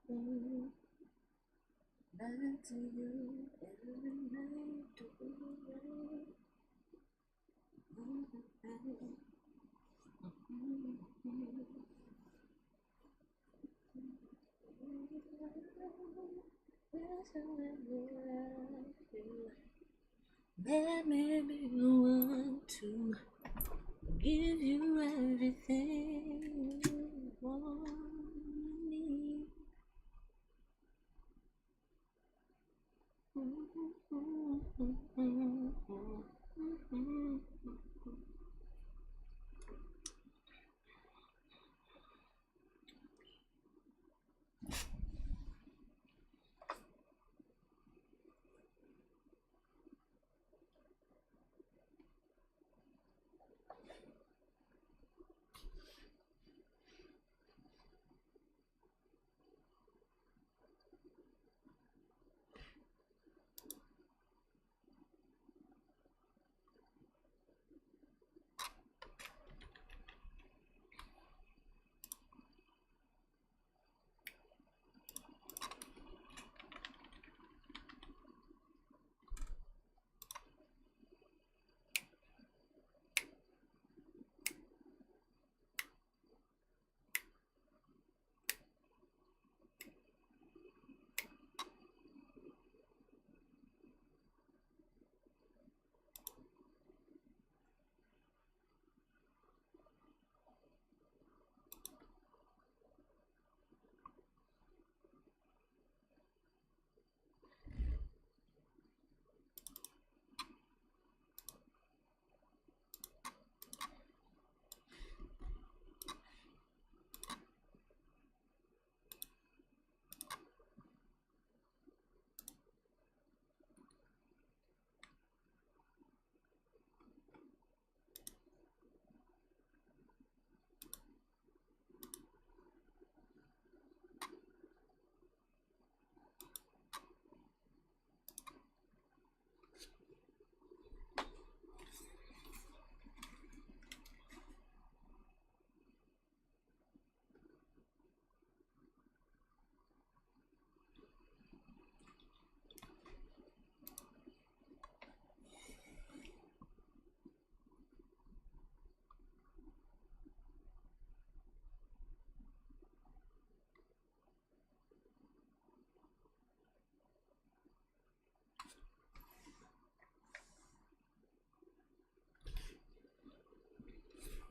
Back to you every night. That made me want to give you everything you want me.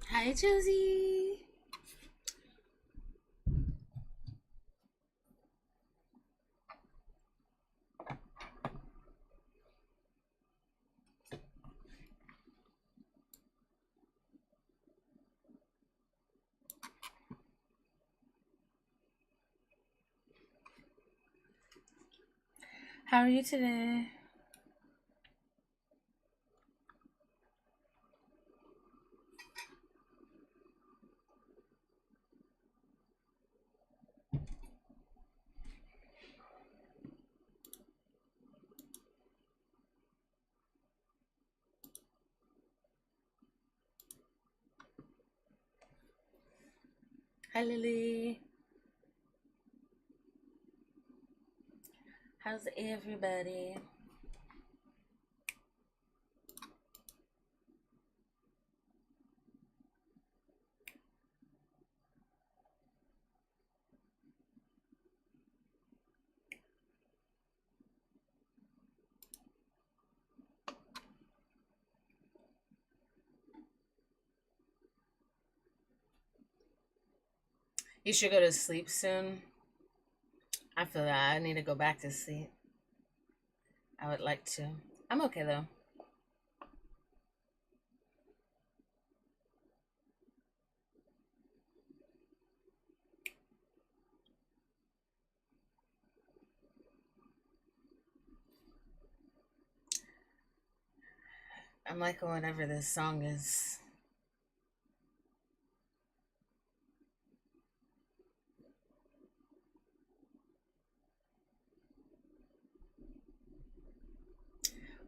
Hi, Josie. How are you today? Hi, Lily. How's everybody? You should go to sleep soon. I feel that I need to go back to sleep. I would like to. I'm okay though. I'm liking whatever this song is.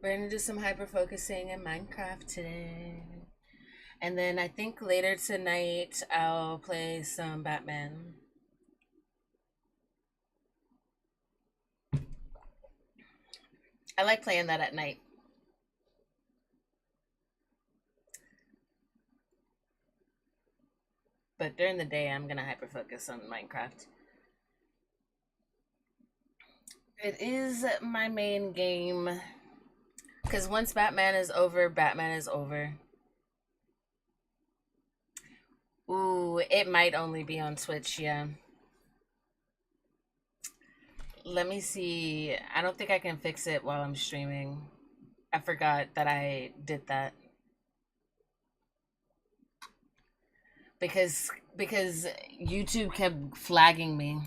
We're gonna do some hyper focusing in Minecraft today. And then I think later tonight I'll play some Batman. I like playing that at night. But during the day, I'm gonna hyper focus on Minecraft. It is my main game. Because once Batman is over, Batman is over. Ooh, it might only be on Twitch, yeah. Let me see. I don't think I can fix it while I'm streaming. I forgot that I did that. Because YouTube kept flagging me.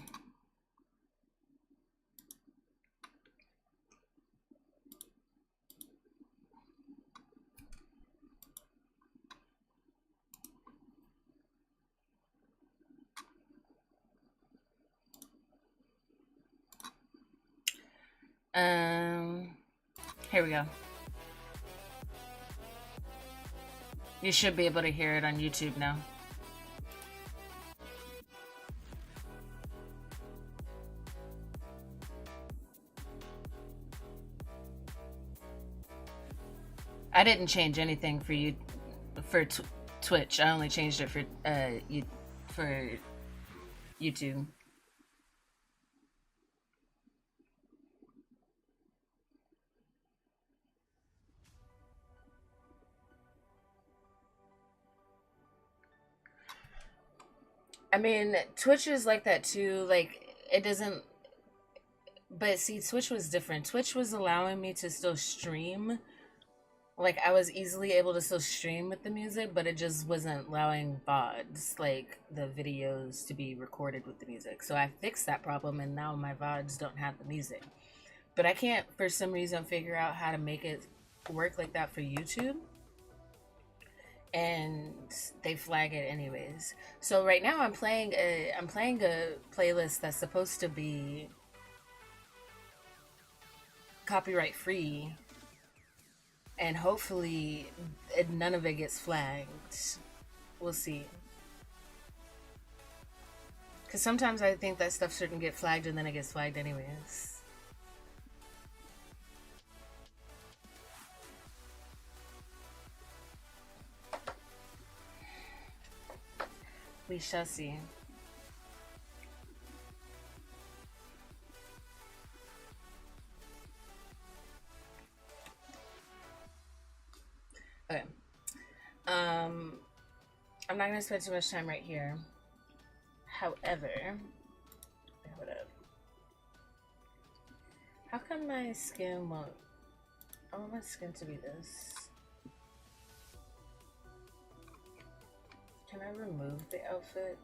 Here we go. You should be able to hear it on YouTube now. I didn't change anything for you for Twitch. I only changed it for for YouTube. I mean, Twitch is like that too. Like it doesn't. But see, Twitch was different. Twitch was allowing me to still stream. Like I was easily able to still stream with the music, but it just wasn't allowing VODs, like the videos, to be recorded with the music. So I fixed that problem, and now my VODs don't have the music. But I can't, for some reason, figure out how to make it work like that for YouTube. And they flag it anyways. So right now I'm playing a playlist that's supposed to be copyright free, and hopefully none of it gets flagged. We'll see. Because sometimes I think that stuff shouldn't get flagged, and then it gets flagged anyways. We shall see. Okay. I'm not gonna spend too much time right here. However, hold up. How come my skin won't? I want my skin to be this. Can I remove the outfit?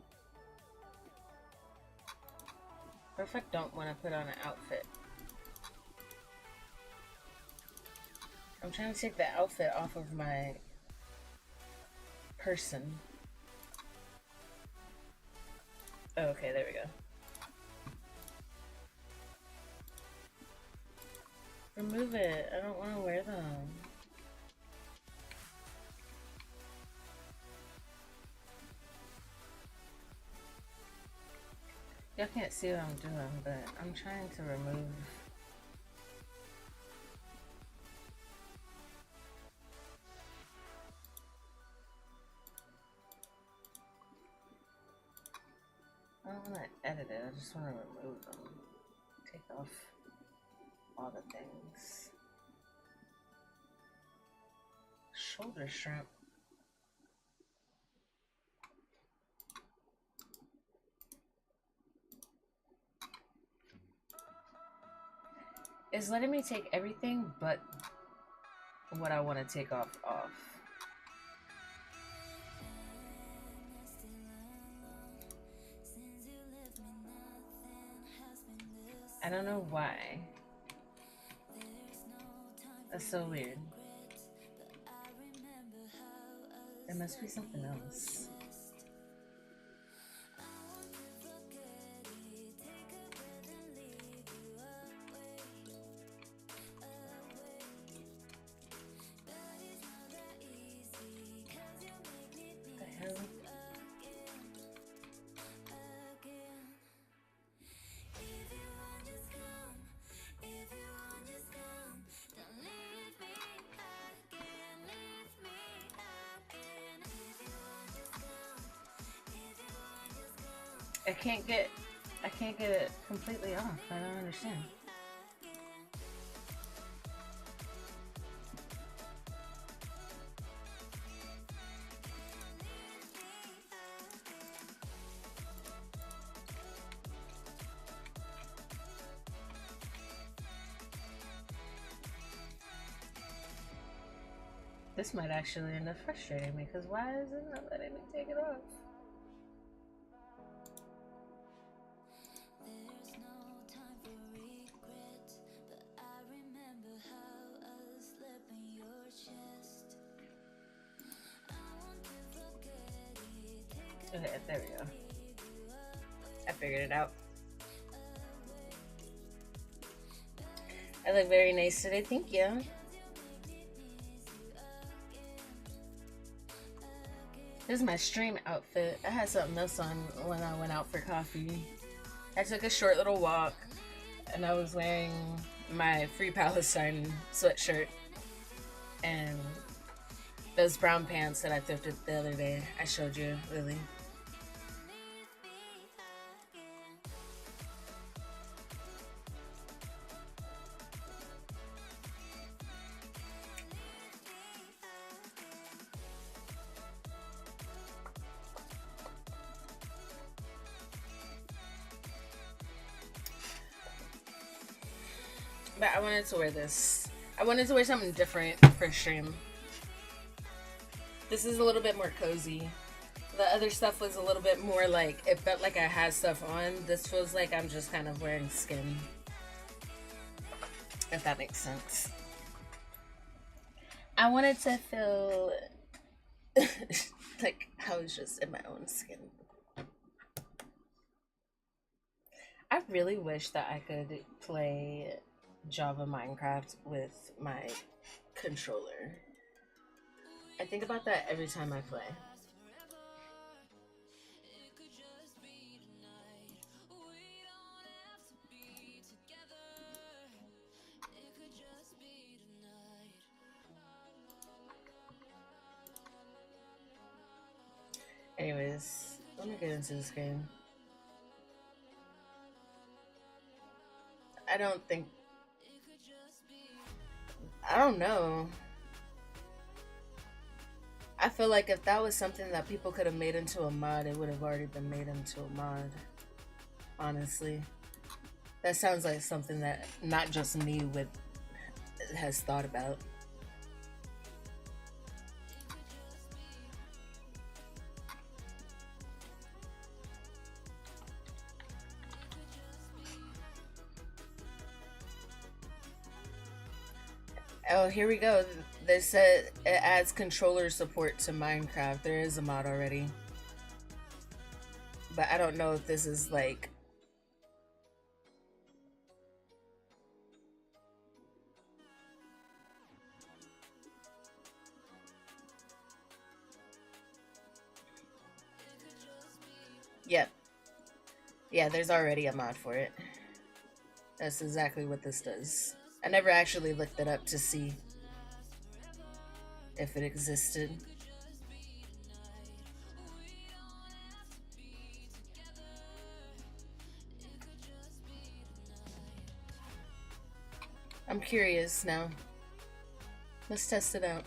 What if I don't want to put on an outfit? I'm trying to take the outfit off of my person. Oh, okay, there we go. Remove it. I don't want to wear them. Y'all can't see what I'm doing, but I'm trying to remove. I don't want to edit it, I just want to remove them. Take off all the things. Shoulder strap. It's letting me take everything but what I want to take off. I don't know why. That's so weird. There must be something else. I can't get I can't get it completely off. I don't understand. This might actually end up frustrating me because why is it not letting me take it off? Okay, there we go. I figured it out. I look very nice today, thank you. This is my stream outfit. I had something else on when I went out for coffee. I took a short little walk and I was wearing my Free Palestine sweatshirt and those brown pants that I thrifted the other day. I showed you, Lily. But I wanted to wear this. I wanted to wear something different for stream. This is a little bit more cozy. The other stuff was a little bit more like, it felt like I had stuff on. This feels like I'm just kind of wearing skin. If that makes sense. I wanted to feel like I was just in my own skin. I really wish that I could play Java Minecraft with my controller. I think about that every time I play. Anyways, let me get into this game. I don't know. I feel like if that was something that people could have made into a mod, it would have already been made into a mod. Honestly. That sounds like something that not just me has thought about. Oh, here we go. They said it adds controller support to Minecraft. There is a mod already. But I don't know if this is like... Yep. Yeah, there's already a mod for it. That's exactly what this does. I never actually looked it up to see if it existed. I'm curious now. Let's test it out.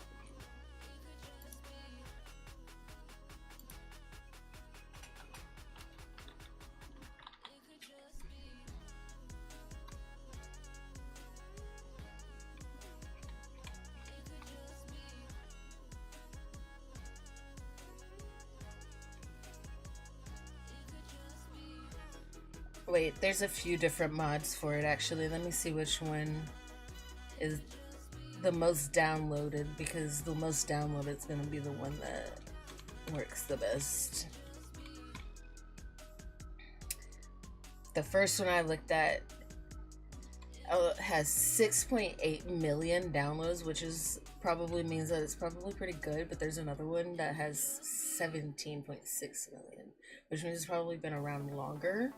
Wait, there's a few different mods for it actually. Let me see which one is the most downloaded, because the most downloaded is going to be the one that works the best. The first one I looked at has 6.8 million downloads, which is probably means that it's probably pretty good, but there's another one that has 17.6 million, which means it's probably been around longer.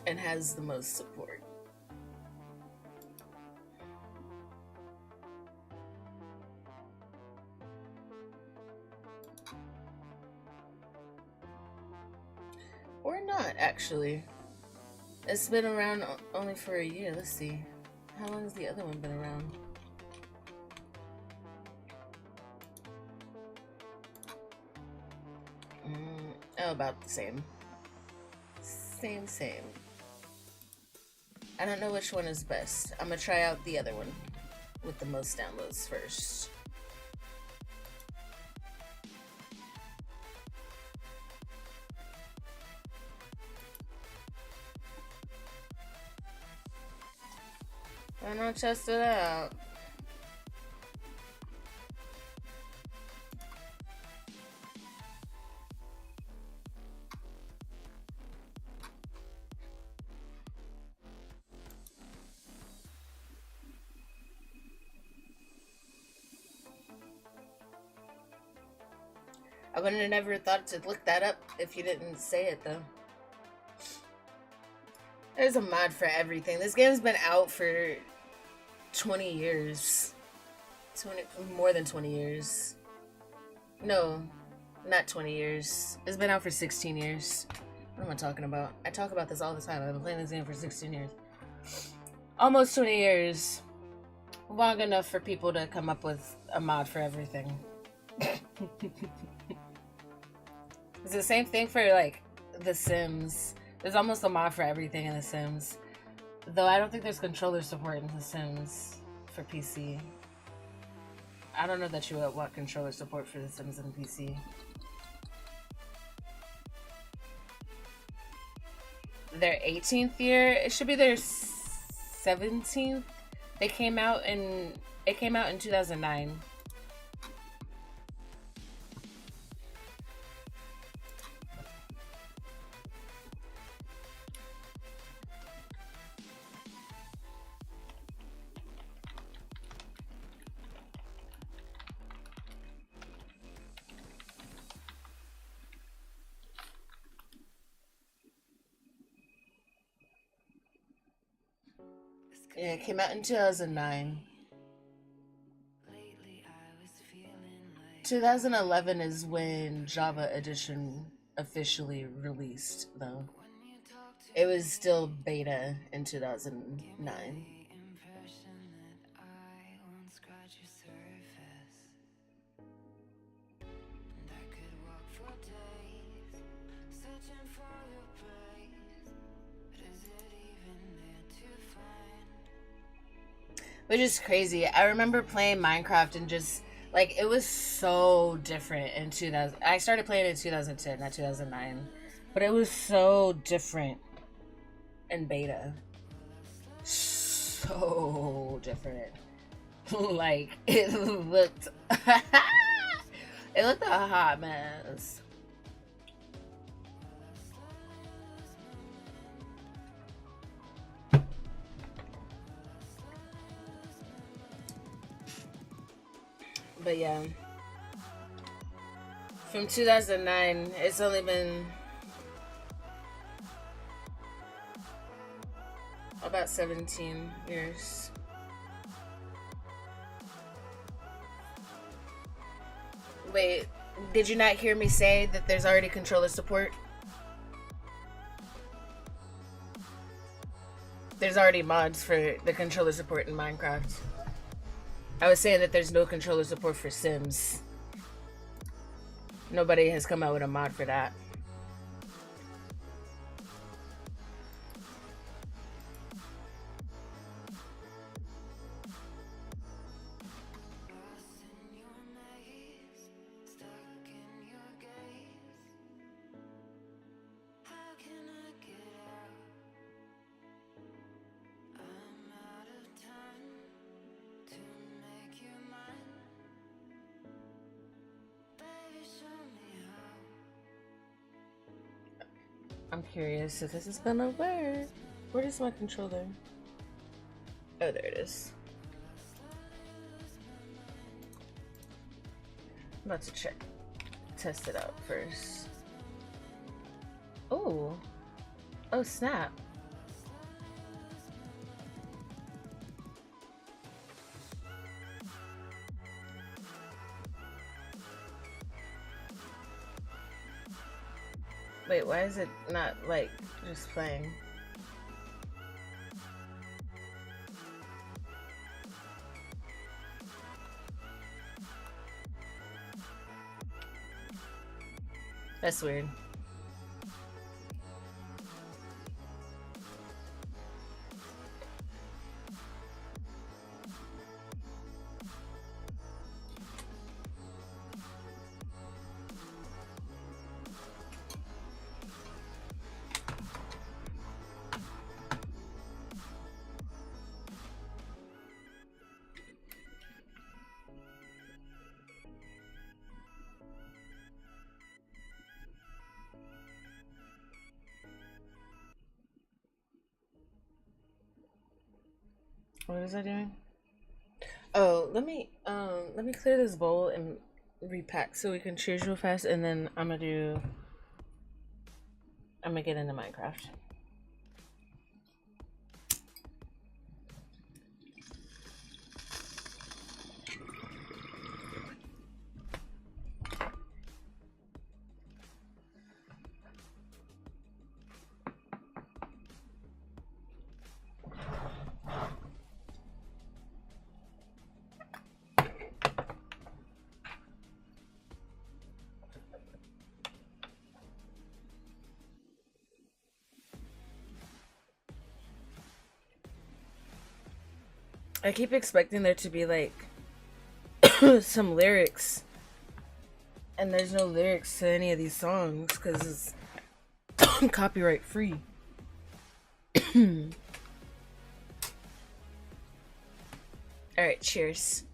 and has the most support. Or not, actually. It's been around only for a year. Let's see. How long has the other one been around? Oh, about the same. Same. I don't know which one is best. I'm gonna try out the other one with the most downloads first. Why not test it out? I wouldn't have never thought to look that up if you didn't say it, though. There's a mod for everything. This game's been out for 20 years. More than 20 years. No, not 20 years. It's been out for 16 years. What am I talking about? I talk about this all the time. I've been playing this game for 16 years. Almost 20 years. Long enough for people to come up with a mod for everything. It's the same thing for, like, The Sims. There's almost a mod for everything in The Sims. Though I don't think there's controller support in The Sims for PC. I don't know that you would want controller support for The Sims on PC. Their 18th year, it should be their 17th. It came out in 2009. Yeah, it came out in 2009. 2011 is when Java Edition officially released, though. It was still beta in 2009. Which is crazy. I remember playing Minecraft and just, like, it was so different in 2000. I started playing in 2010, not 2009. But it was so different in beta. So different. Like, it looked... it looked a hot mess. But yeah, from 2009, it's only been about 17 years. Wait, did you not hear me say that there's already controller support? There's already mods for the controller support in Minecraft. I was saying that there's no controller support for Sims. Nobody has come out with a mod for that. I'm curious if this is gonna work. Where is my controller? Oh, there it is. I'm about to test it out first. Oh snap. Wait, why is it not like just playing? That's weird. What is that doing? Oh, let me clear this bowl and repack so we can choose real fast, and then I'm gonna get into Minecraft. I keep expecting there to be like some lyrics, and there's no lyrics to any of these songs because it's copyright free. All right, cheers.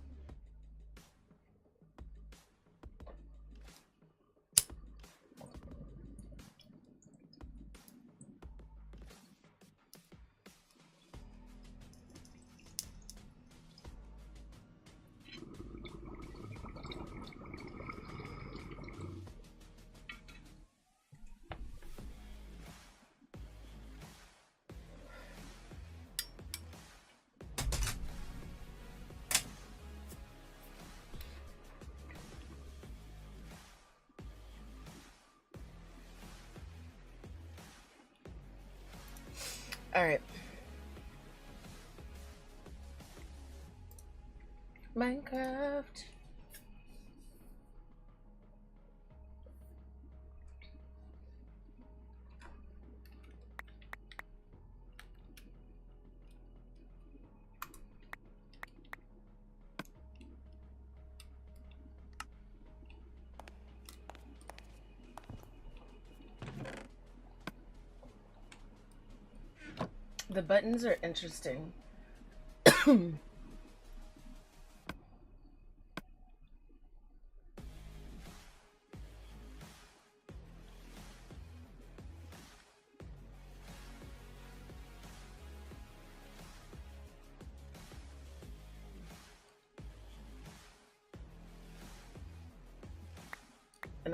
All right. Minecraft. The buttons are interesting. And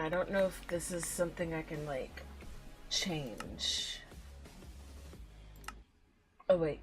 I don't know if this is something I can like change. Oh wait.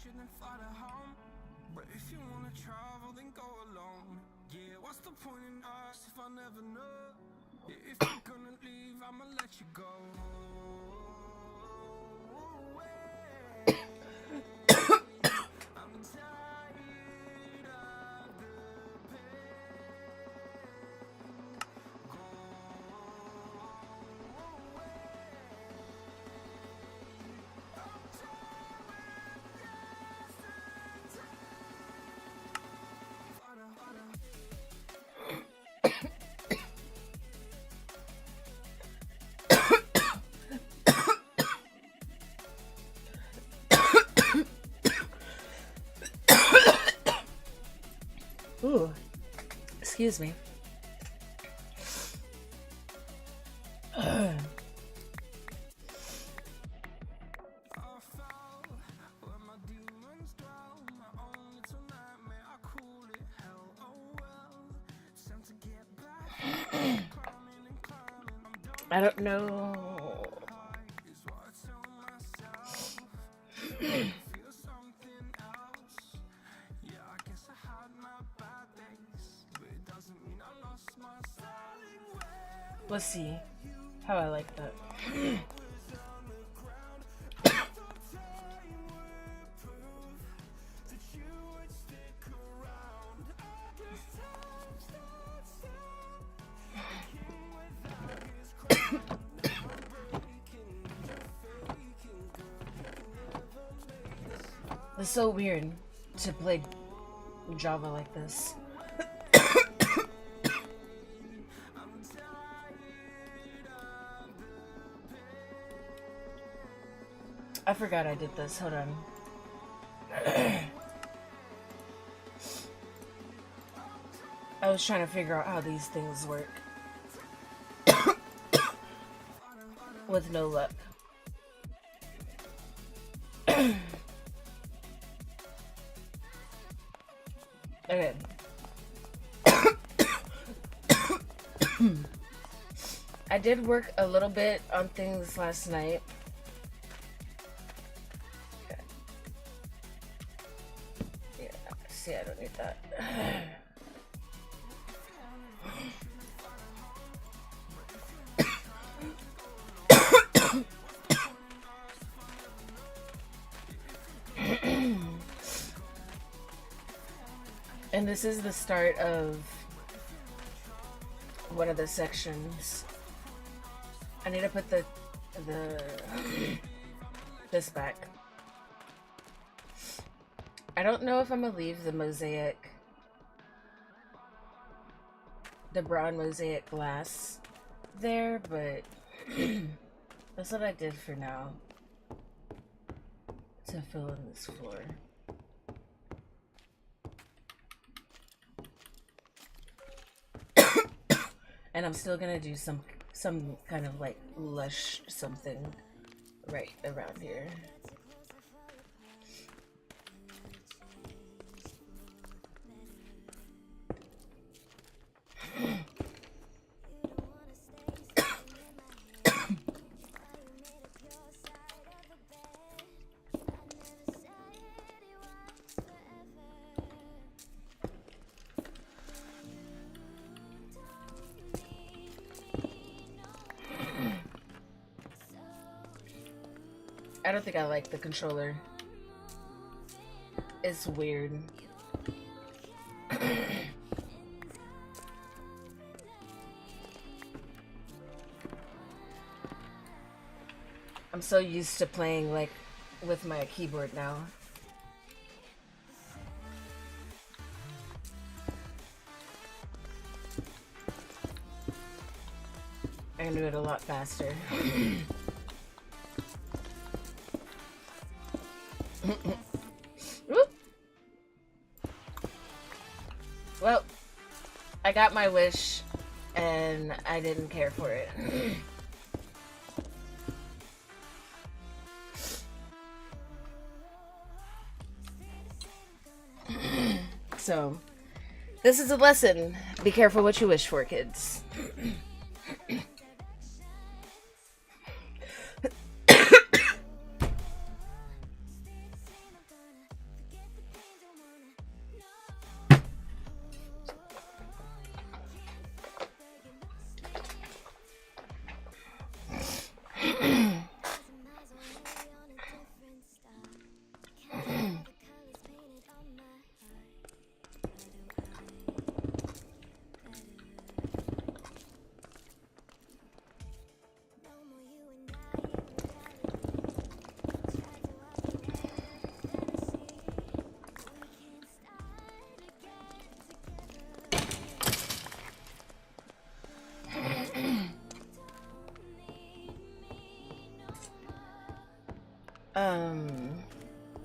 Shouldn't fly to home, but if you wanna travel, then go alone. Yeah, what's the point in us if I never know? If you're gonna leave, I'ma let you go. I'm tired of the pain. Go away. Excuse me. I don't know. Let's see how I like that. It's so weird to play Java like this. I forgot I did this. Hold on. I was trying to figure out how these things work. With no luck. Okay. I did work a little bit on things last night. Okay. Yeah, see, I don't need that. And this is the start of one of the sections. I need to put this back. I don't know if I'm gonna leave the mosaic, the brown mosaic glass there, but that's what I did for now to fill in this floor. And I'm still gonna do some kind of like lush something right around here. I don't think I like the controller. It's weird. I'm so used to playing like with my keyboard now. I can do it a lot faster. Well, I got my wish and I didn't care for it. So, this is a lesson. Be careful what you wish for, kids.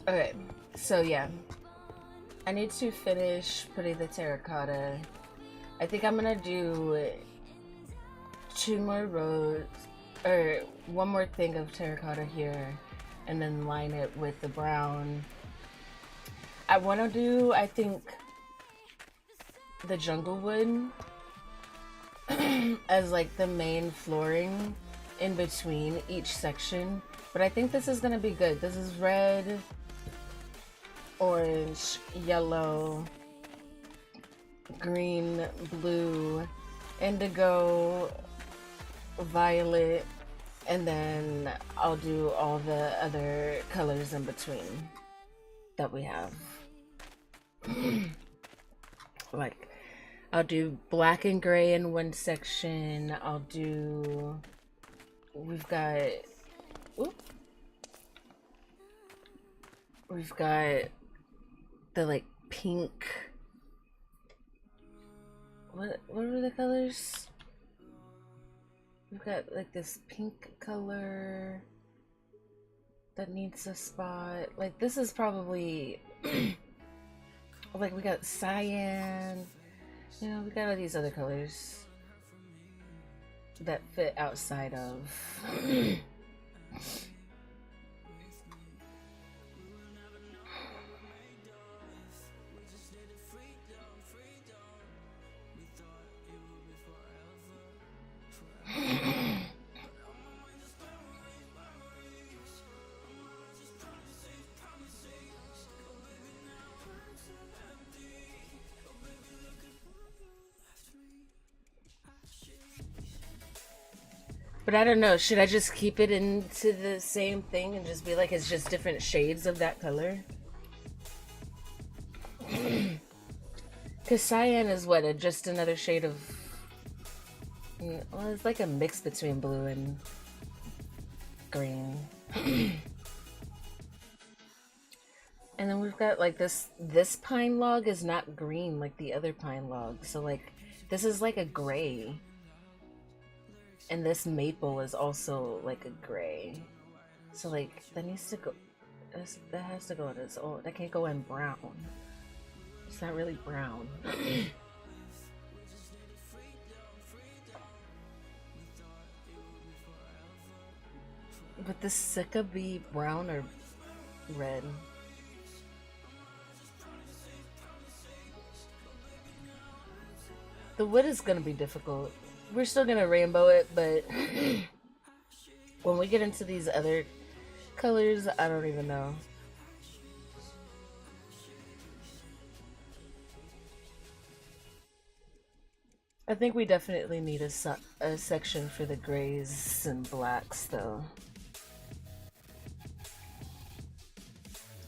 Okay, so yeah, I need to finish putting the terracotta I think I'm gonna do two more rows, or one more thing of terracotta here, and then line it with the brown. I want to do, I think, the jungle wood as like the main flooring in between each section. But I think this is gonna be good. This is red, orange, yellow, green, blue, indigo, violet, and then I'll do all the other colors in between that we have. Like, I'll do black and gray in one section. We've got, oop, we've got the like pink. What were the colors? We've got like this pink color that needs a spot. Like this is probably like we got cyan. You know, we got all these other colors that fit outside of. But I don't know, should I just keep it into the same thing and just be like it's just different shades of that color? Because cyan is what, just another shade of... Well, it's like a mix between blue and green. And then we've got like this pine log is not green like the other pine log. So like, this is like a gray. And this maple is also like a gray. So like that needs to go, that has to go in its own, that can't go in brown. It's not really brown. But this could be brown or red. The wood is gonna be difficult. We're still gonna rainbow it, but when we get into these other colors, I don't even know. I think we definitely need a section for the grays and blacks, though.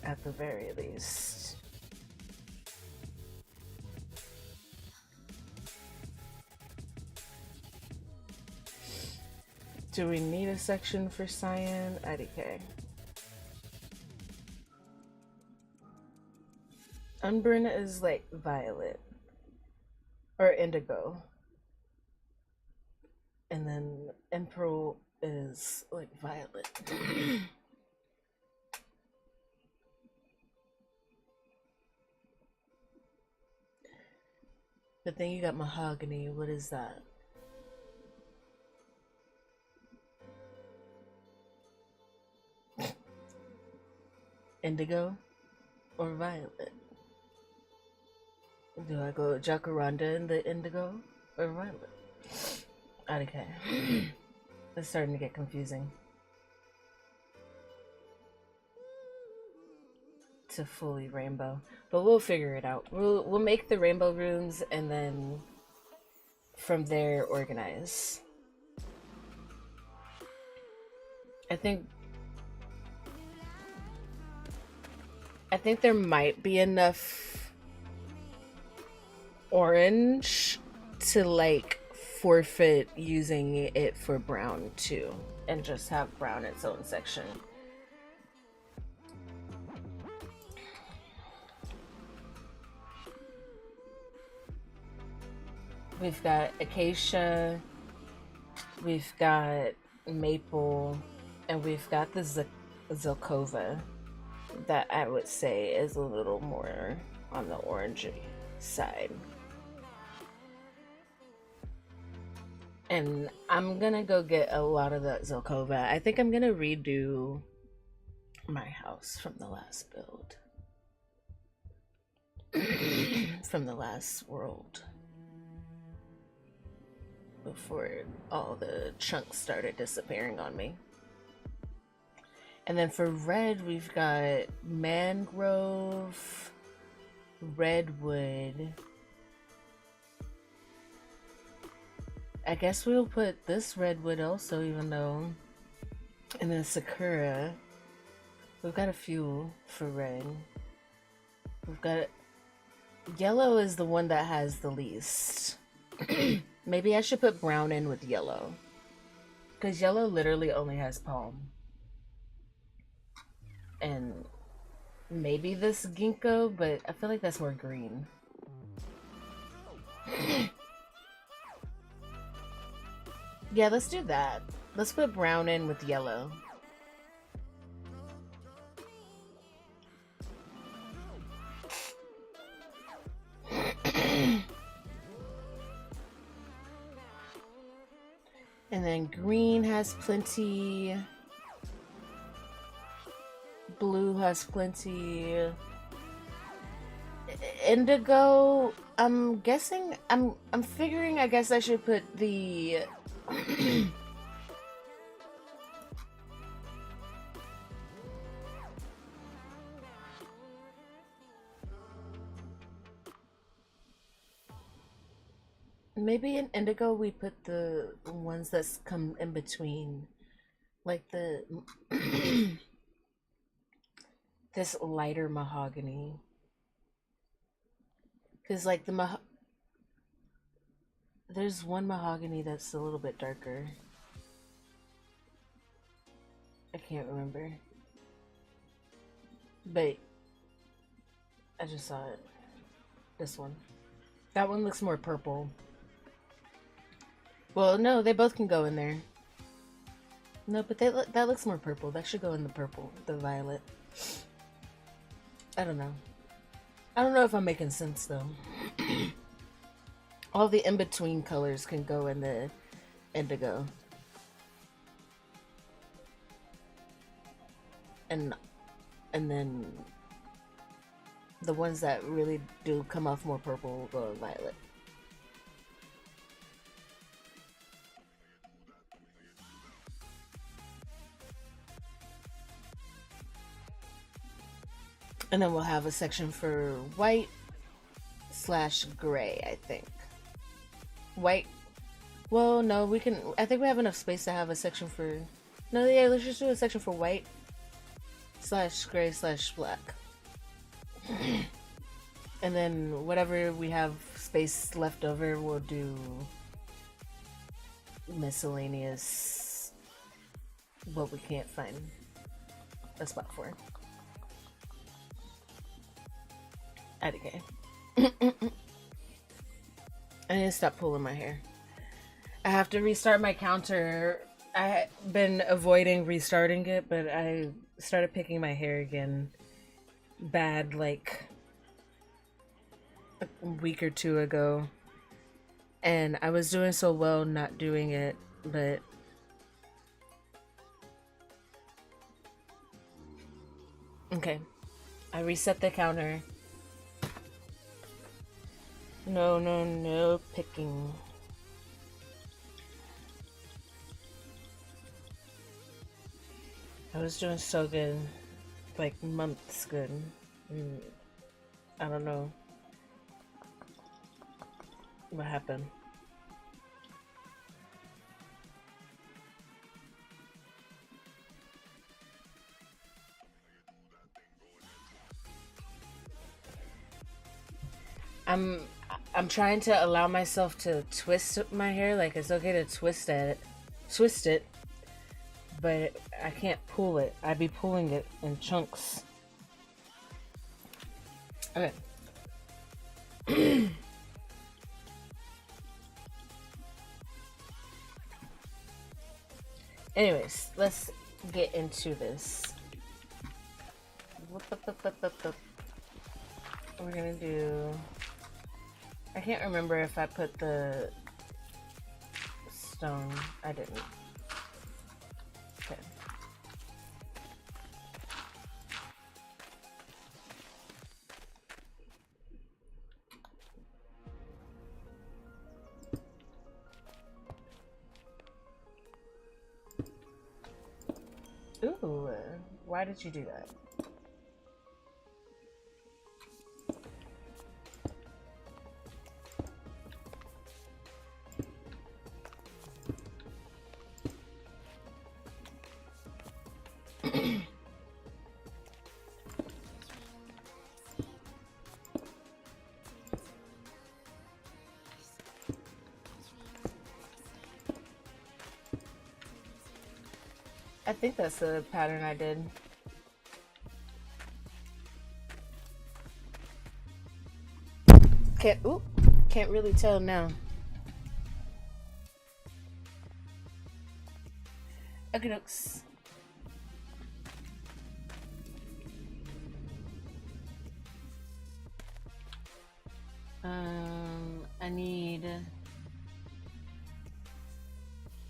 At the very least. Do we need a section for cyan? IDK. Unburn is like violet. Or indigo. And then Emperor is like violet. But then you got mahogany. What is that? Indigo or violet? Do I go jacaranda in the indigo or violet? Okay. It's starting to get confusing. To fully rainbow. But we'll figure it out. We'll make the rainbow runes and then from there organize. I think there might be enough orange to like forfeit using it for brown too and just have brown its own section. We've got acacia, we've got maple, and we've got the Zelkova that I would say is a little more on the orangey side. And I'm gonna go get a lot of that Zelkova. I think I'm gonna redo my house from the last build. From the last world. Before all the chunks started disappearing on me. And then for red, we've got mangrove, redwood. I guess we'll put this redwood also, even though. And then sakura. We've got a few for red. We've got. Yellow is the one that has the least. Maybe I should put brown in with yellow. Because yellow literally only has palm. And maybe this ginkgo, but I feel like that's more green. Yeah, let's do that. Let's put brown in with yellow. And then green has plenty. Blue has plenty. Indigo, I'm guessing, I'm figuring I guess I should put the maybe in indigo we put the ones that's come in between, like the this lighter mahogany, because like there's one mahogany that's a little bit darker. I can't remember, but I just saw it. This one, that one looks more purple. Well, no, they both can go in there. No, but that looks more purple. That should go in the purple, the violet. I don't know. I don't know if I'm making sense though. All the in-between colors can go in the indigo. And then the ones that really do come off more purple will go violet. And then we'll have a section for white / gray, I think. White. Well, no, we can. I think we have enough space to have a section for. No, yeah, let's just do a section for white / gray / black. And then whatever we have space left over, we'll do miscellaneous. What we can't find a spot for. Okay. I need to stop pulling my hair. I have to restart my counter. I've been avoiding restarting it, but I started picking my hair again bad like a week or two ago. And I was doing so well not doing it, but okay. I reset the counter. No picking. I was doing so good, like months good. I don't know what happened. I'm trying to allow myself to twist my hair. Like it's okay to twist it, but I can't pull it. I'd be pulling it in chunks. Okay. Anyways, let's get into this. We're gonna do. I can't remember if I put the stone. I didn't. Okay. Ooh, why did you do that? I think that's the pattern I did. Can't really tell now. Okay, looks. I need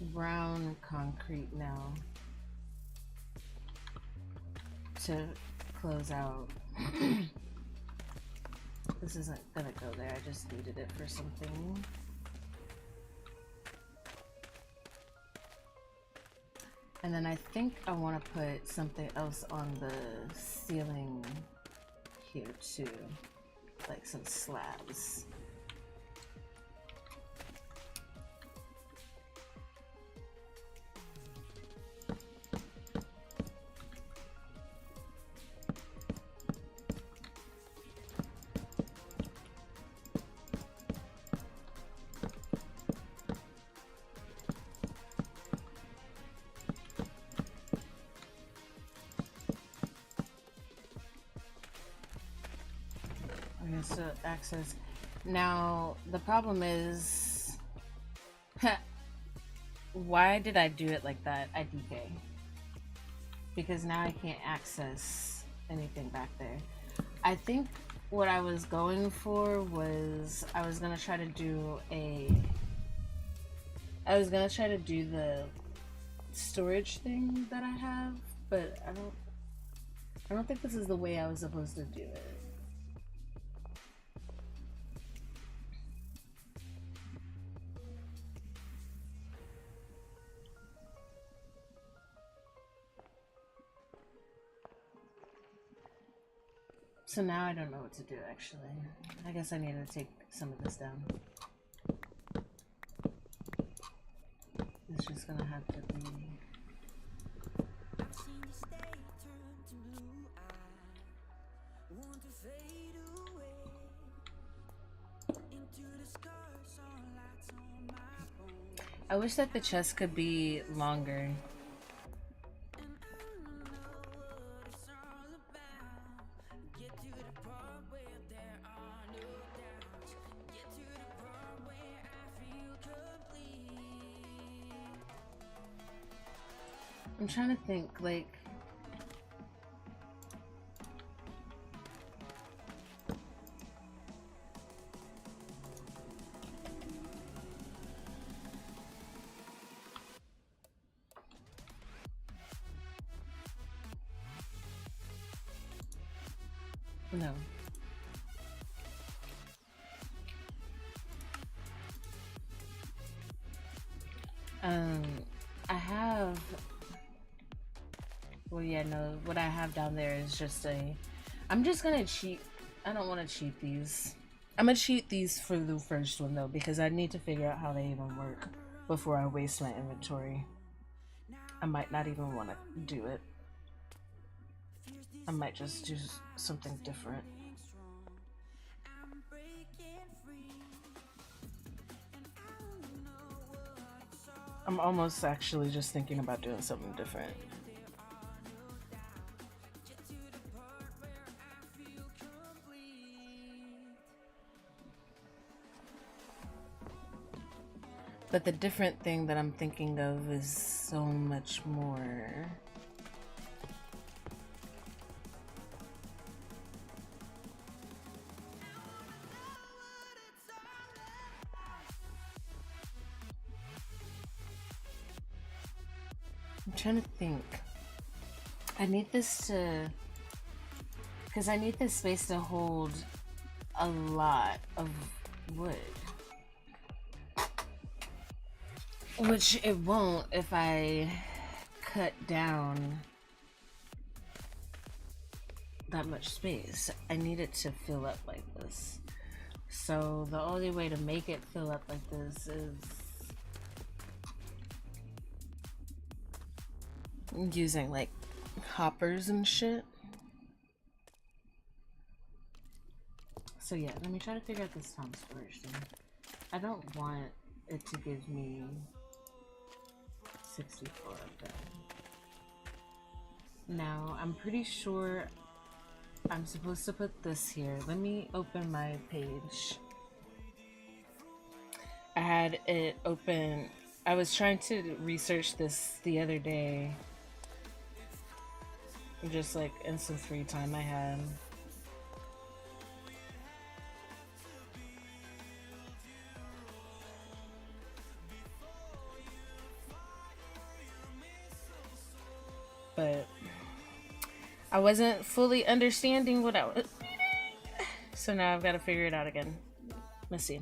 brown concrete now to close out. This isn't gonna go there, I just needed it for something. And then I think I want to put something else on the ceiling here too, like some slabs. So access. Now the problem is, why did I do it like that? IDK. Because now I can't access anything back there. I think what I was going for was I was gonna try to do the storage thing that I have, but I don't think this is the way I was supposed to do it. So now I don't know what to do, actually. I guess I need to take some of this down. It's just gonna have to be... I wish that the chest could be longer. I'm trying to think, like... No. I have... Well, yeah, no, what I have down there is just a... I'm just gonna cheat. I don't want to cheat these. I'm gonna cheat these for the first one, though, because I need to figure out how they even work before I waste my inventory. I might not even want to do it. I might just do something different. I'm almost actually just thinking about doing something different. But the different thing that I'm thinking of is so much more. trying to think. I need this to, because I need this space to hold a lot of wood, which it won't if I cut down that much space. I need it to fill up like this. So the only way to make it fill up like this is using like hoppers and shit. So yeah, let me try to figure out this time storage thing. I don't want it to give me 64 of them. Now, I'm pretty sure I'm supposed to put this here. Let me open my page. I had it open. I was trying to research this the other day. Just like in some free time I had. But I wasn't fully understanding what I was reading. So now I've got to figure it out again. Let's see.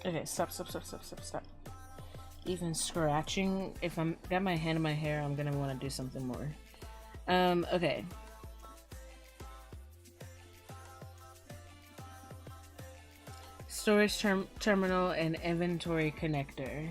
Okay, stop. Even scratching, if I'm got my hand in my hair, I'm gonna want to do something more. Okay. Storage terminal and inventory connector.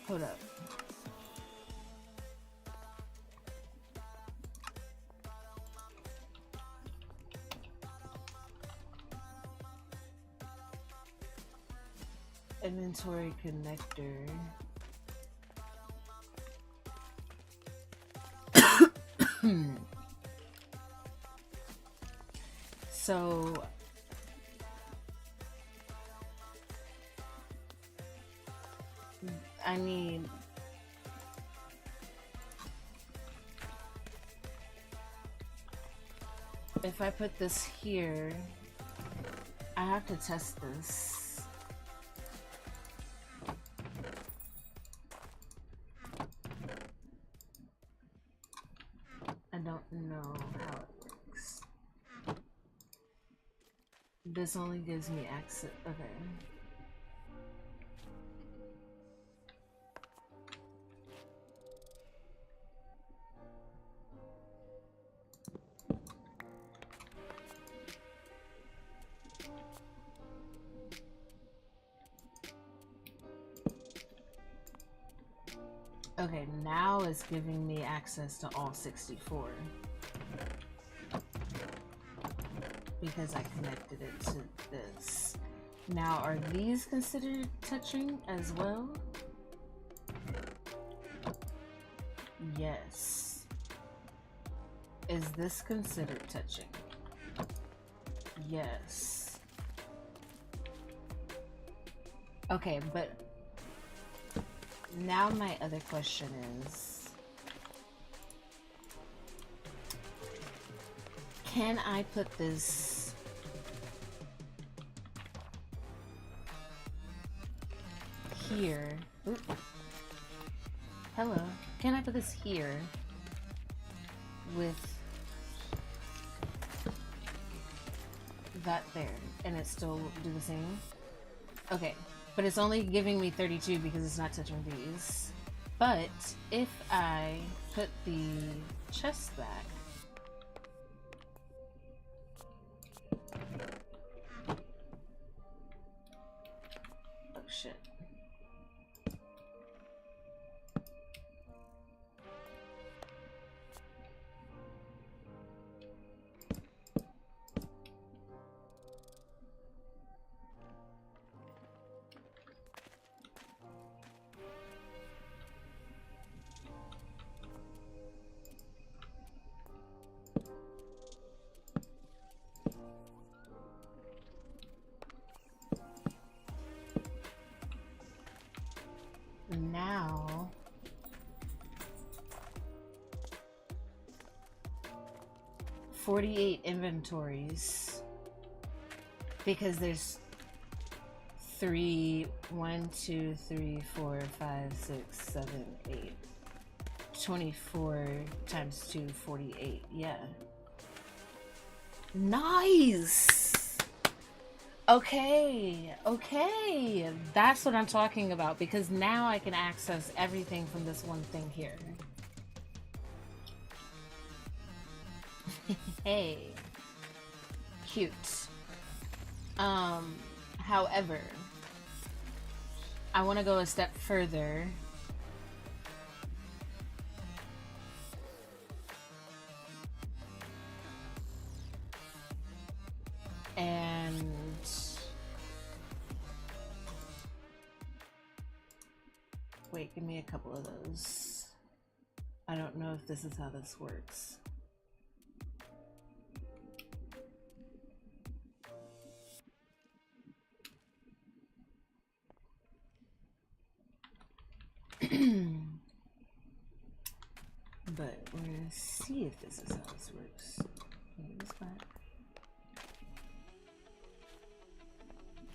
Hold up. Inventory connector. So I need if I put this here, I have to test this. I don't know how it works. This only gives me access. Okay. Okay, now it's giving me access to all 64 because I connected it to this. Now, are these considered touching as well? Yes. Is this considered touching? Yes. Okay, but now my other question is, can I put this here? Oop. Hello. Can I put this here with that there and it still do the same? Okay. But it's only giving me 32 because it's not touching these. But if I put the chest back, oh shit. Now, $48 inventories, because there's 1, 2, 3, 4, 5, 6, 7, 8. 24 times 2, 48. Yeah. Nice! Okay. That's what I'm talking about, because now I can access everything from this one thing here. Hey. Cute. However, I want to go a step further. And wait, give me a couple of those. I don't know if this is how this works. But we're gonna see if this is how this works.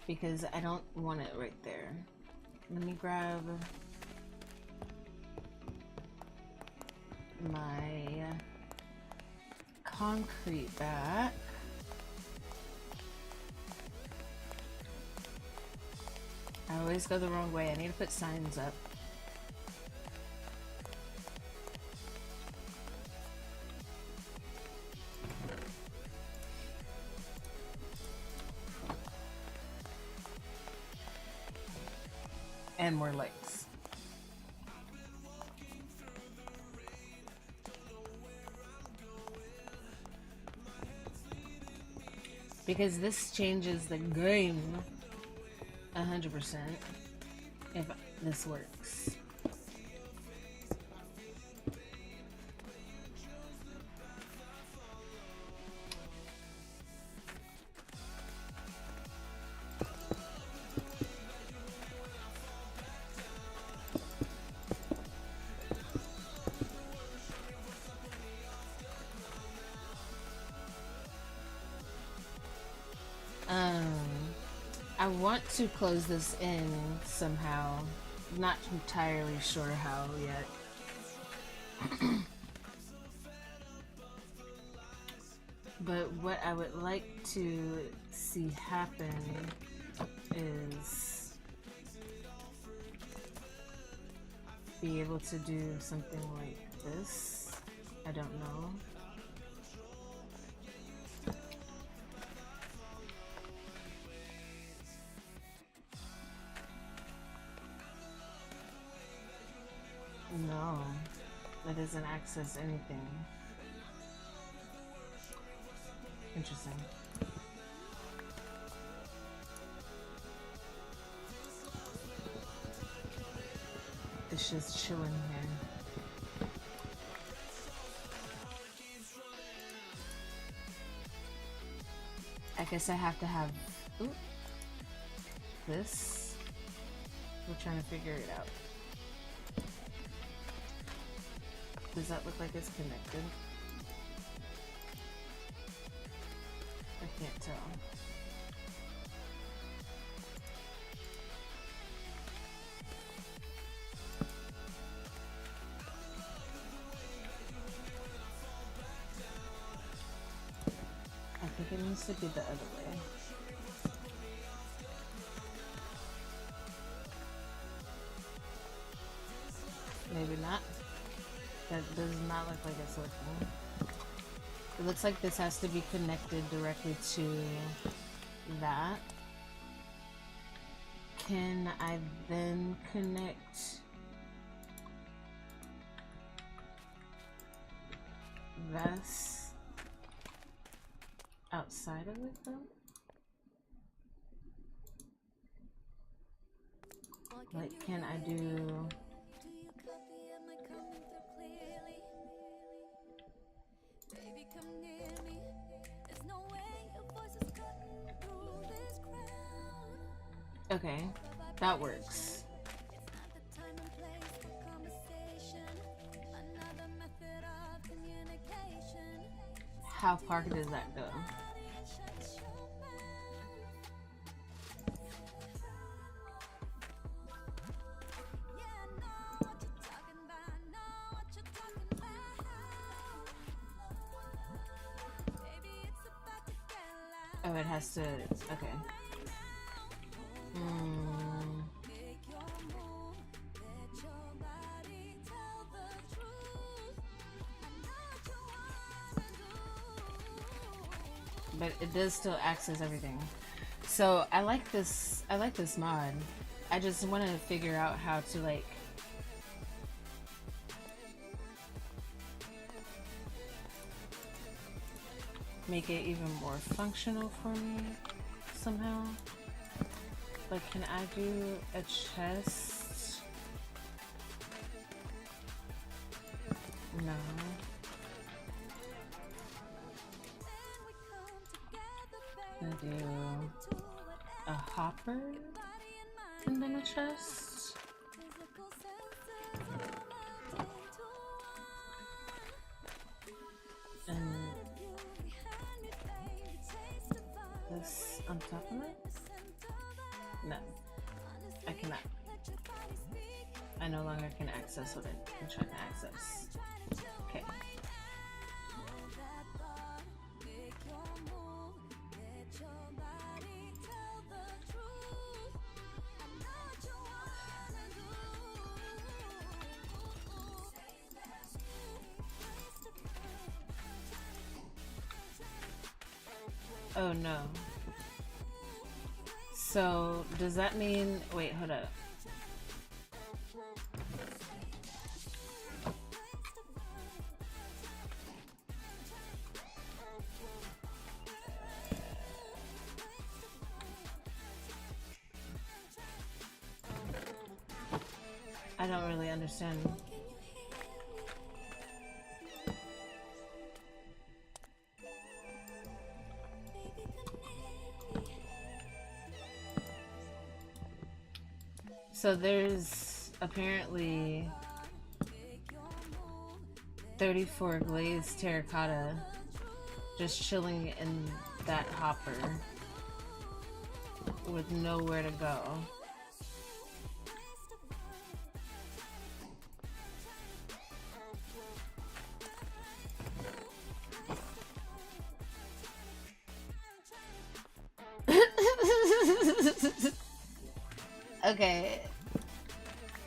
Because I don't want it right there. Let me grab my concrete back. I always go the wrong way. I need to put signs up. And more lights. Because this changes the game 100% if this works. I want to close this in somehow. Not entirely sure how yet. But what I would like to see happen is be able to do something like this. I don't know. No, that doesn't access anything. Interesting. It's just chilling here. I guess I have to have this. We're trying to figure it out. Does that look like it's connected? I can't tell. I think it needs to be the other way. maybe not. That does not look like it's working. It looks like this has to be connected directly to that. Can I then connect this outside of it though? Like, can I do... Okay, that works. How far does that go? Oh, it has to... okay. But it does still access everything. So I like this mod. I just want to figure out how to like make it even more functional for me somehow. Like, can I do a chest? No. I do a hopper and then a chest. And this on top of it? No, I cannot. I no longer can access what I'm trying to access. Okay. Oh no. So, does that mean... wait, hold up. I don't really understand. So there's apparently 34 glazed terracotta just chilling in that hopper with nowhere to go. Okay,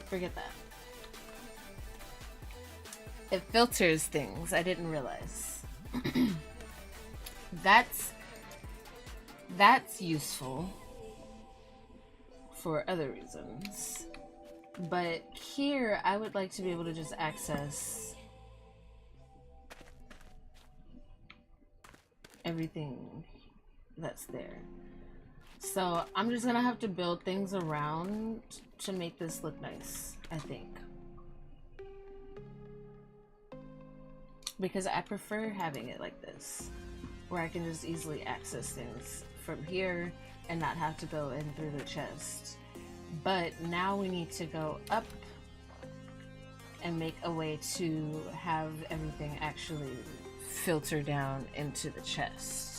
forget that. It filters things. I didn't realize. That's useful for other reasons. But here, I would like to be able to just access everything that's there. So I'm just gonna have to build things around to make this look nice, I think. Because I prefer having it like this, where I can just easily access things from here and not have to go in through the chest. But now we need to go up and make a way to have everything actually filter down into the chest.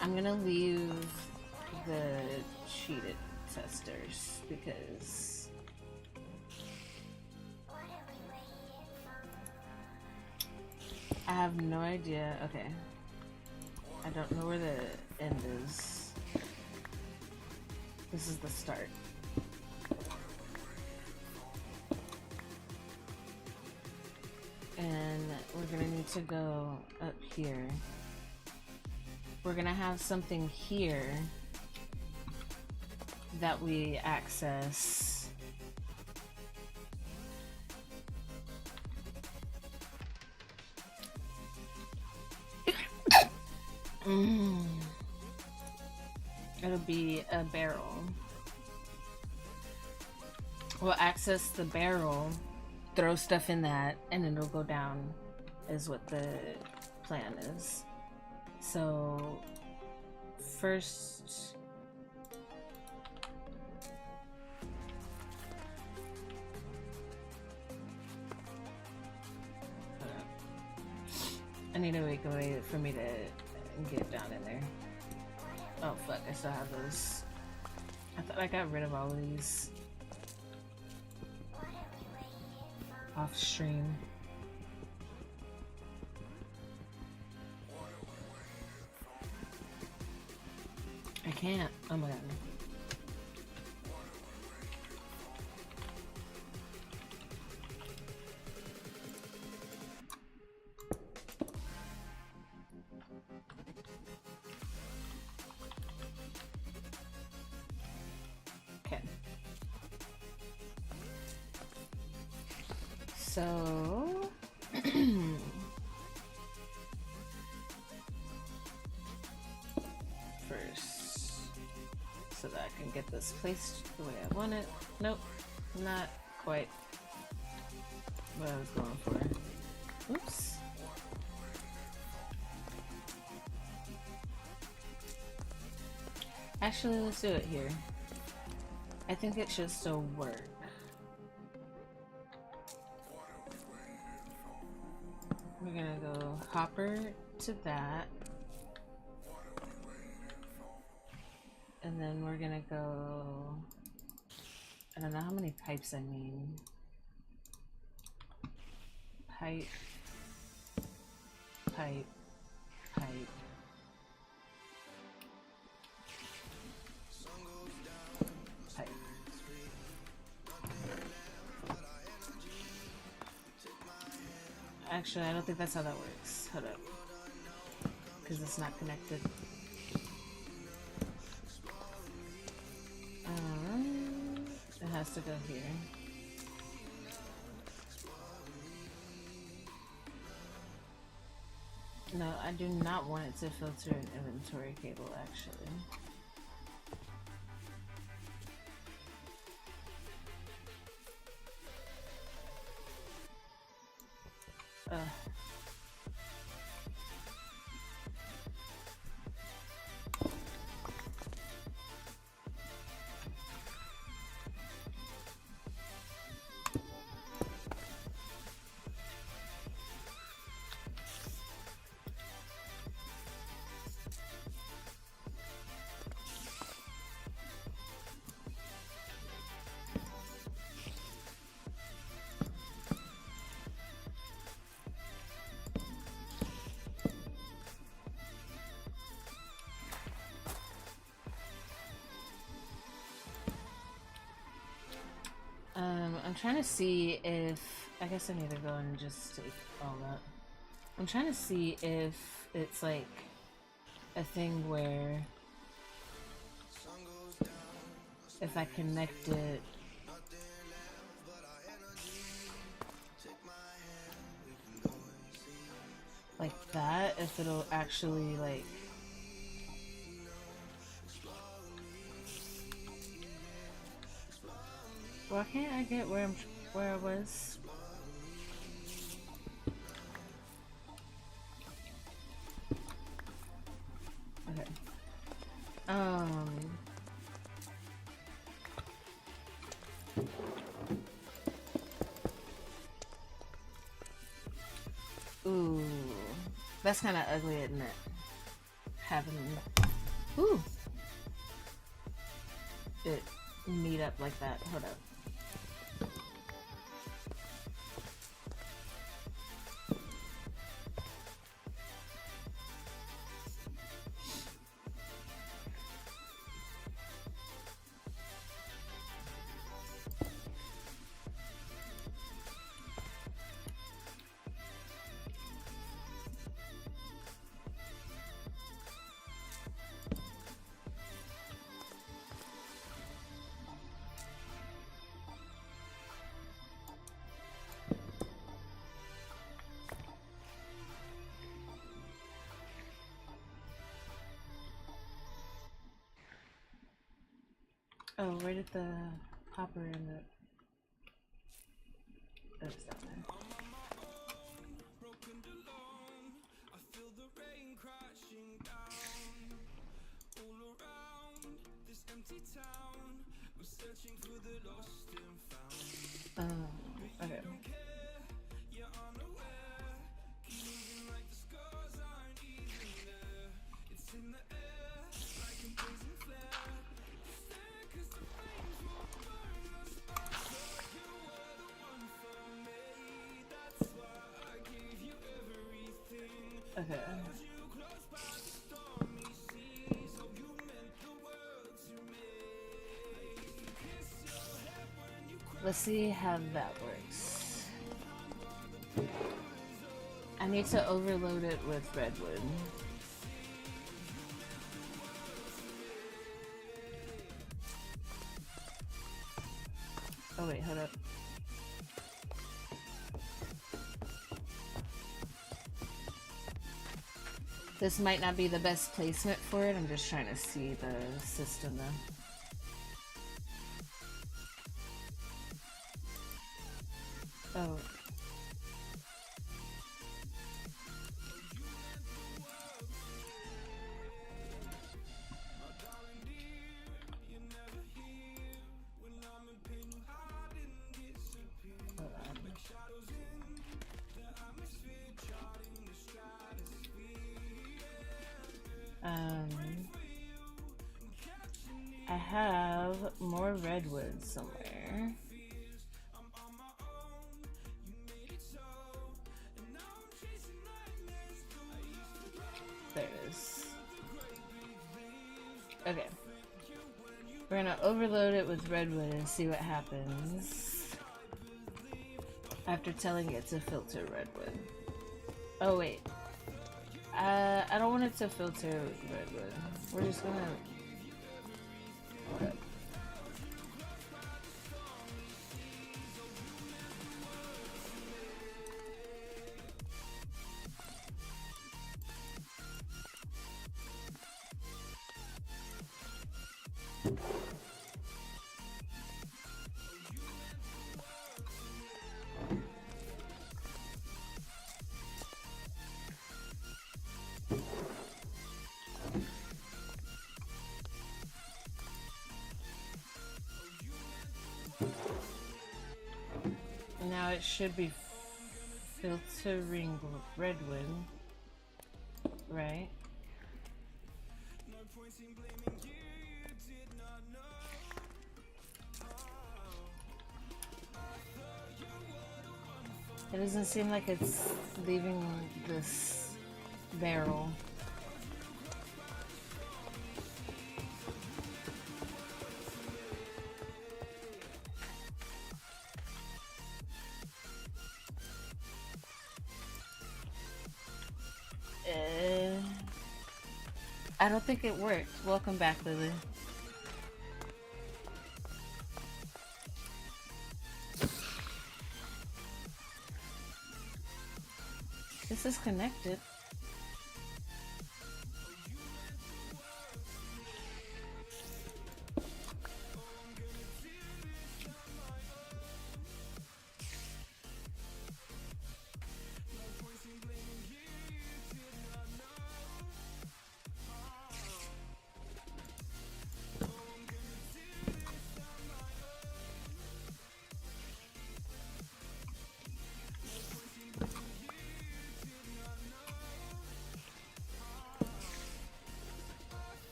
I'm gonna leave the cheated testers because I have no idea. Okay, I don't know where the end is. This is the start. And we're gonna need to go up here. We're gonna have something here that we access. It'll be a barrel. We'll access the barrel, throw stuff in that, and then it'll go down, is what the plan is. So, first... I need to wait a way for me to get down in there. Oh fuck, I still have those. I thought I got rid of all of these off stream. I can't. Oh my god. Okay. So first, so that I can get this placed the way I want it. Nope, not quite what I was going for. Oops. Actually, let's do it here. I think it should still work. We're gonna go hopper to that. And then we're gonna go... I don't know how many pipes I need. Pipe. Pipe. Pipe. Pipe. Actually, I don't think that's how that works. Hold up. Because it's not connected. It has to go here. No, I do not want it to filter an inventory cable, actually. I'm trying to see if... I guess I need to go and just take all that. I'm trying to see if it's like a thing where if I connect it like that, if it'll actually like... Why can't I get where I was? Okay. Ooh, that's kind of ugly, isn't it? Having it meet up like that. Hold up. Oh, where did the hopper end up? Oh, it's down there. Okay. Okay. Let's see how that works. I need to overload it with redwood. Oh wait, hold up. This might not be the best placement for it. I'm just trying to see the system though. Oh. I have more redwood somewhere. There it is. Okay. We're gonna overload it with redwood and see what happens after telling it to filter redwood. Oh wait. I don't want it to filter redwood. We're just gonna... Okay. Now it should be filtering redwood, right? It doesn't seem like it's leaving this barrel. I don't think it worked. Welcome back, Lily. This is connected.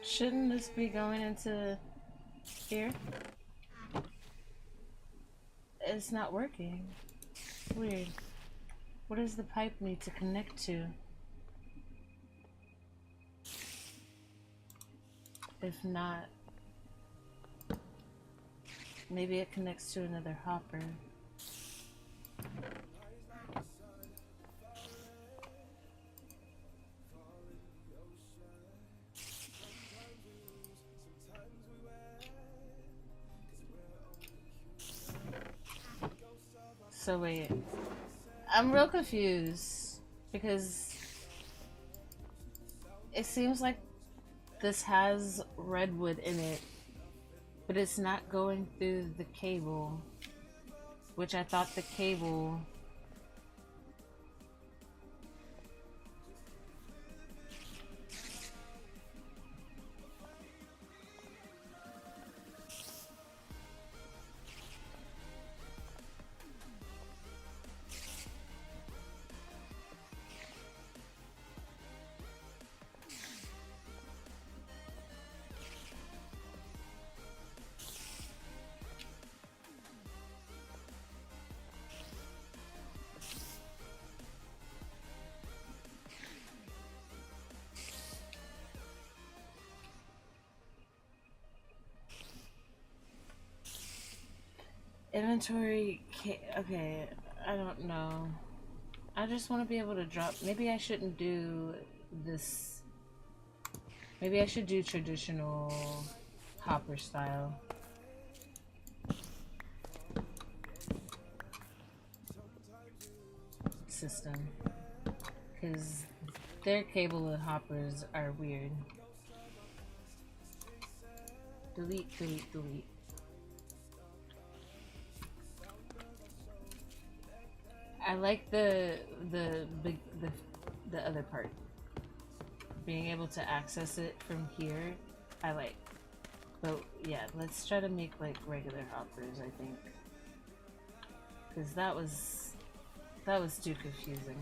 Shouldn't this be going into here? It's not working. It's weird. What does the pipe need to connect to? If not, maybe it connects to another hopper. So wait, I'm real confused because it seems like this has redwood in it, but it's not going through the cable, which I thought the cable. Inventory. Okay, I don't know. I just want to be able to drop. Maybe I shouldn't do this. Maybe I should do traditional hopper style system. Because their cable and hoppers are weird. Delete, delete, delete. I like the other part. Being able to access it from here, I like. But yeah, let's try to make like regular hoppers, I think. Cause that was too confusing.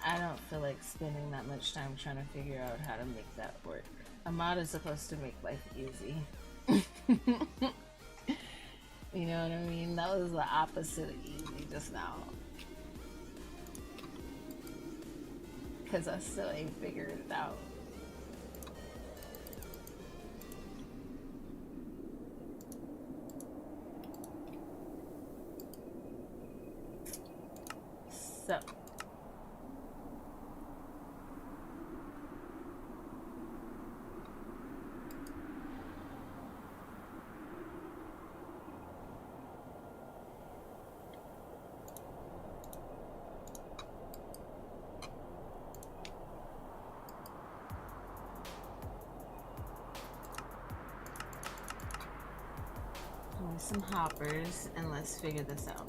I don't feel like spending that much time trying to figure out how to make that work. A mod is supposed to make life easy. You know what I mean? That was the opposite of easy just now. Because I still ain't figured it out. So. Some hoppers and let's figure this out.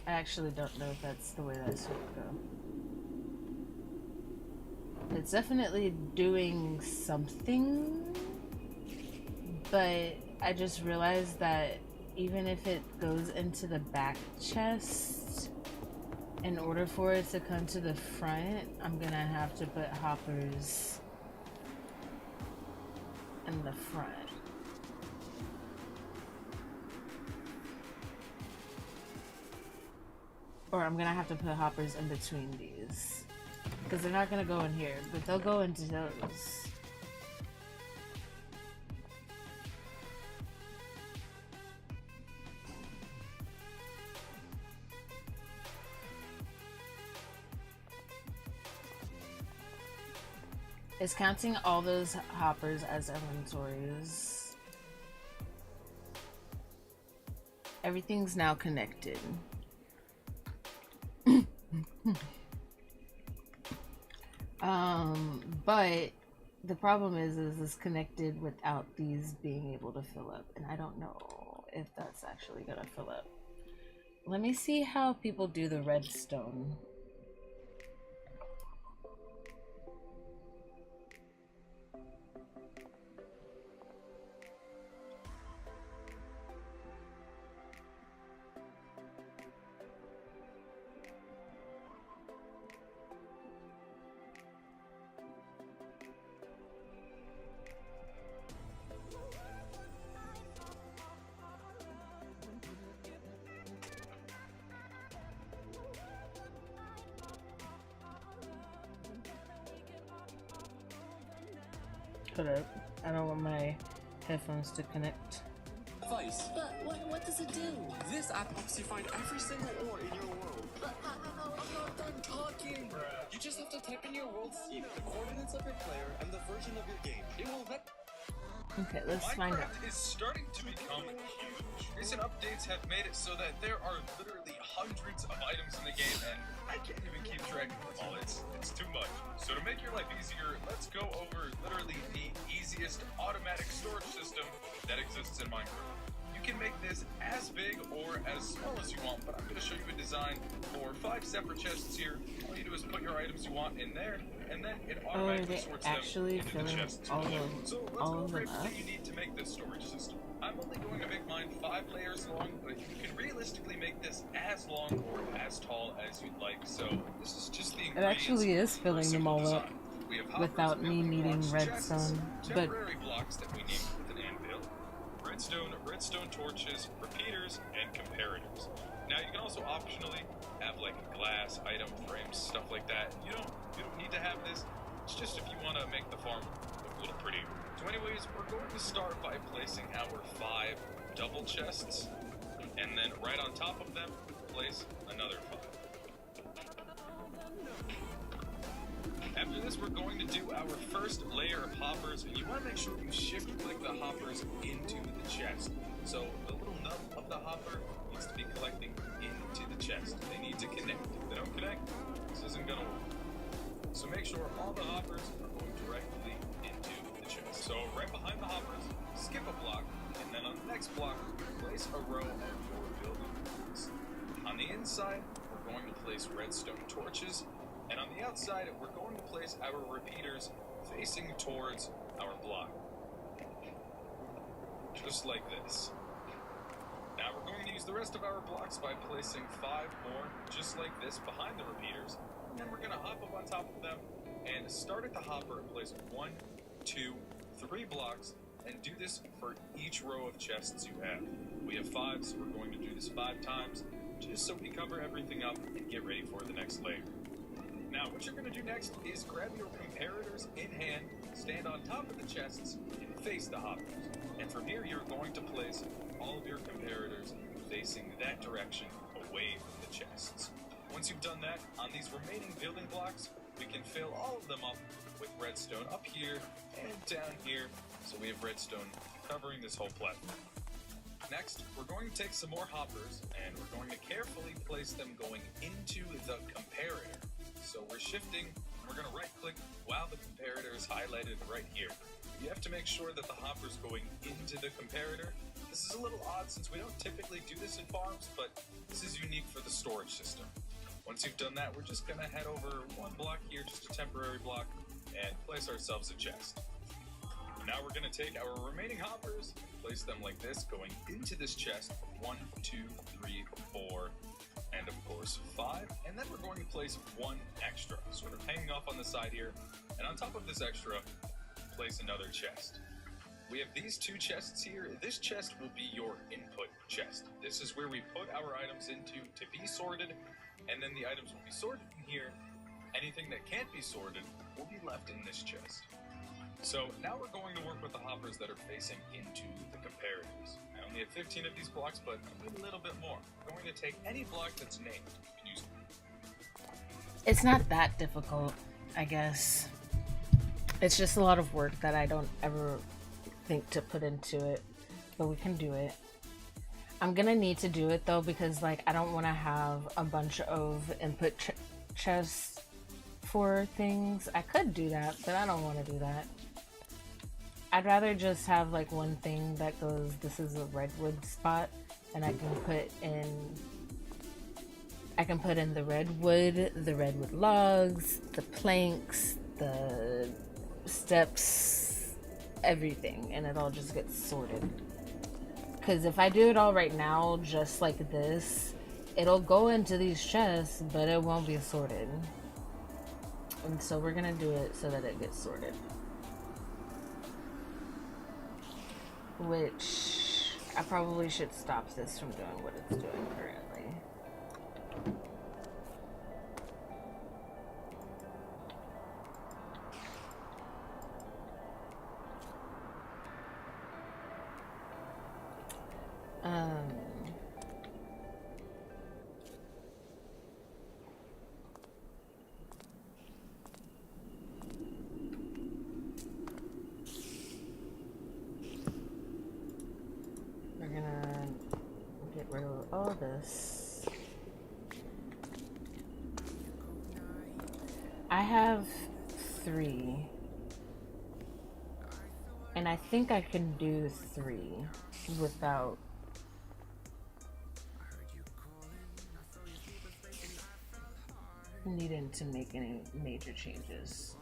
I actually don't know if that's the way that should go. It's definitely doing something, but I just realized that even if it goes into the back chest, in order for it to come to the front, I'm gonna have to put hoppers in the front. Or I'm gonna have to put hoppers in between these. Because they're not gonna go in here, but they'll go into those. It's counting all those hoppers as inventories. Everything's now connected. But the problem is it's connected without these being able to fill up, and I don't know if that's actually gonna fill up. Let me see how people do the redstone. Put up. I don't want my headphones to connect. Device. But what does it do? This app helps you find every single ore in your world. But how I'm not done talking. You just have to type in your world's theme, the coordinates of your player, and the version of your game. It will vet. Okay, let's find out. Minecraft is starting to become huge. Recent updates have made it so that there are literally hundreds of items in the game, and I can't even keep track of them all. It's too much. So to make your life easier, let's go over literally the easiest automatic storage system that exists in Minecraft. You can make this as big or as small as you want, but I'm going to show you a design for 5 separate chests here. All you do is put your items you want in there, and then it automatically sorts them actually into the filling chests. all So let's all go of over them up? everything you need to make this storage system. I'm only going to make mine 5 layers long, but you can realistically make this as long or as tall as you'd like. So this is just the It ingredients actually is for a filling them simple all up design. We have hoppers, without me building needing blocks, chests, redstone, but temporary blocks that we need with an anvil, redstone torches, repeaters, and comparators. Now you can also optionally have like glass, item frames, stuff like that. You don't need to have this. It's just if you want to make the farm look a little prettier. So anyways, we're going to start by placing our 5 double chests, and then right on top of them, place another 5. After this, we're going to do our first layer of hoppers, and you want to make sure you shift click the hoppers into the chest. So the little nub of the hopper needs to be collecting into the chest. They need to connect. If they don't connect, this isn't going to work. So make sure all the hoppers are going directly into the chest. So right behind the hoppers, skip a block, and then on the next block, place a row of your building blocks. On the inside, we're going to place redstone torches, and on the outside, we're going to place our repeaters facing towards our block. Just like this. Now we're going to use the rest of our blocks by placing 5 more, just like this, behind the repeaters. And then we're going to hop up on top of them and start at the hopper and place 1, 2, 3 blocks, and do this for each row of chests you have. We have 5, so we're going to do this 5 times, just so we cover everything up and get ready for the next layer. Now, what you're going to do next is grab your comparators in hand, stand on top of the chests, and face the hoppers. And from here, you're going to place all of your comparators facing that direction away from the chests. Once you've done that, on these remaining building blocks, we can fill all of them up with redstone up here and down here, so we have redstone covering this whole platform. Next, we're going to take some more hoppers, and we're going to carefully place them going into the comparator. So we're shifting, and we're going to right-click while the comparator is highlighted right here. You have to make sure that the hopper's going into the comparator. This is a little odd since we don't typically do this in farms, but this is unique for the storage system. Once you've done that, we're just going to head over 1 block here, just a temporary block, and place ourselves a chest. Now we're going to take our remaining hoppers, place them like this, going into this chest. 1, 2, 3, 4, and of course 5. And then we're going to place 1 extra, sort of hanging off on the side here. And on top of this extra, place another chest. We have these 2 chests here. This chest will be your input chest. This is where we put our items into to be sorted, and then the items will be sorted in here. Anything that can't be sorted will be left in this chest. So now we're going to work with the hoppers that are facing into the comparators. I only have 15 of these blocks, but I need a little bit more. I'm going to take any block that's named. You can use it. it's not that difficult, I guess. It's just a lot of work that I don't ever think to put into it, but we can do it. I'm gonna need to do it though, because like I don't want to have a bunch of input chests for things. I could do that, but I don't want to do that. I'd rather just have like one thing that goes, this is a redwood spot, and I can put in the redwood logs, the planks, the steps, everything, and it all just gets sorted. Because if I do it all right now, just like this, it'll go into these chests, but it won't be sorted. And so we're gonna do it so that it gets sorted. Which I probably should stop this from doing what it's doing currently. We're gonna get rid of all this. I have 3. And I think I can do 3 without needing to make any major changes.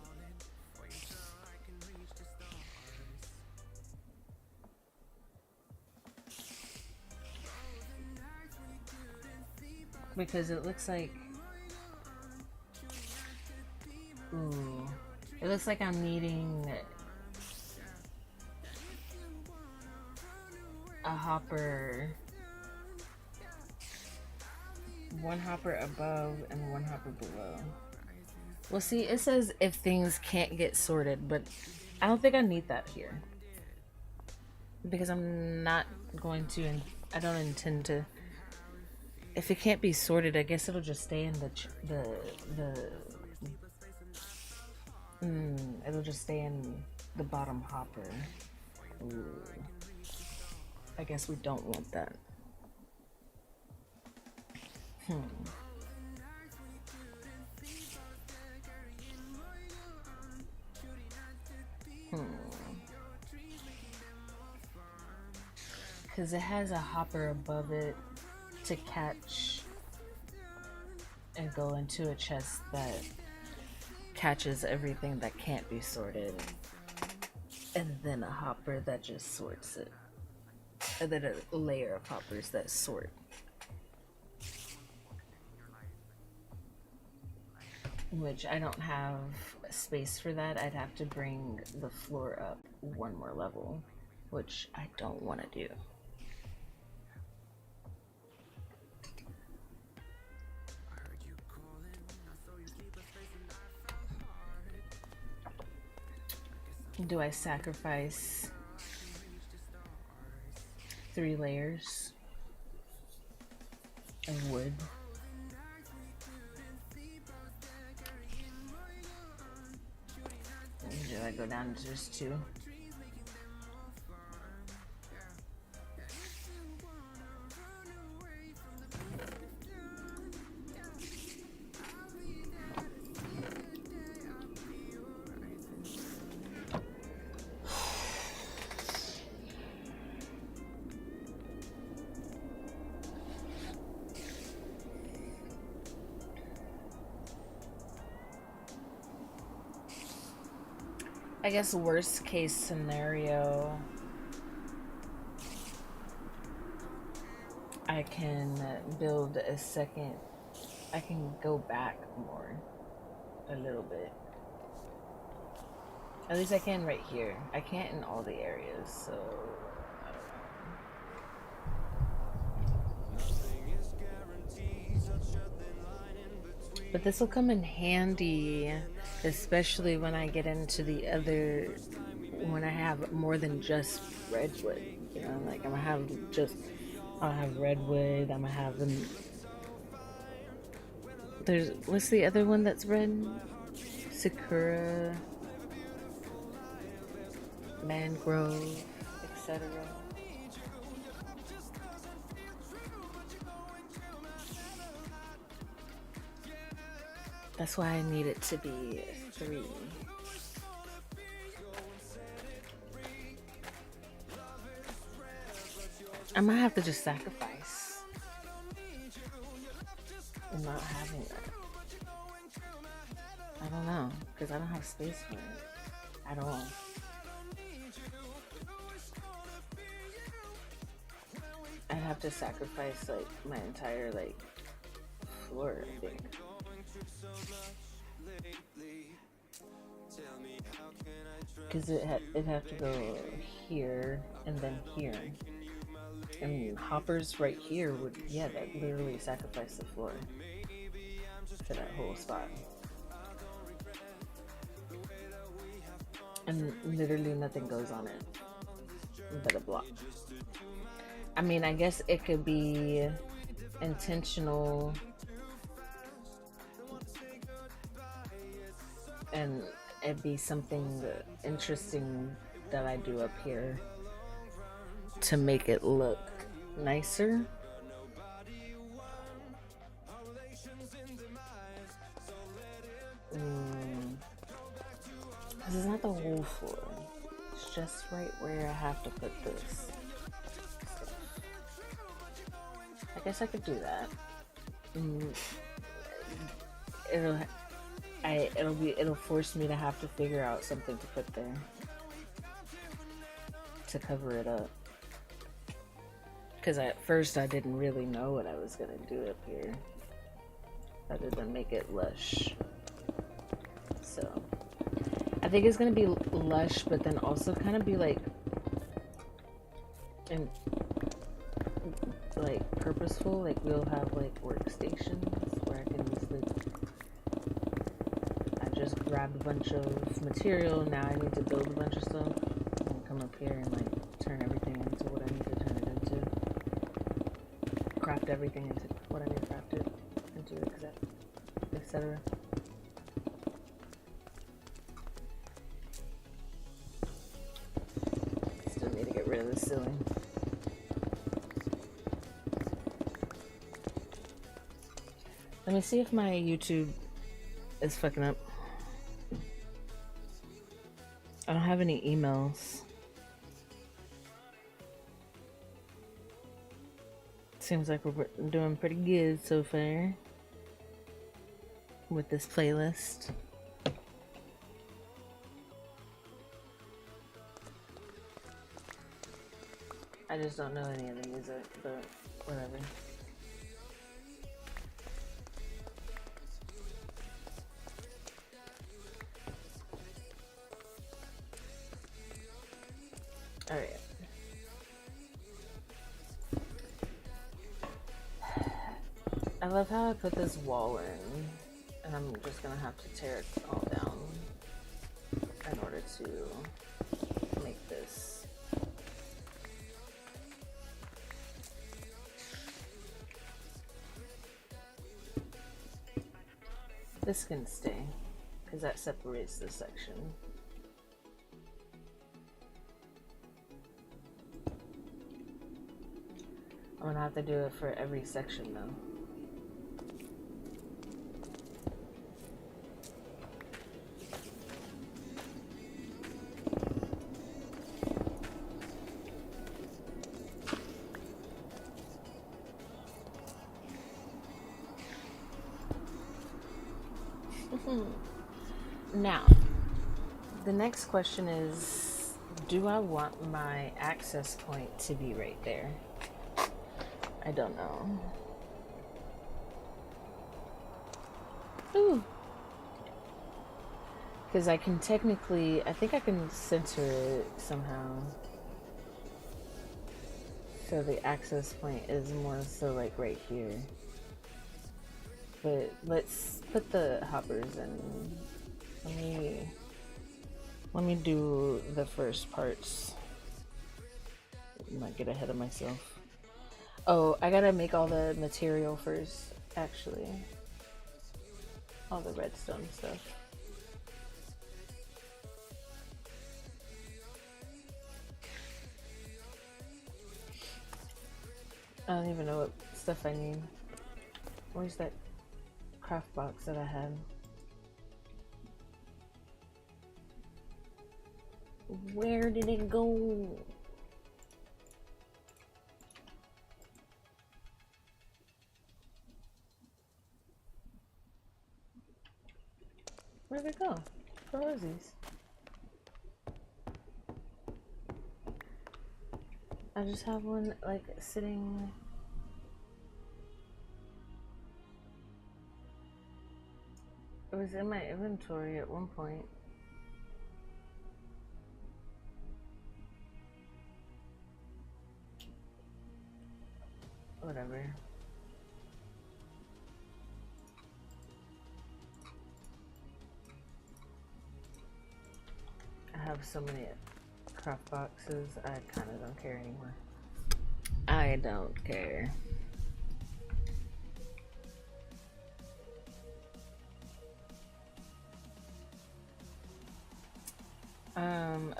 Because it looks like, ooh, it looks like I'm needing a hopper, 1 hopper above and 1 hopper below. Well, see, it says if things can't get sorted, but I don't think I need that here. Because I'm not going to, and I don't intend to. If it can't be sorted, I guess it'll just stay in it'll just stay in the bottom hopper. Ooh. I guess we don't want that. Because it has a hopper above it to catch and go into a chest that catches everything that can't be sorted, and then a hopper that just sorts it, and then a layer of hoppers that sort. Which I don't have space for that. I'd have to bring the floor up 1 more level, which I don't want to do. Do I sacrifice 3 layers of wood? Do I go down to just 2? I guess worst case scenario, I can build a second, I can go back more, a little bit. At least I can right here. I can't in all the areas, so I don't know. But this will come in handy, especially when I get into the other, when I have more than just redwood. You know, like I'll have redwood, I'm gonna have them. There's, what's the other one that's red? Sakura, mangrove, etc. That's why I need it to be 3. I might have to just sacrifice and not having that. I don't know, because I don't have space for it at all. I'd have to sacrifice like my entire like floor, I think. Because it'd have to go here and then here. And hoppers right here would, yeah, that literally sacrifice the floor to that whole spot. And literally nothing goes on it but a block. I mean, I guess it could be intentional and it'd be something interesting that I do up here to make it look nicer. This is not the whole floor. It's just right where I have to put this. I guess I could do that. It'll force me to have to figure out something to put there to cover it up. Because at first I didn't really know what I was gonna do up here, other than make it lush. So I think it's gonna be lush, but then also kind of be like purposeful. Like we'll have like workstations where I can just I just grabbed a bunch of material. Now I need to build a bunch of stuff and come up here and like turn everything into what I need to turn it into. Craft everything into what I need to craft it into, etc. Still need to get rid of the ceiling. Let me see if my YouTube is fucking up. I don't have any emails. Seems like we're doing pretty good so far with this playlist. I just don't know any of the music, but whatever. Alright. I love how I put this wall in, and I'm just gonna have to tear it all down in order to make this. This can stay, because that separates this section. I'm gonna have to do it for every section though. Now, the next question is, do I want my access point to be right there? I don't know. Ooh. Because I can technically, I think I can center it somehow. So the access point is more so like right here. But let's put the hoppers in. Let me do the first parts. I might get ahead of myself. Oh, I gotta make all the material first, actually. All the redstone stuff. I don't even know what stuff I need. Where's that craft box that I had? Where did it go? Where'd it go? Where was these? I just have one like sitting. It was in my inventory at one point. Whatever. I have so many craft boxes, I kind of don't care anymore. I don't care.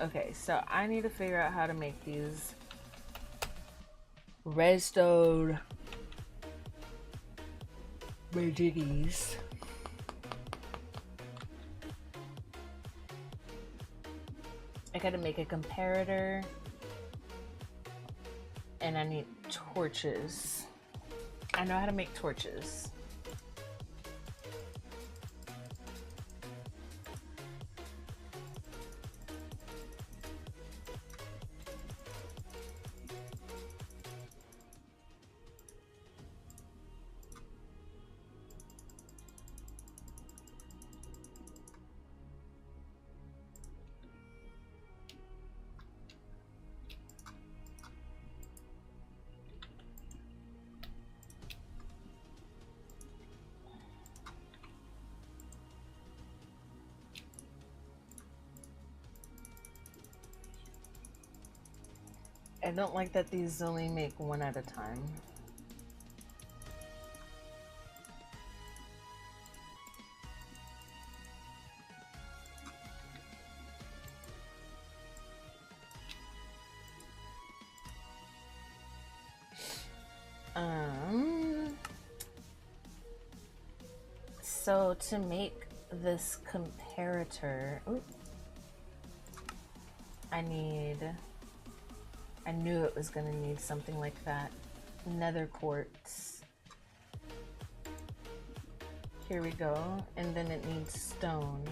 Okay, so I need to figure out how to make these redstone majiggies. I gotta make a comparator, and I need torches. I know how to make torches. I don't like that these only make one at a time. So to make this comparator, I knew it was gonna need something like that. Nether quartz. Here we go. And then it needs stone.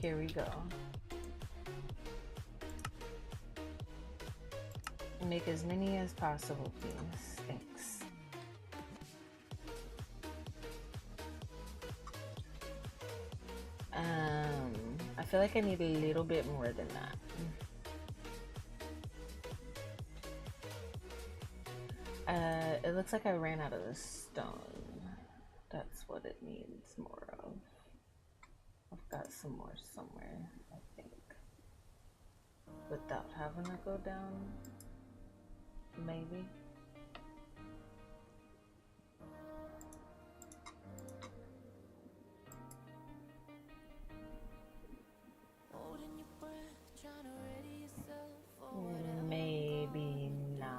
Here we go. Make as many as possible, please. Thanks. I feel like I need a little bit more than that. It looks like I ran out of the stone. That's what it needs more of. I've got some more somewhere, I think. Without having to go down, maybe. Maybe not.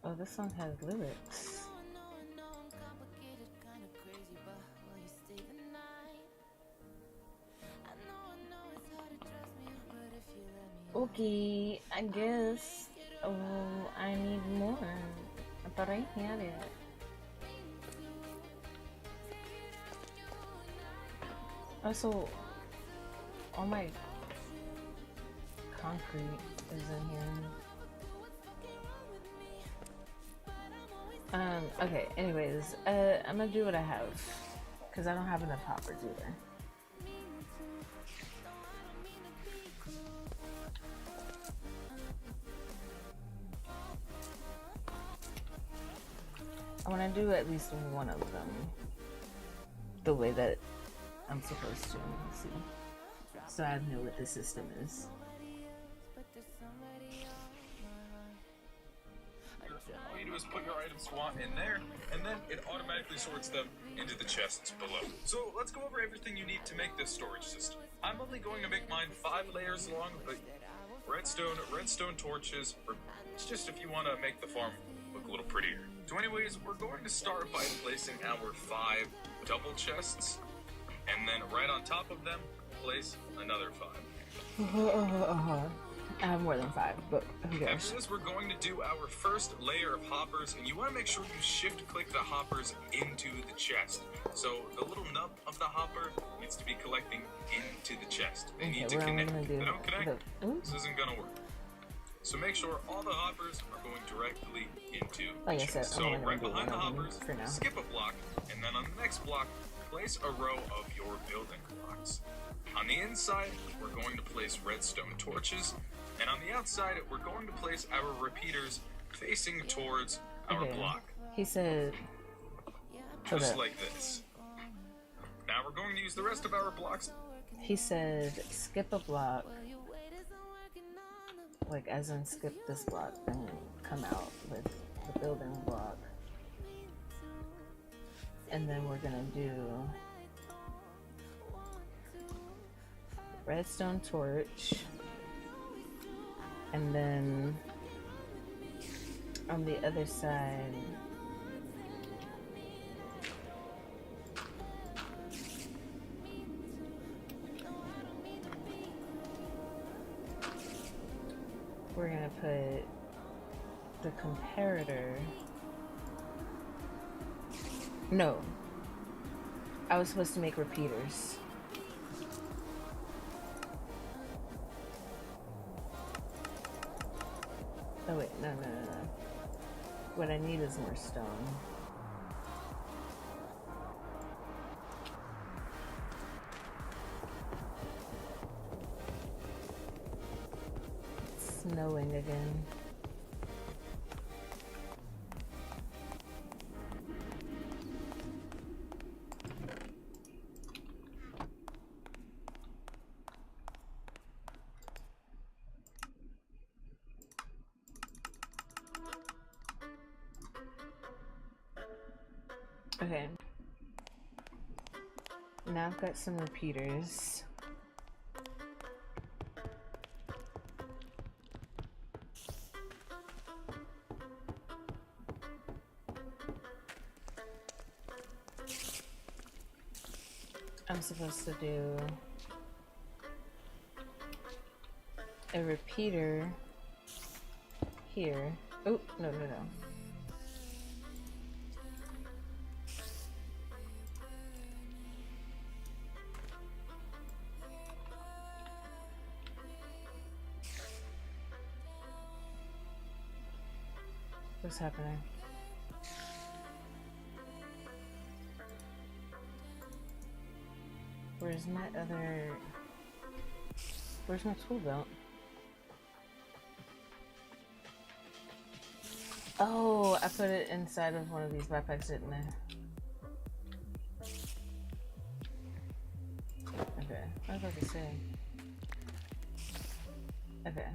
Oh, this song has lyrics. Okay, I guess. Oh, I need more. I thought I had it. Also, all my concrete is in here. Okay, anyways, I'm gonna do what I have, because I don't have enough hoppers either. I want to do at least one of them the way that I'm supposed to. Let's see. So I know what the system is. All you do is put your item squat in there, and then it automatically sorts them into the chests below. So let's go over everything you need to make this storage system. I'm only going to make mine 5 layers long, but redstone torches, or it's just if you want to make the farm look a little prettier. So anyways, we're going to start by placing our 5 double chests, and then right on top of them, place another 5. I have more than 5, but who cares? After this, we're going to do our first layer of hoppers, and you want to make sure you shift-click the hoppers into the chest. So the little nub of the hopper needs to be collecting into the chest. They need to we're only connect. gonna If do they don't connect, the- this isn't going to work. So make sure all the hoppers are going directly into the Like I said, chest. I'm So only gonna right do behind the one of them hoppers, for now. skip a block, and then on the next block, place a row of your building blocks. On the inside, we're going to place redstone torches, and on the outside, we're going to place our repeaters facing towards our Okay. block, He said, hold just up. like this. Now we're going to use the rest of our blocks. He said, skip a block. Like, as in skip this block and come out with the building block. And then we're gonna do redstone torch. And then on the other side, we're gonna put the comparator. No. I was supposed to make repeaters. Oh wait, no. What I need is more stone. It's snowing again. Okay. Now I've got some repeaters. I'm supposed to do a repeater here. Oh, no. What's happening? Where's my tool belt? Oh, I put it inside of one of these backpacks, didn't I? Okay, what was I about to say? Okay.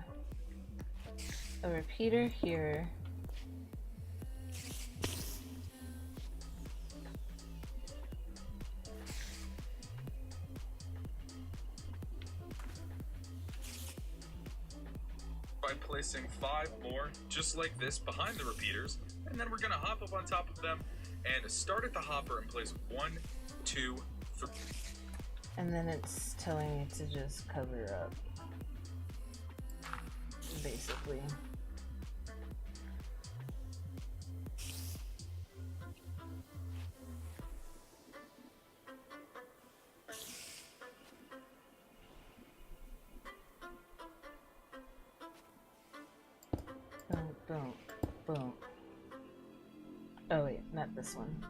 A repeater here. By placing 5 more, just like this, behind the repeaters, and then we're gonna hop up on top of them and start at the hopper and place 1, 2, 3. And then it's telling me to just cover up. Basically. Boom. Oh wait, not this one.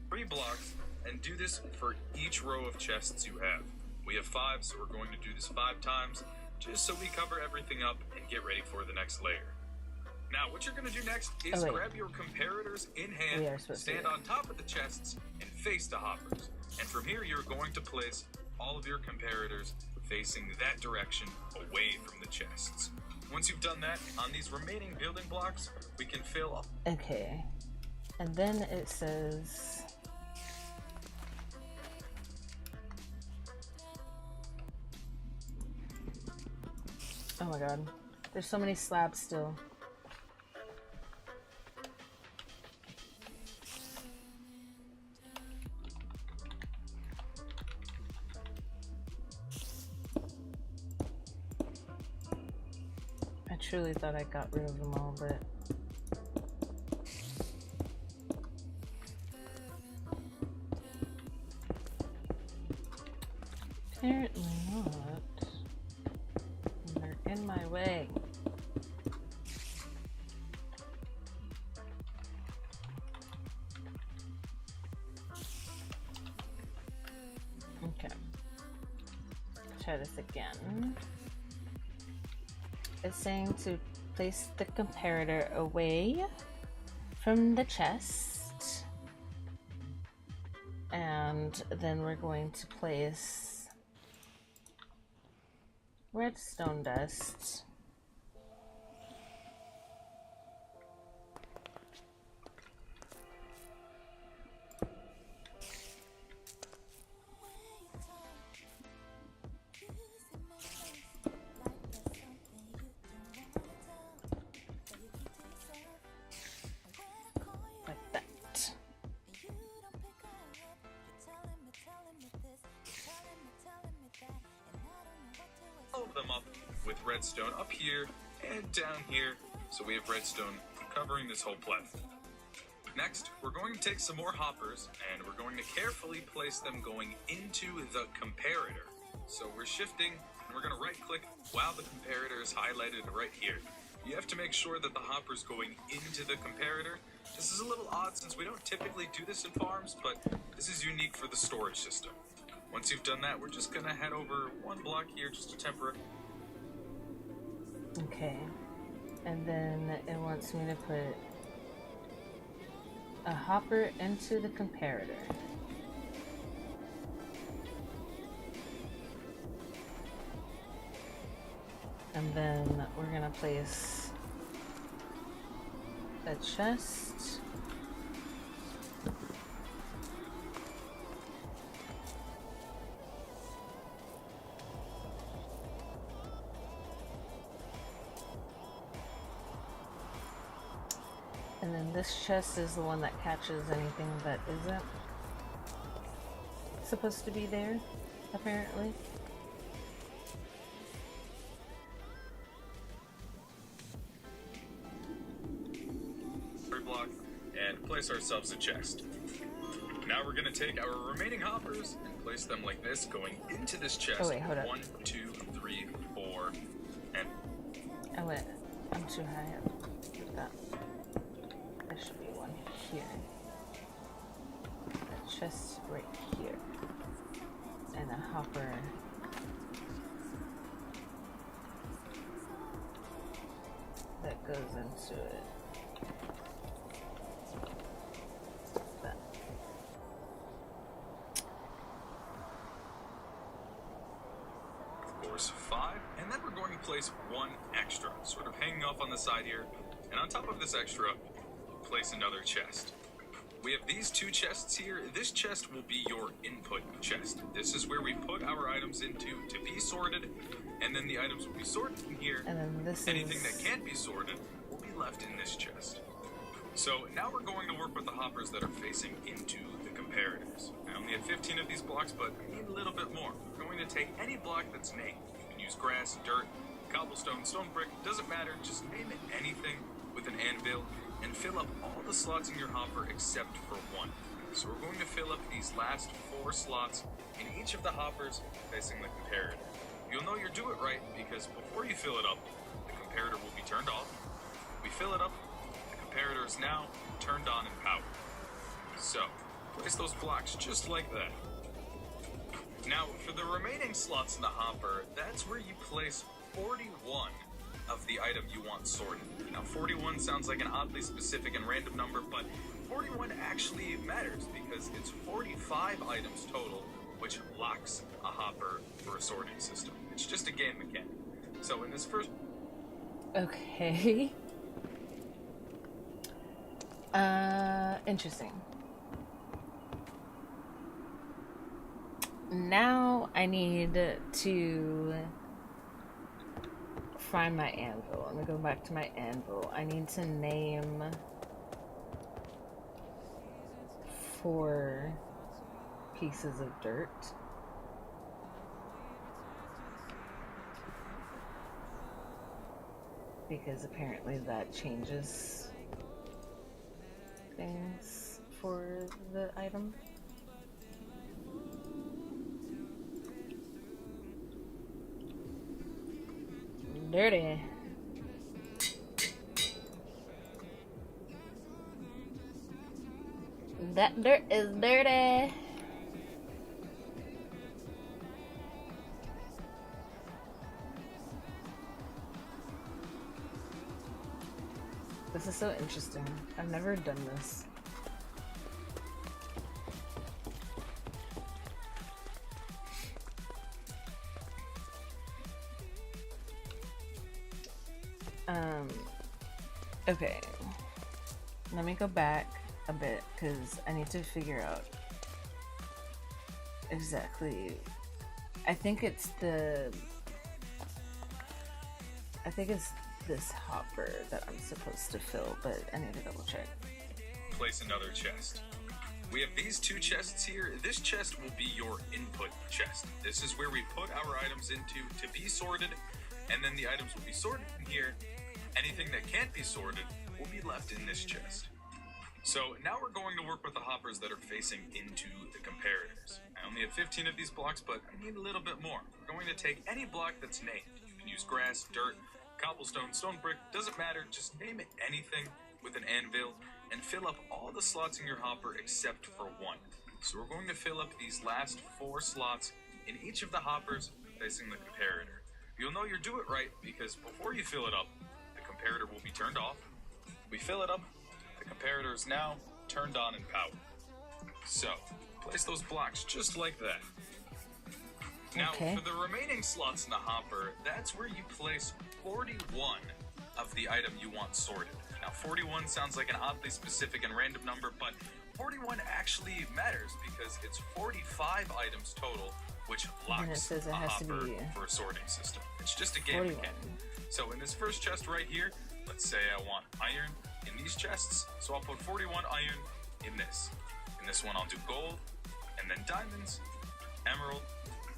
3 blocks, and do this for each row of chests you have. We have 5, so we're going to do this 5 times, just so we cover everything up and get ready for the next layer. Now, what you're going to do next is grab your comparators in hand, stand on top of the chests, and face the hoppers. And from here, you're going to place all of your comparators facing that direction away from the chests. Once you've done that, on these remaining building blocks, we can fill up. Okay. And then it says... Oh my god. There's so many slabs still. truly thought I got rid of them all, but apparently not. And they're in my way. Okay. Try this again. It's saying to place the comparator away from the chest. And then we're going to place redstone dust like that. Follow them up with redstone up here and down here, so we have redstone covering this whole platform. Next, we're going to take some more hoppers, and we're going to carefully place them going into the comparator. So we're shifting, and we're going to right-click while the comparator is highlighted right here. You have to make sure that the hopper's going into the comparator. This is a little odd since we don't typically do this in farms, but this is unique for the storage system. Once you've done that, we're just going to head over one block here, just a temporary. Okay. And then it wants me to put a hopper into the comparator. And then we're gonna place a chest. And then this chest is the one that catches anything that isn't supposed to be there, apparently. Block and place ourselves a chest. Now we're going to take our remaining hoppers and place them like this, going into this chest. Oh wait, hold up. 1, 2, 3, 4, and I'm too high up with that. There should be one here. A chest right here. And a hopper that goes into it. That. of course 5, and then we're going to place one extra, sort of hanging off on the side here, and on top of this extra, place another chest. We have these two chests here. This chest will be your input chest. This is where we put our items into to be sorted, and then the items will be sorted in here. And then this Anything is... that can't be sorted will be left in this chest. So now we're going to work with the hoppers that are facing into the comparators. I only have 15 of these blocks, but I need a little bit more. We're going to take any block that's named. You can use grass, dirt, cobblestone, stone brick, doesn't matter. Just name it anything with an anvil and fill up all the slots in your hopper except for one. So we're going to fill up these last 4 slots in each of the hoppers facing the comparator. You'll know you're doing it right because before you fill it up, the comparator will be turned off. We fill it up, the comparator is now turned on and powered. So, place those blocks just like that. Now, for the remaining slots in the hopper, that's where you place 41 of the item you want sorted. Now, 41 sounds like an oddly specific and random number, but 41 actually matters because it's 45 items total, which locks a hopper for a sorting system. It's just a game mechanic. So in this first... Okay. Interesting. Now I need to find my anvil. I'm gonna go back to my anvil. I need to name 4 pieces of dirt. because apparently that changes things for the item. Dirty. That dirt is dirty. This is so interesting. I've never done this. Okay. Let me go back a bit because I need to figure out exactly. I think it's this hopper that I'm supposed to fill, but I need to double check. Place another chest. We have these two chests here. This chest will be your input chest. This is where we put our items into to be sorted, and then the items will be sorted in here. Anything that can't be sorted will be left in this chest. So now we're going to work with the hoppers that are facing into the comparators. I only have 15 of these blocks, but I need a little bit more. We're going to take any block that's named. You can use grass, dirt, cobblestone, stone brick, doesn't matter. Just name it anything with an anvil and fill up all the slots in your hopper except for one. So we're going to fill up these last 4 slots in each of the hoppers facing the comparator. You'll know you do it right because before you fill it up, the comparator will be turned off. We fill it up, the comparator is now turned on and powered. So, place those blocks just like that. Now, Okay. for the remaining slots in the hopper, that's where you place 41 of the item you want sorted. Now, 41 sounds like an oddly specific and random number, but 41 actually matters because it's 45 items total, which And it locks says it a has to hopper be for a sorting system. It's just a game 41. mechanic. So in this first chest right here, let's say I want iron in these chests, so I'll put 41 iron in this. In this one I'll do gold, and then diamonds, emerald,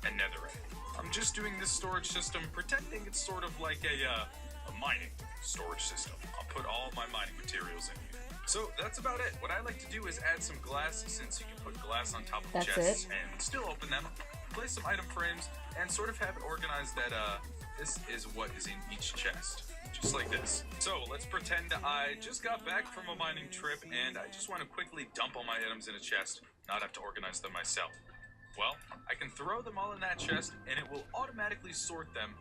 and netherite. I'm just doing this storage system, pretending it's sort of like a mining storage system. I'll put all my mining materials in here. So that's about it. What I like to do is add some glass, since you can put glass on top of That's chests it? and still open them, place some item frames, and sort of have it organized that this is what is in each chest. Just like this. So let's pretend I just got back from a mining trip and I just want to quickly dump all my items in a chest, not have to organize them myself. Well, I can throw them all in that chest and it will automatically sort them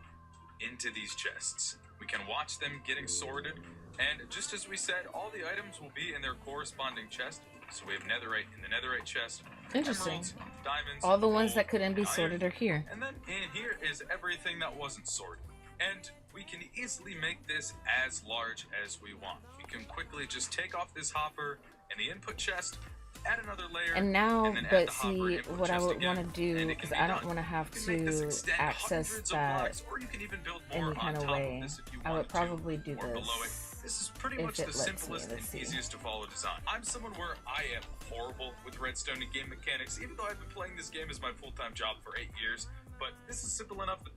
into these chests. We can watch them getting sorted, and just as we said, all the items will be in their corresponding chest. So we have netherite in the netherite chest, Interesting. emeralds, diamonds, All the ones gold, that couldn't be and iron. sorted are here. And then in here is everything that wasn't sorted. And we can easily make this as large as we want. We can quickly just take off this hopper in the input chest, add another layer, And now, and then add but the hopper see, input what I chest would again, want to do, and it because can be I don't done. want to have You can make this to extend access hundreds of that blocks, or you can even build more any kind on of top way. this if you I would wanted to, probably do or below it. this This is pretty if much it the lets me. simplest and Let's see. easiest to follow design. I'm someone where I am horrible with redstone and game mechanics, even though I've been playing this game as my full-time job for 8 years, but this is simple enough that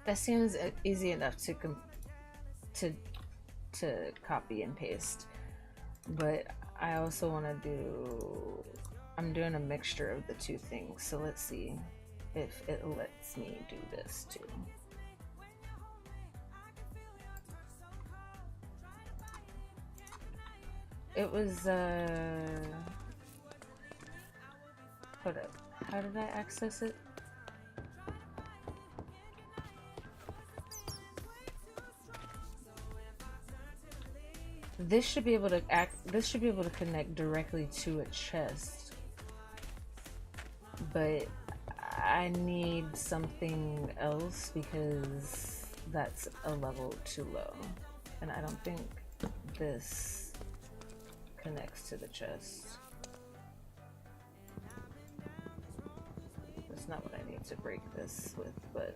That seems easy enough to to copy and paste, but I also want to do. I'm doing a mixture of the two things, so let's see if it lets me do this too. It was hold up. How did I access it? This should be able to connect directly to a chest. But I need something else because that's a level too low. And I don't think this connects to the chest. That's not what I need to break this with, but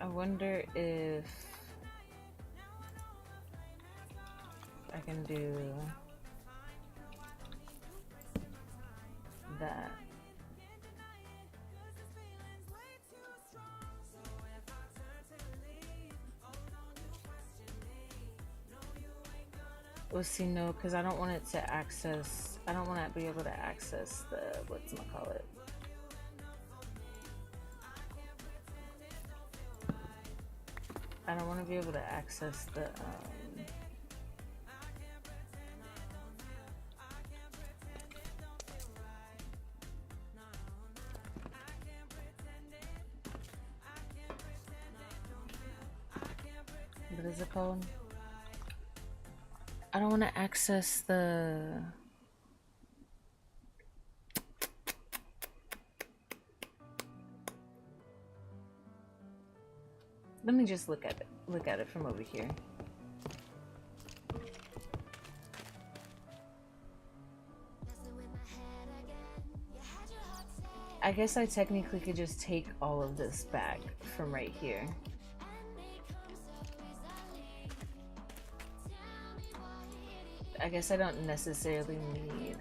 I wonder if can do that. Well, see, no, because I don't want it to access, I don't want to be able to access the, whatchamacallit. I don't want to be able to access the, what is it called? I don't want to access the... Let me just look at it from over here. I guess I technically could just take all of this back from right here. I guess I don't necessarily need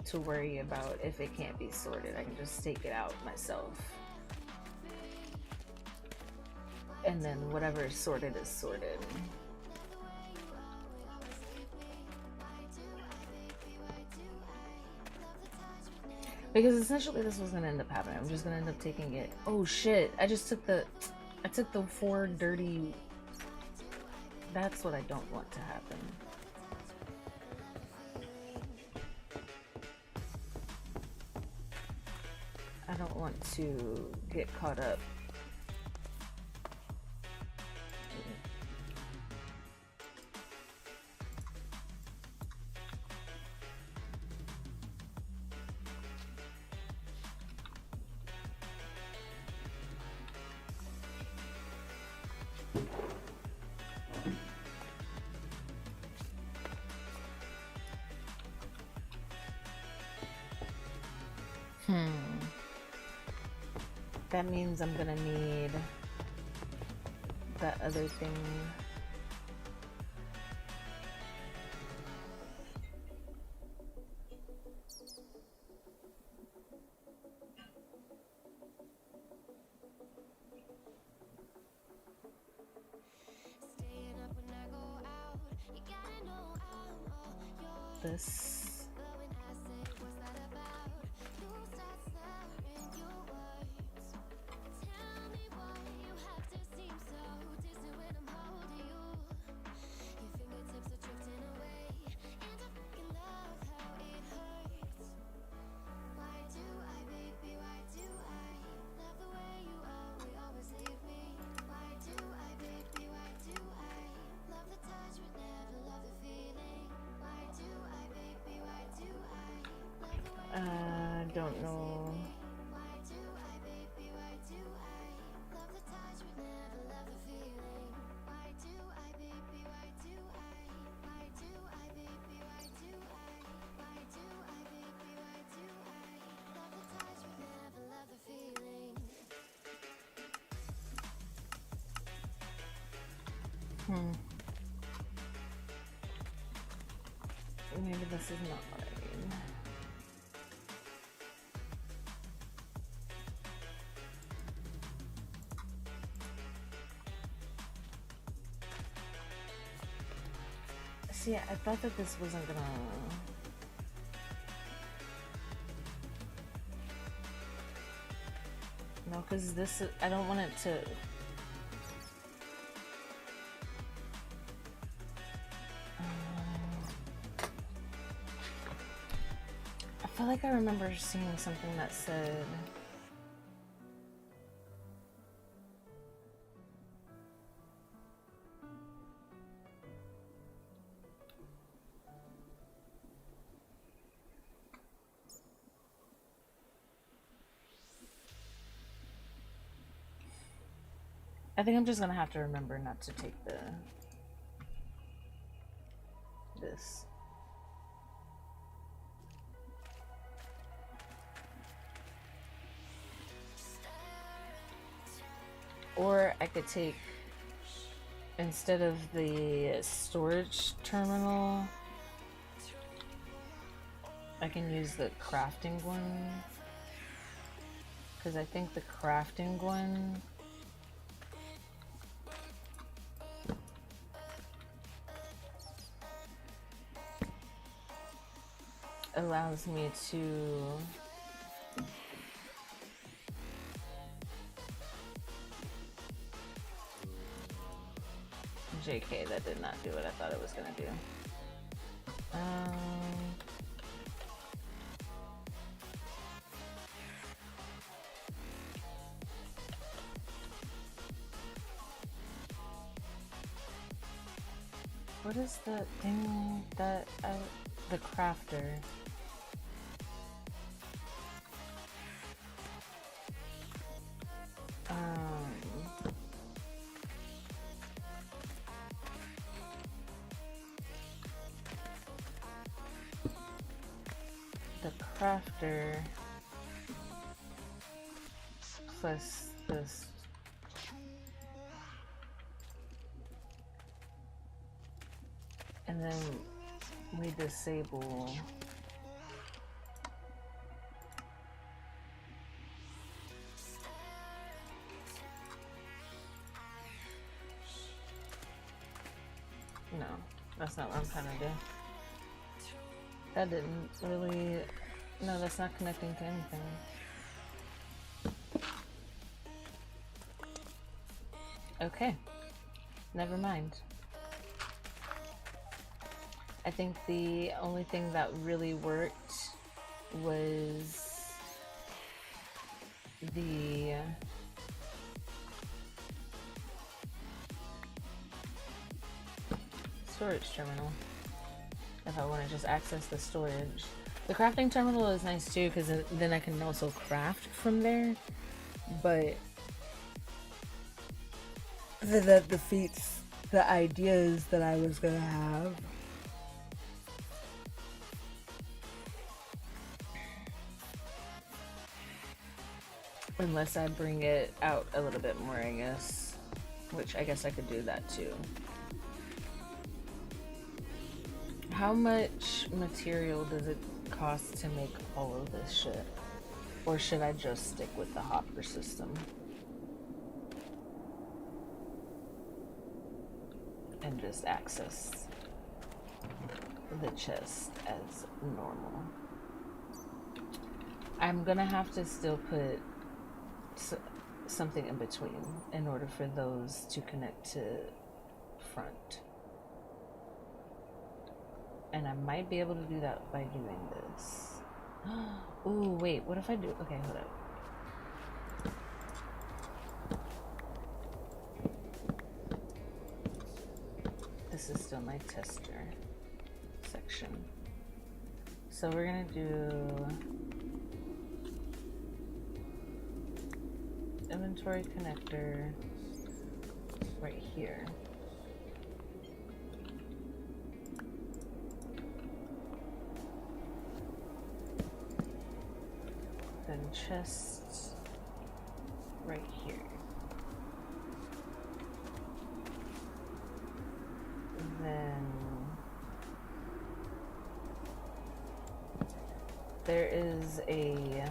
to worry about if it can't be sorted. I can just take it out myself. And then whatever is sorted is sorted. Because essentially this was gonna end up happening. I'm just gonna end up taking it. Oh shit, I took the 4 dirty... That's what I don't want to happen. I don't want to get caught up. That means I'm gonna need that other thing. This. Don't know. Maybe this is not what I mean. See, I thought that this wasn't gonna... No, because this... I don't want it to... I feel like I remember seeing something that said... I think I'm just gonna have to remember not to take this. Or I could take instead of the storage terminal, I can use the crafting one. Because I think the crafting one allows me to JK, that did not do what I thought it was gonna do. What is the thing that the crafter? The crafter plus this. And then we disable no, that's not what I'm trying to do. That didn't really, no, that's not connecting to anything. Okay, never mind. I think the only thing that really worked was the storage terminal. If I want to just access the storage. The crafting terminal is nice too, because then I can also craft from there. But that defeats the ideas that I was gonna have. Unless I bring it out a little bit more, I guess. Which I guess I could do that too. How much material does it cost to make all of this shit? Or should I just stick with the hopper system? And just access the chest as normal. I'm gonna have to still put something in between in order for those to connect to front. And I might be able to do that by doing this. Ooh, wait, what if I do? Okay, hold up. This is still my tester section. So we're gonna do inventory connector right here. Then chest right here. Then there is a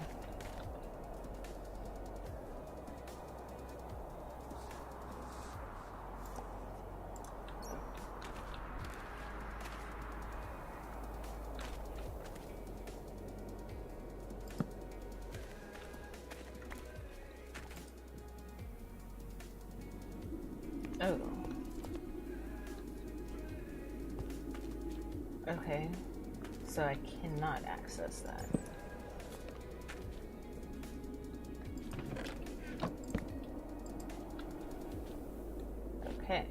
oh. Okay. So I cannot access that. Okay.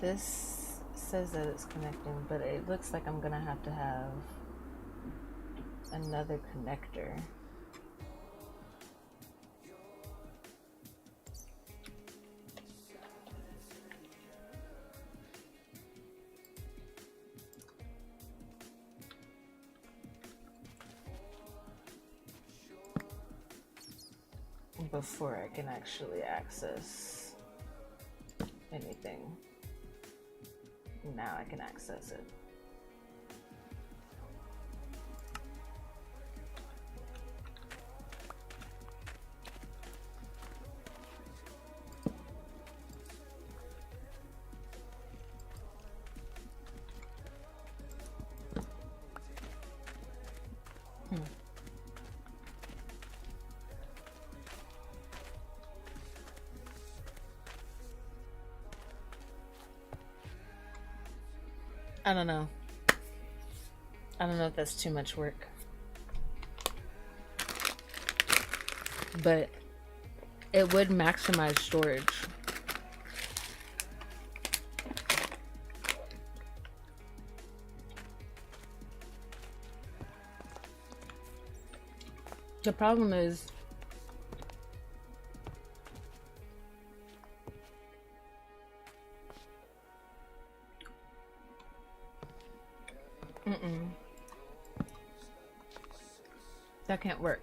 This says that it's connecting, but it looks like I'm gonna have to have another connector. before I can actually access anything. Now I can access it. I don't know. I don't know if that's too much work. But it would maximize storage. The problem is that can't work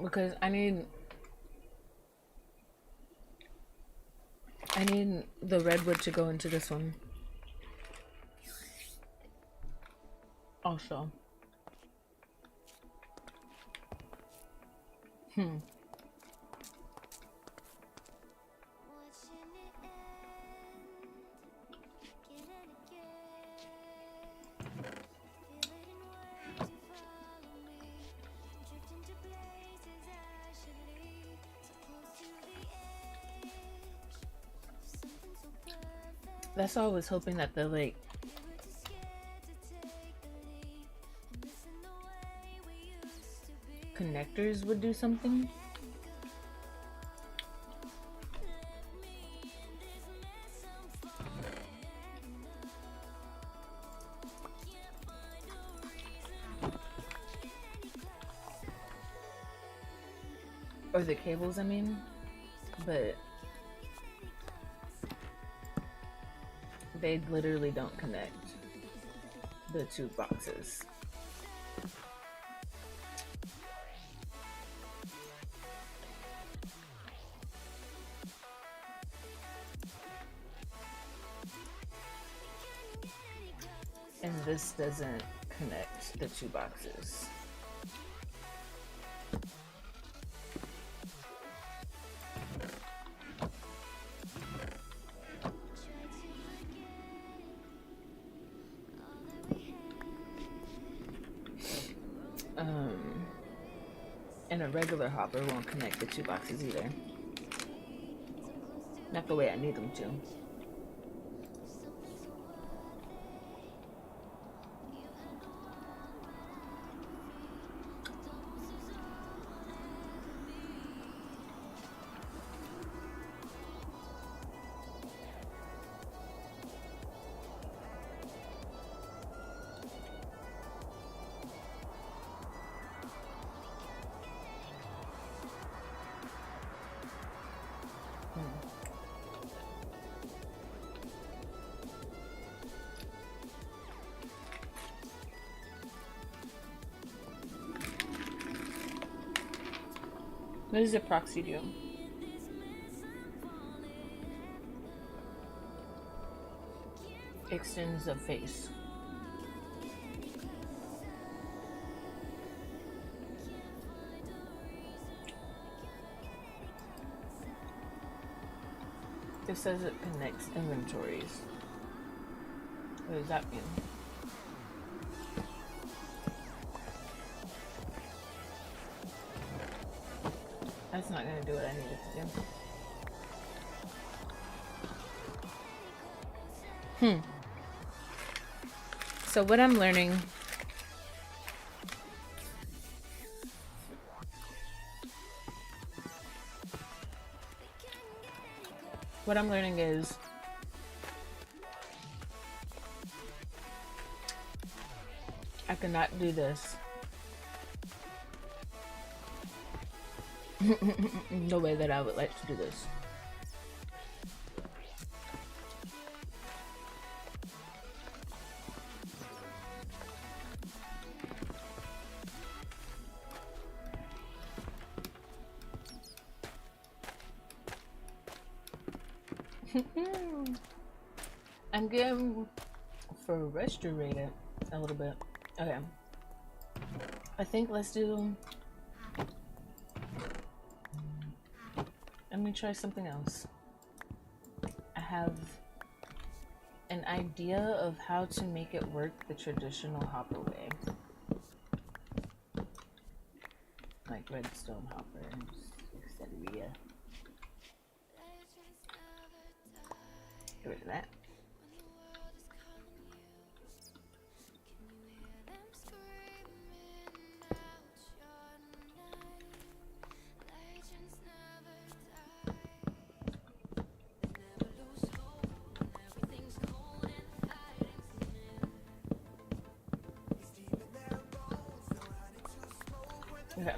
because I need the redwood to go into this one also. That's all I was hoping that the like connectors would do something. Or the cables, I mean, but they literally don't connect the two boxes. And this doesn't connect the two boxes. And a regular hopper won't connect the two boxes either. Not the way I need them to. What does the proxy do? Extends the face. It says it connects inventories. What does that mean? That's not gonna do what I need it to do. So what I'm learning is I cannot do this. No way that I would like to do this. I'm getting frustrated a little bit. Okay. I think let's do. Let me try something else. I have an idea of how to make it work the traditional hopper way. Like redstone hoppers, etc. Get rid of that. Okay.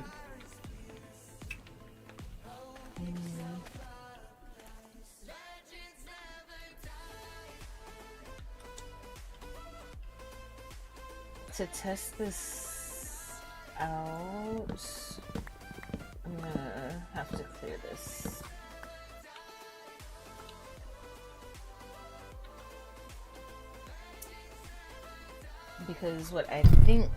To test this out, I'm gonna have to clear this. Because what I think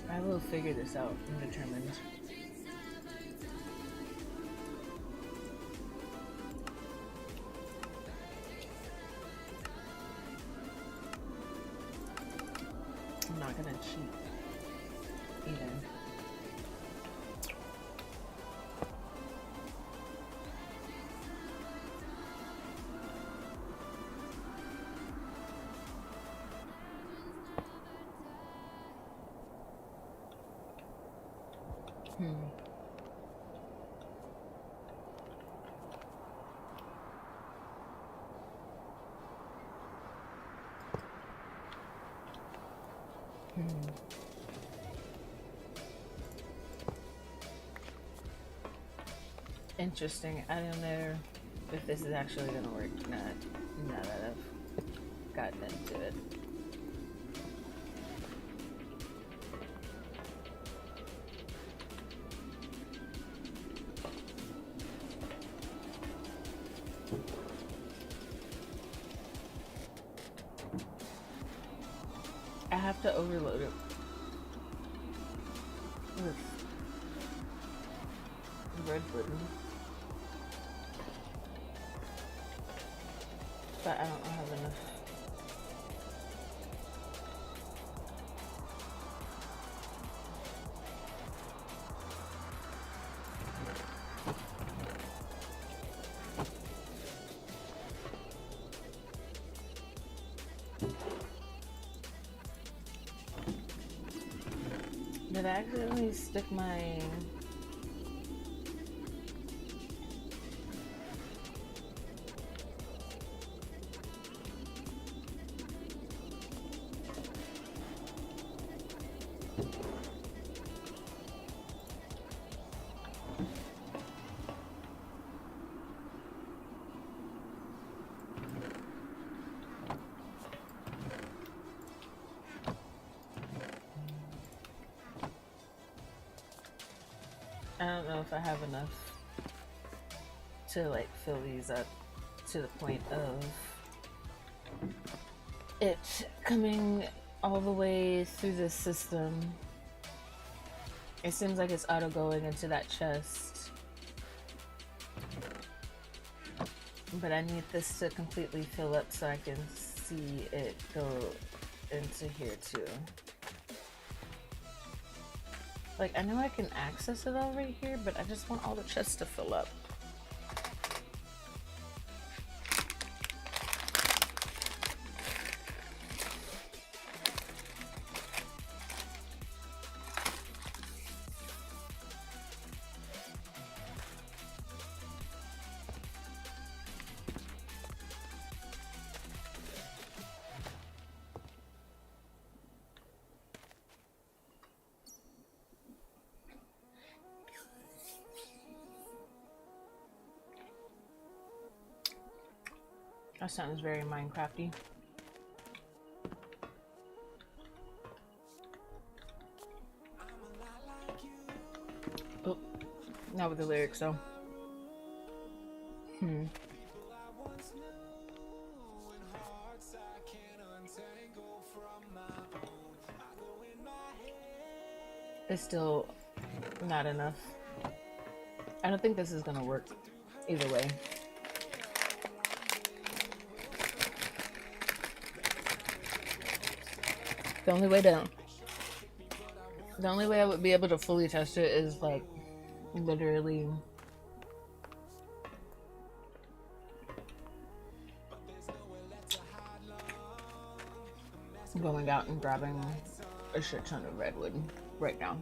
I will figure this out. I'm determined. I'm not gonna cheat either. Interesting. I don't know if this is actually gonna work. Now that I've gotten into it. I have to overload it with red button, but I don't have enough. Did I accidentally stick my... know if I have enough to like fill these up to the point of it coming all the way through the system. It seems like it's auto going into that chest, but I need this to completely fill up so I can see it go into here too. Like, I know I can access it all right here, but I just want all the chests to fill up. That sounds very Minecrafty. Oh, not with the lyrics though. It's still not enough. I don't think this is gonna work either way. The only way I would be able to fully test it is like literally going out and grabbing a shit ton of redwood right now.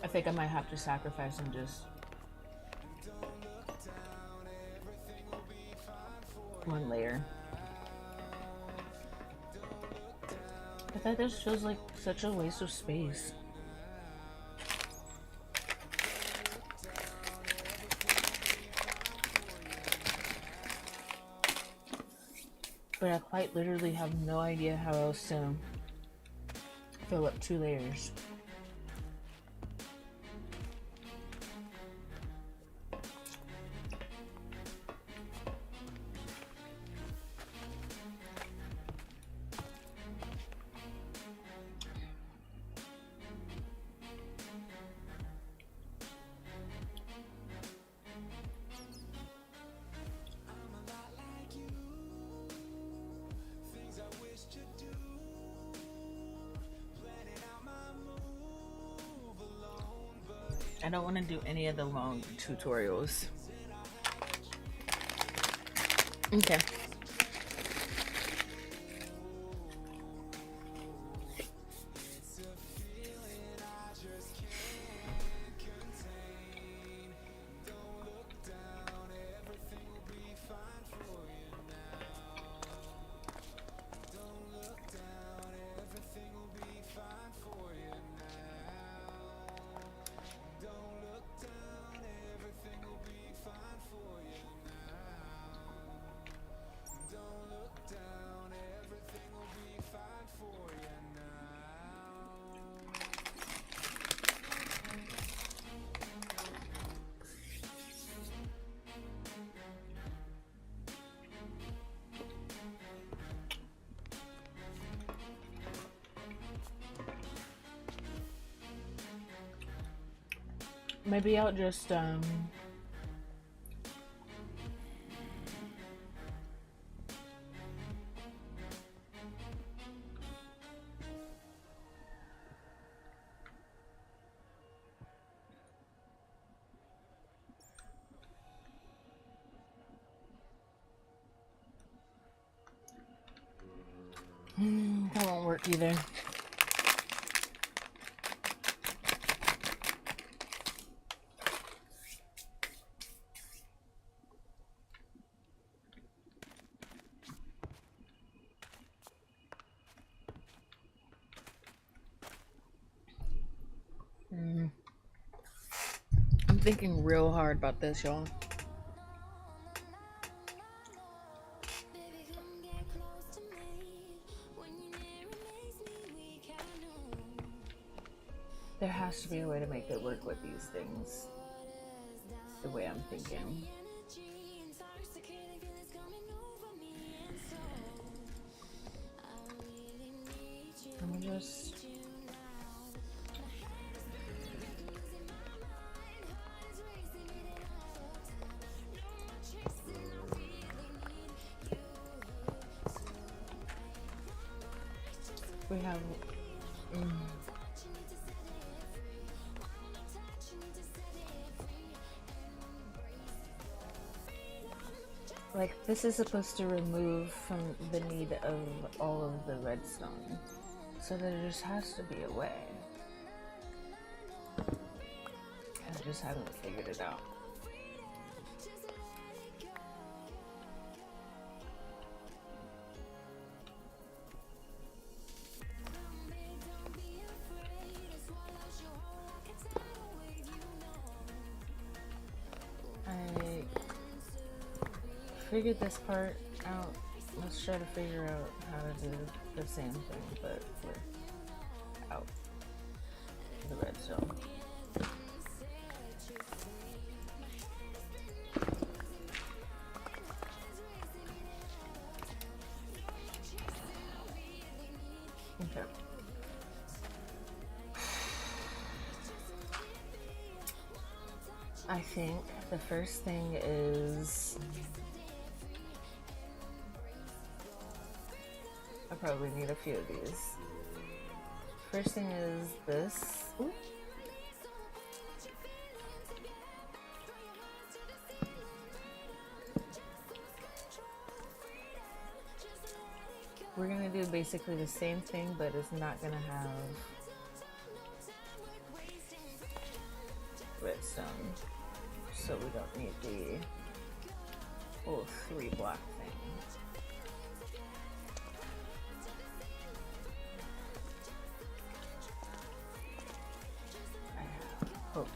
I think I might have to sacrifice and just one layer. But that just feels like such a waste of space. But I quite literally have no idea how else to fill up 2 layers. I don't want to do any of the long tutorials. Okay. Maybe I'll just that won't work either. I'm thinking real hard about this, y'all. There has to be a way to make it work with these things. The way I'm thinking. Let me just... We have... Like, this is supposed to remove from the need of all of the redstone. So there just has to be a way. I just haven't figured it out. I figured this part out. Let's try to figure out how to do the same thing, but without the redstone. Okay. I think the first thing is I probably need a few of these. First thing is this. Ooh. We're gonna do basically the same thing, but it's not gonna have redstone. So we don't need the whole 3-block thing. I hope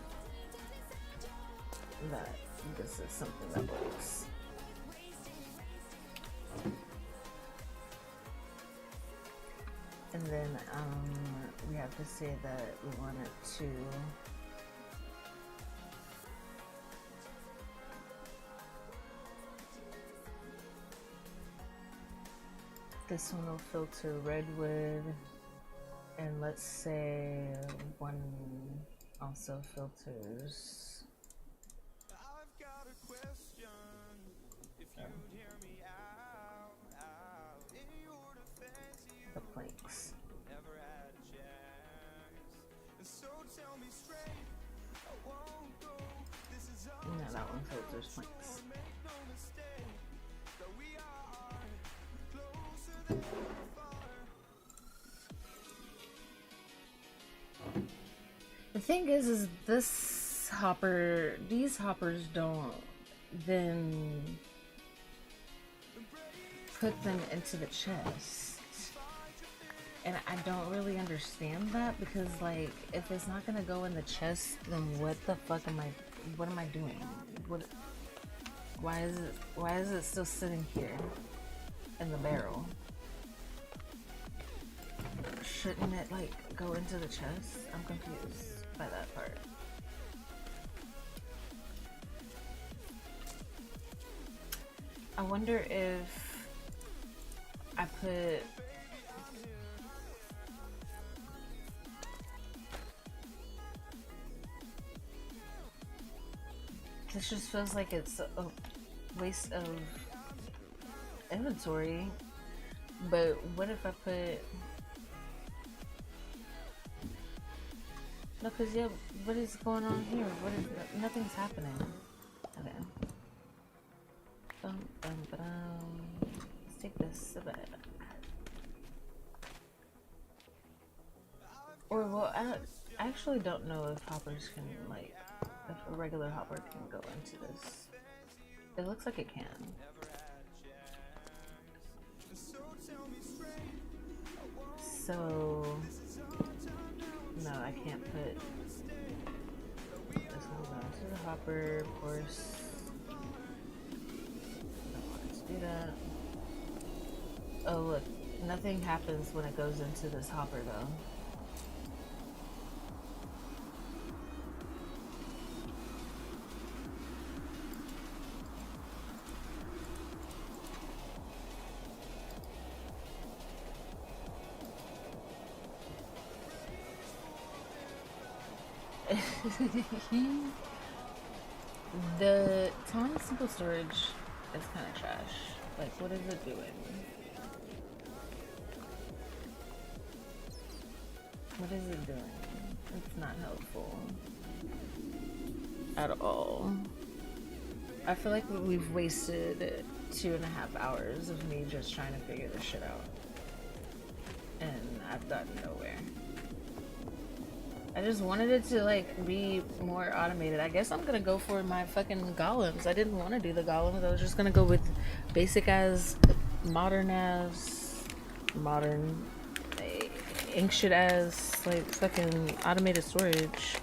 that this is something that works. And then we have to say that we want it to this one will filter redwood, and let's say one also filters I've got a question. If you'd hear me out, in your defense, you the planks. never had a chance. And so tell me straight, I won't go. This is all No, that one filters planks. make no mistake. That we are closer than far. The thing is this hopper, these hoppers don't then put them into the chest. And I don't really understand that, because like, if it's not gonna go in the chest, then what the fuck am I doing? Why is it still sitting here in the barrel? Shouldn't it like go into the chest? I'm confused by that part. I wonder if I put this just feels like it's a waste of inventory, but what if I put no, cause yeah, what is going on here? Nothing's happening. Okay. Let's take this a bit. Or well, I actually don't know if hoppers can like, if a regular hopper can go into this. It looks like it can. So no, I can't put this one onto the hopper, of course. Don't want it to do that. Oh look, nothing happens when it goes into this hopper though. The Tron Simple Storage is kind of trash. Like, what is it doing? What is it doing? It's not helpful at all. I feel like we've wasted 2.5 hours of me just trying to figure this shit out. And I've gotten nowhere. I just wanted it to like be more automated. I guess I'm gonna go for my fucking golems. I didn't want to do the golems. I was just gonna go with basic as, modern, ancient as, like fucking automated storage.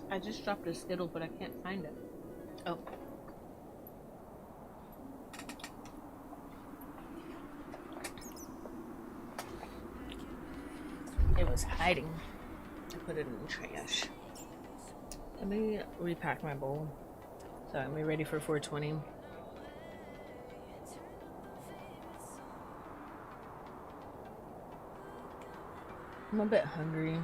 I just dropped a Skittle, but I can't find it. Oh. It was hiding. I put it in the trash. Let me repack my bowl. So I'm ready for 420. I'm a bit hungry.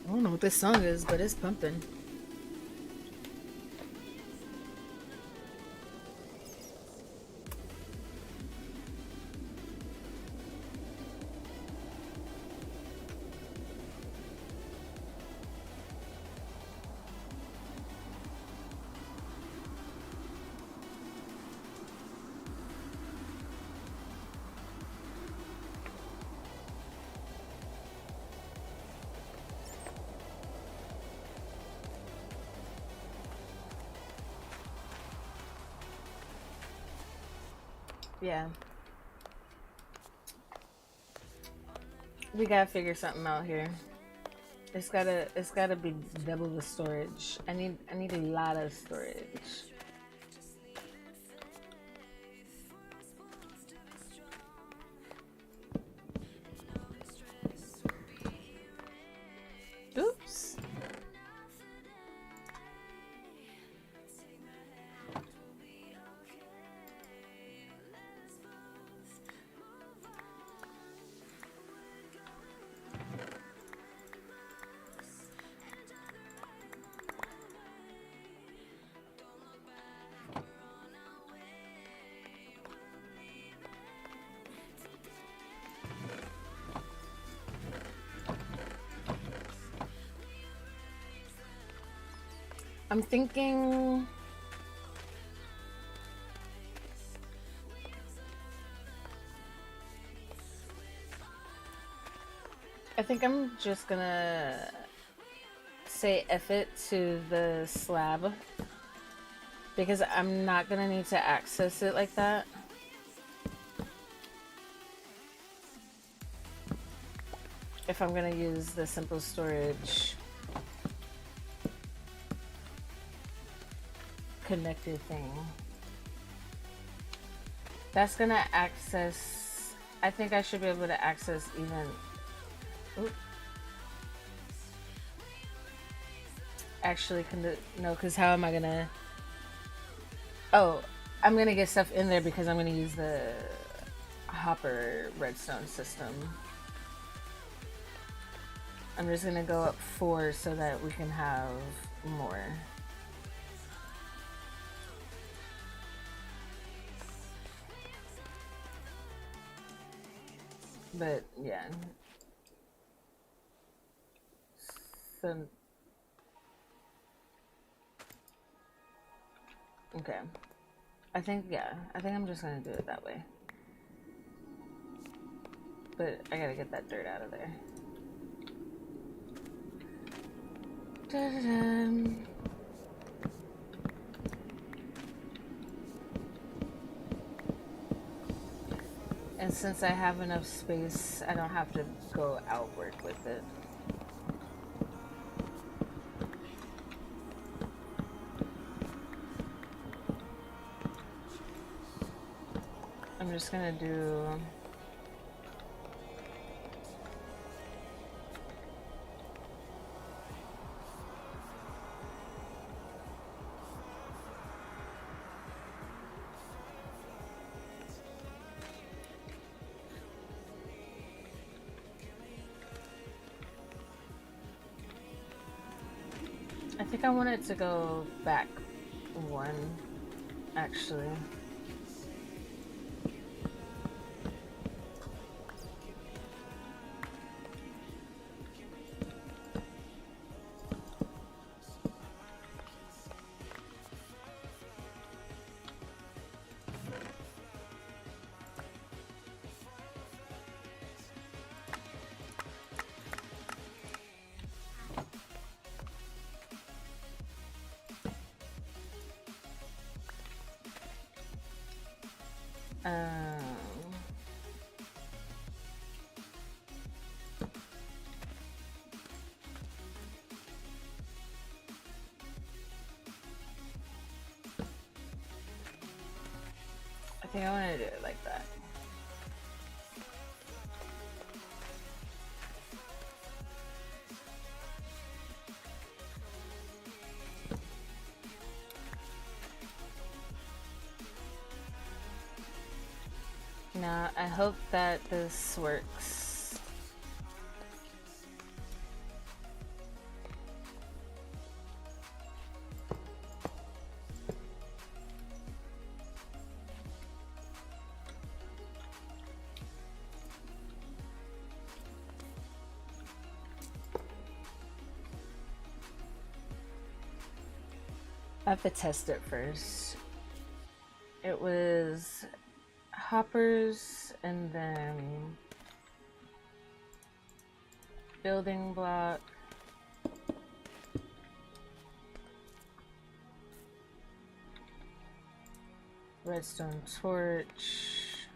I don't know what this song is, but it's pumping. Yeah. We gotta figure something out here. It's gotta be double the storage. I need a lot of storage. Oops. I'm thinking I think I'm just gonna say F it to the slab because I'm not gonna need to access it like that. If I'm gonna use the simple storage connected thing. That's gonna access. I think I should be able to access even. Oop. Actually, no, because how am I gonna? Oh, I'm gonna get stuff in there because I'm gonna use the hopper redstone system. I'm just gonna go up 4 so that we can have more. But yeah. So okay. I think I'm just gonna do it that way. But I gotta get that dirt out of there. Da-da-da. And since I have enough space, I don't have to go outward with it. I'm just gonna do... I think I want it to go back 1, actually. I think I want to do it like that. Now, I hope that this works. I have to test it first. It was hoppers and then building block, redstone torch,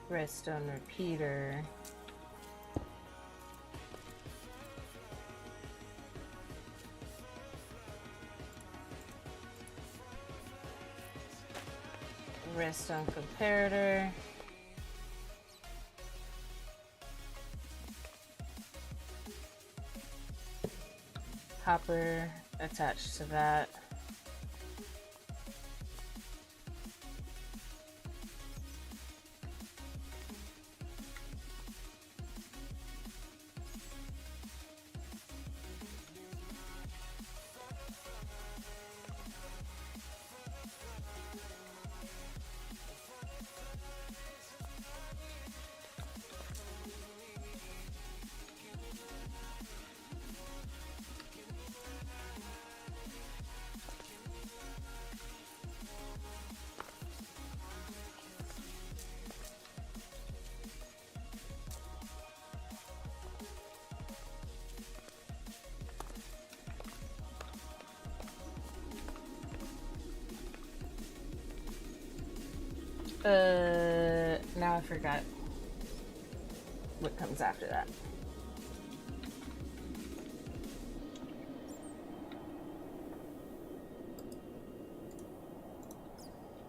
redstone repeater, redstone comparator, hopper attached to that. Now I forgot. what comes after that.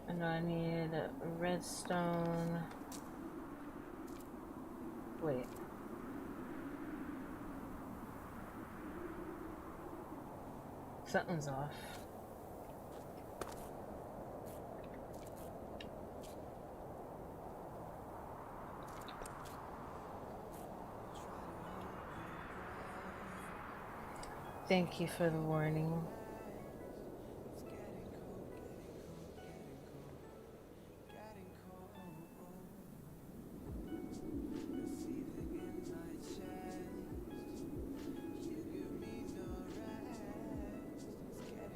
And I need redstone. Wait. Something's off. Thank you for the warning.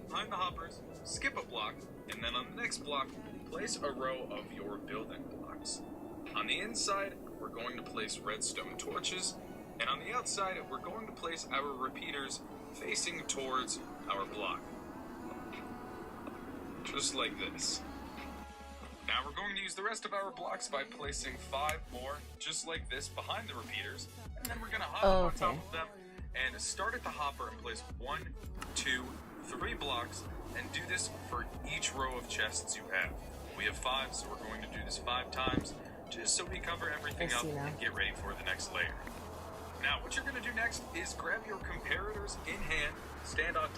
Behind the hoppers, skip a block, and then on the next block, place a row of your building blocks. On the inside, we're going to place redstone torches, and on the outside, we're going to place our repeaters facing towards our block. Just like this. Now we're going to use the rest of our blocks by placing 5 more, just like this, behind the repeaters, and then we're going to hop up on top of them and start at the hopper and place 1, 2, 3 blocks, and do this for each row of chests you have. We have 5, so we're going to do this 5 times, just so we cover everything up and get ready for the next layer. Now, what you're going to do next is grab your comparators in hand, stand on.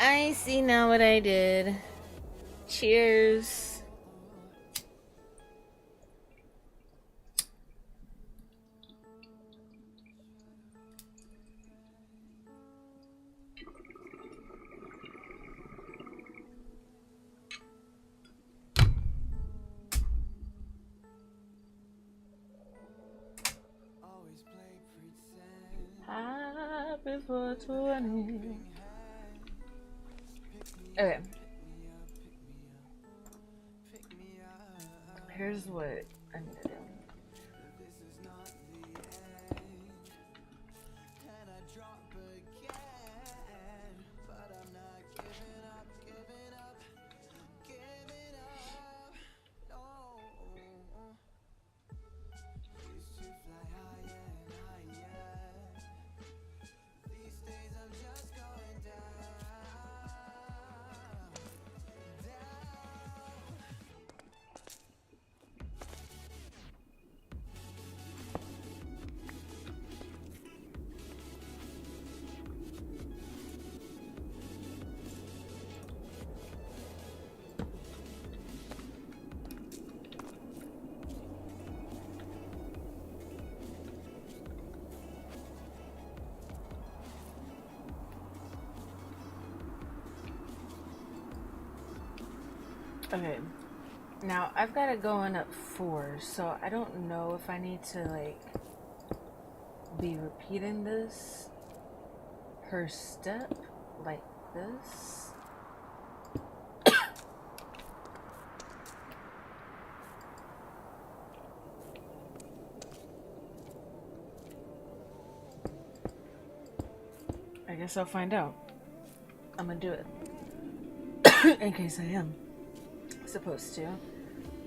I see now what I did. Cheers. Happy 420. Okay. Here's what I need to do. Okay, now I've got it going up 4, so I don't know if I need to like be repeating this per step like this. I guess I'll find out. I'm gonna do it in case I am supposed to.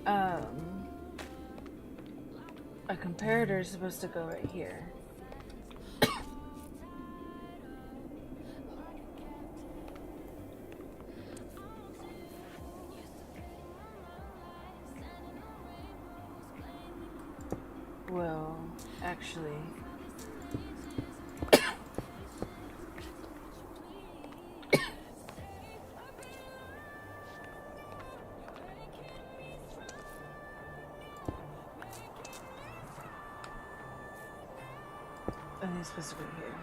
A comparator is supposed to go right here. Well, actually, I think it's supposed to go here.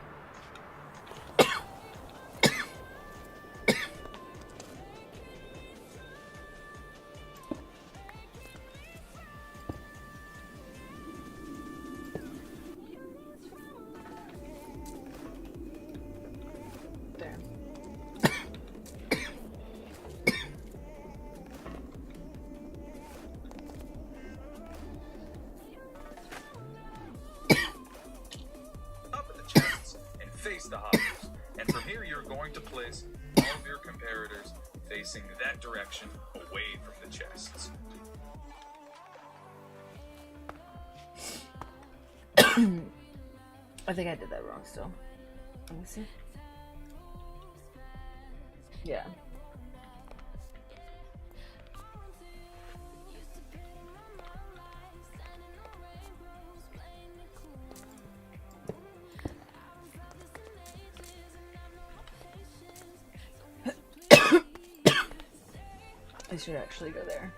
There. Up at the chests and face the hoppers. And from here, you're going to place all of your comparators facing that direction away from the chests. I think I did that wrong still. Let me see. Yeah. I should actually go there.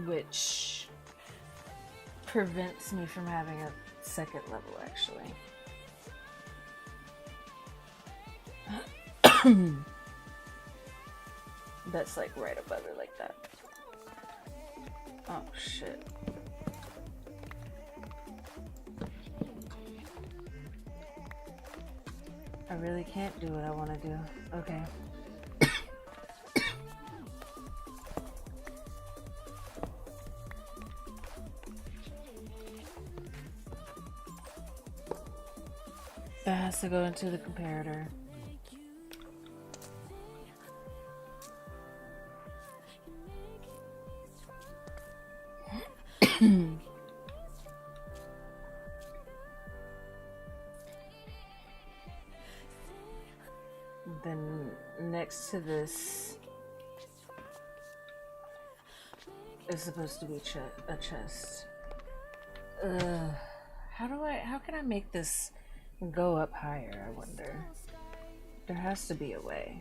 Which prevents me from having a second level, actually. That's like right above it, like that. Oh shit. I really can't do what I want to do. Okay. That has to go into the comparator. Then next to this is supposed to be a chest. How can I make this go up higher, I wonder? There has to be a way.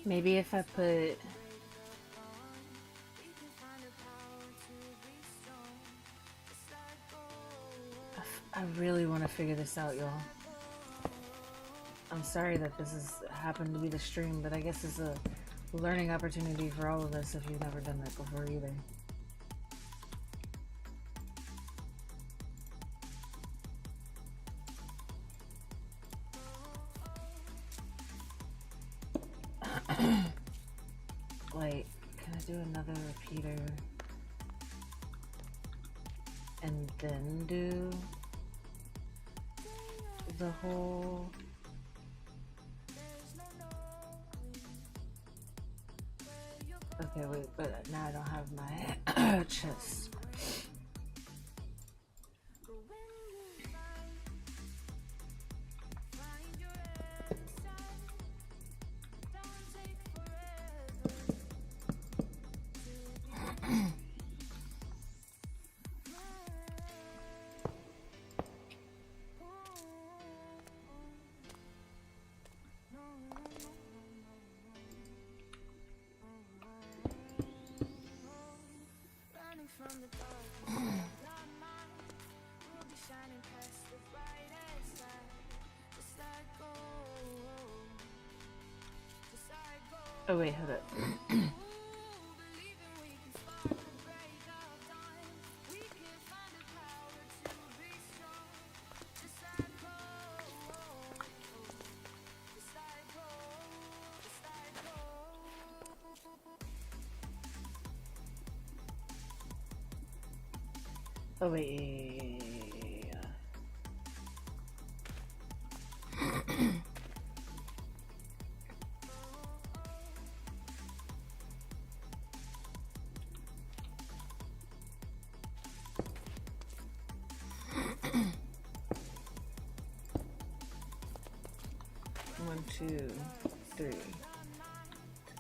Maybe if I put I really want to figure this out, y'all. I'm sorry that this has happened to be the stream, but I guess it's a learning opportunity for all of us if you've never done that before either. Like, can I do another repeater and then do the whole? Okay, wait, but now I don't have my chest. Oh wait, hold up. Oh wait. One, two, three.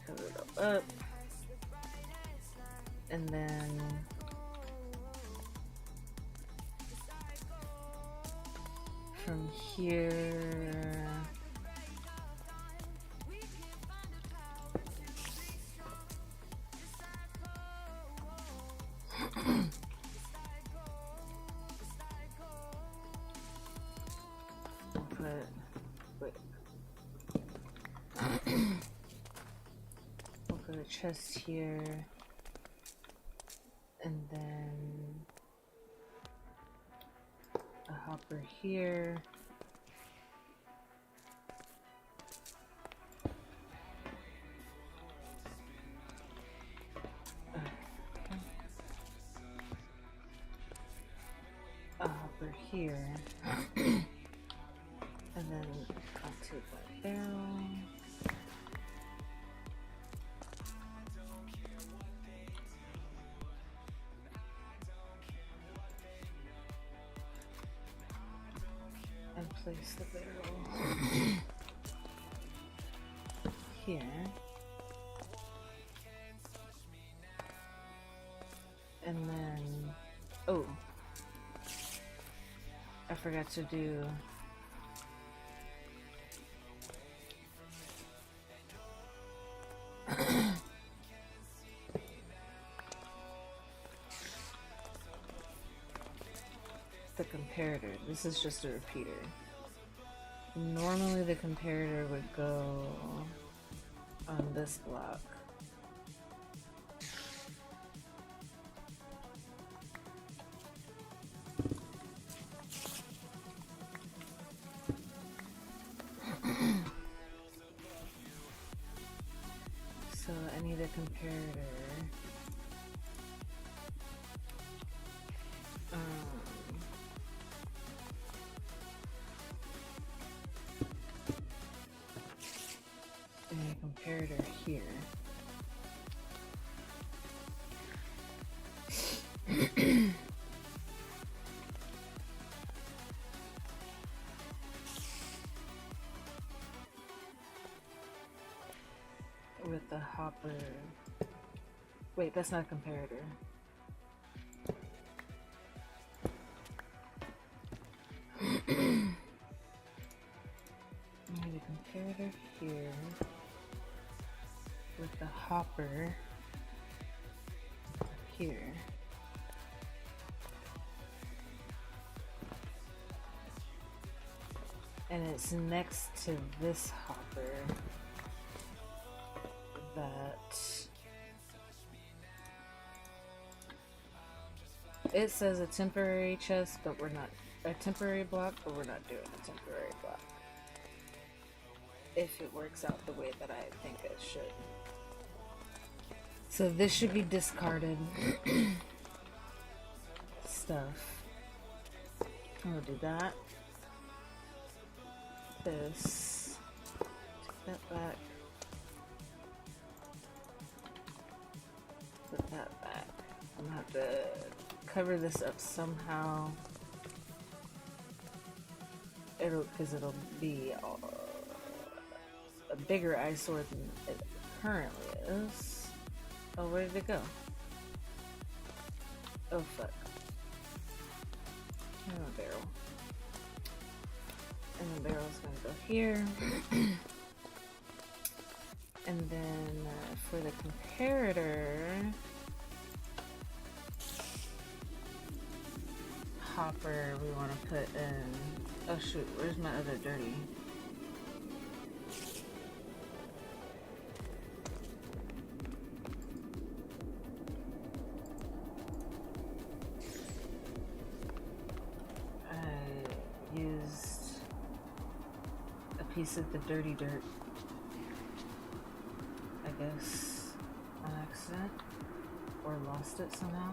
Cover it all up. And then from here chest here, and then a hopper here. A hopper here. And then onto the barrel. And place the barrel here. And then, oh, I forgot to do the comparator. This is just a repeater. Normally the comparator would go on this block. So I need a comparator. And a comparator here. With the hopper. Wait, that's not a comparator. I need a comparator here with the hopper here. And it's next to this hopper that it says a temporary chest, but we're not a temporary block, but we're not doing a temporary block. If it works out the way that I think it should. So this should be discarded stuff. I'll do that. This. Take that back. Put that back. I'm gonna have to cover this up somehow. Because it'll be a bigger eyesore than it currently is. Oh, where did it go? Oh, fuck. Oh, barrel. And the barrel's gonna go here. And then for the comparator hopper, we want to put in. Oh shoot, where's my other dirty? I used a piece of the dirty dirt, I guess, on accident, or lost it somehow.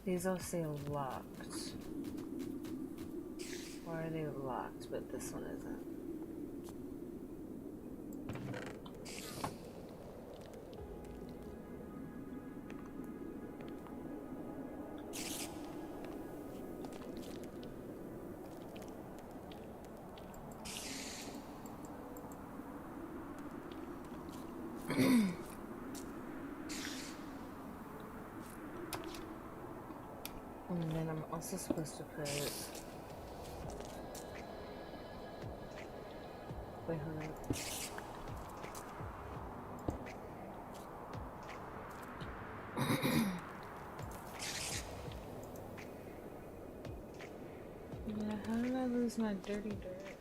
These all say locked. Why are they locked, but this one isn't? And then I'm also supposed to put Wait, hold up. Yeah, how did I lose my dirty dirt?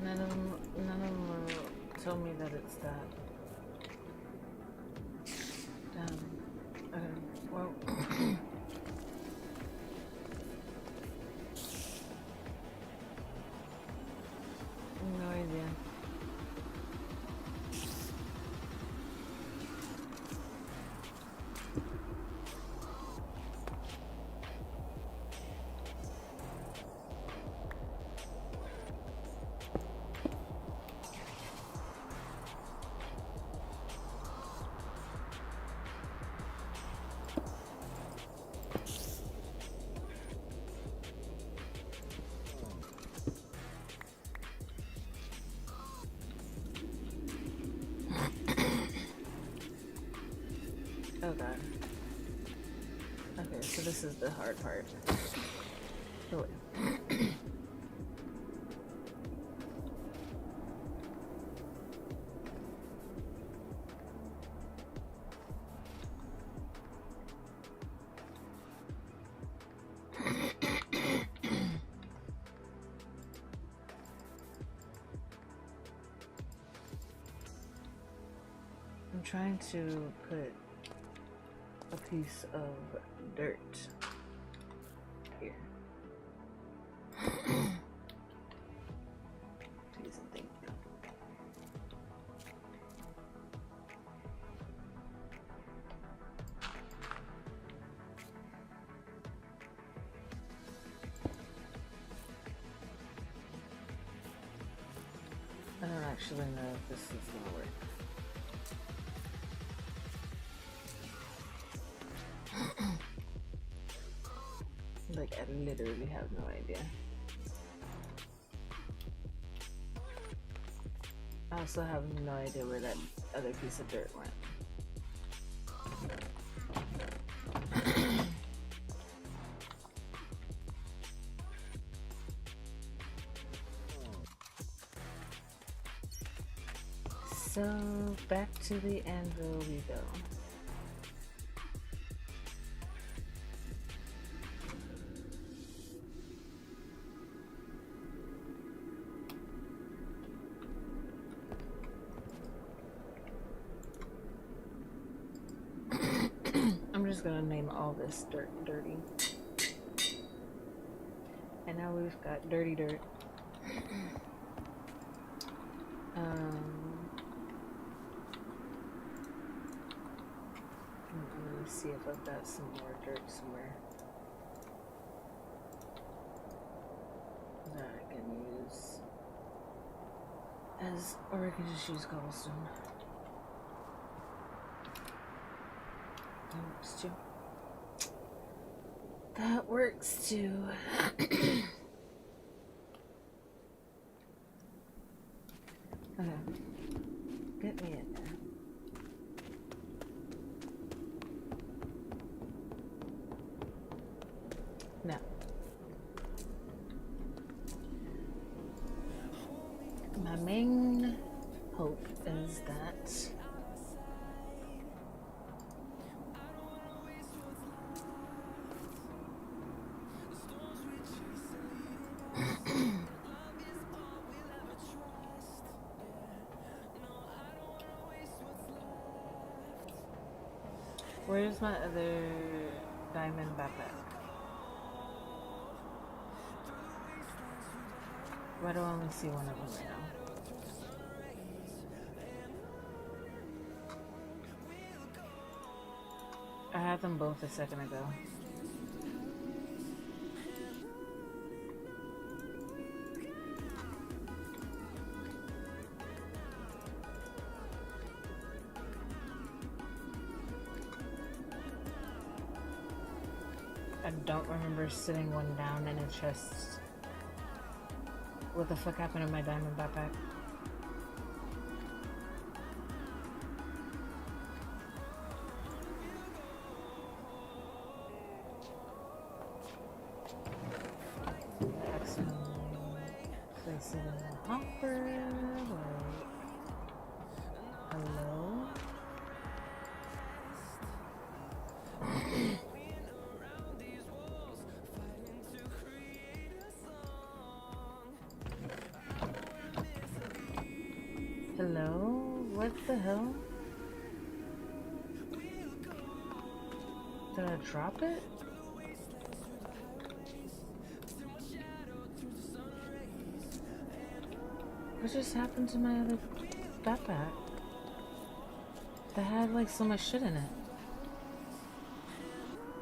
None of them will tell me that it's that. Damn. Okay, well. No idea. Oh god. Okay, so this is the hard part. Oh wait. I'm trying to put a piece of dirt here. Please and thank you. I don't actually know if this is gonna work. Like, I literally have no idea. I also have no idea where that other piece of dirt went. So, back to the anvil we go. I'm just gonna name all this dirt dirty. And now we've got dirty dirt. Let me see if I've got some more dirt somewhere that I can use or I can just use cobblestone. That works too. That works too. Okay. Get me in there. Now. My main hope is that where's my other diamond backpack? Why do I only see one of them right now? I had them both a second ago. I don't remember sitting one down in a chest. What the fuck happened to my diamond backpack? So place it in the hopper. Like, hello? Hello? What the hell? Did I drop it? What just happened to my other backpack? That had like so much shit in it.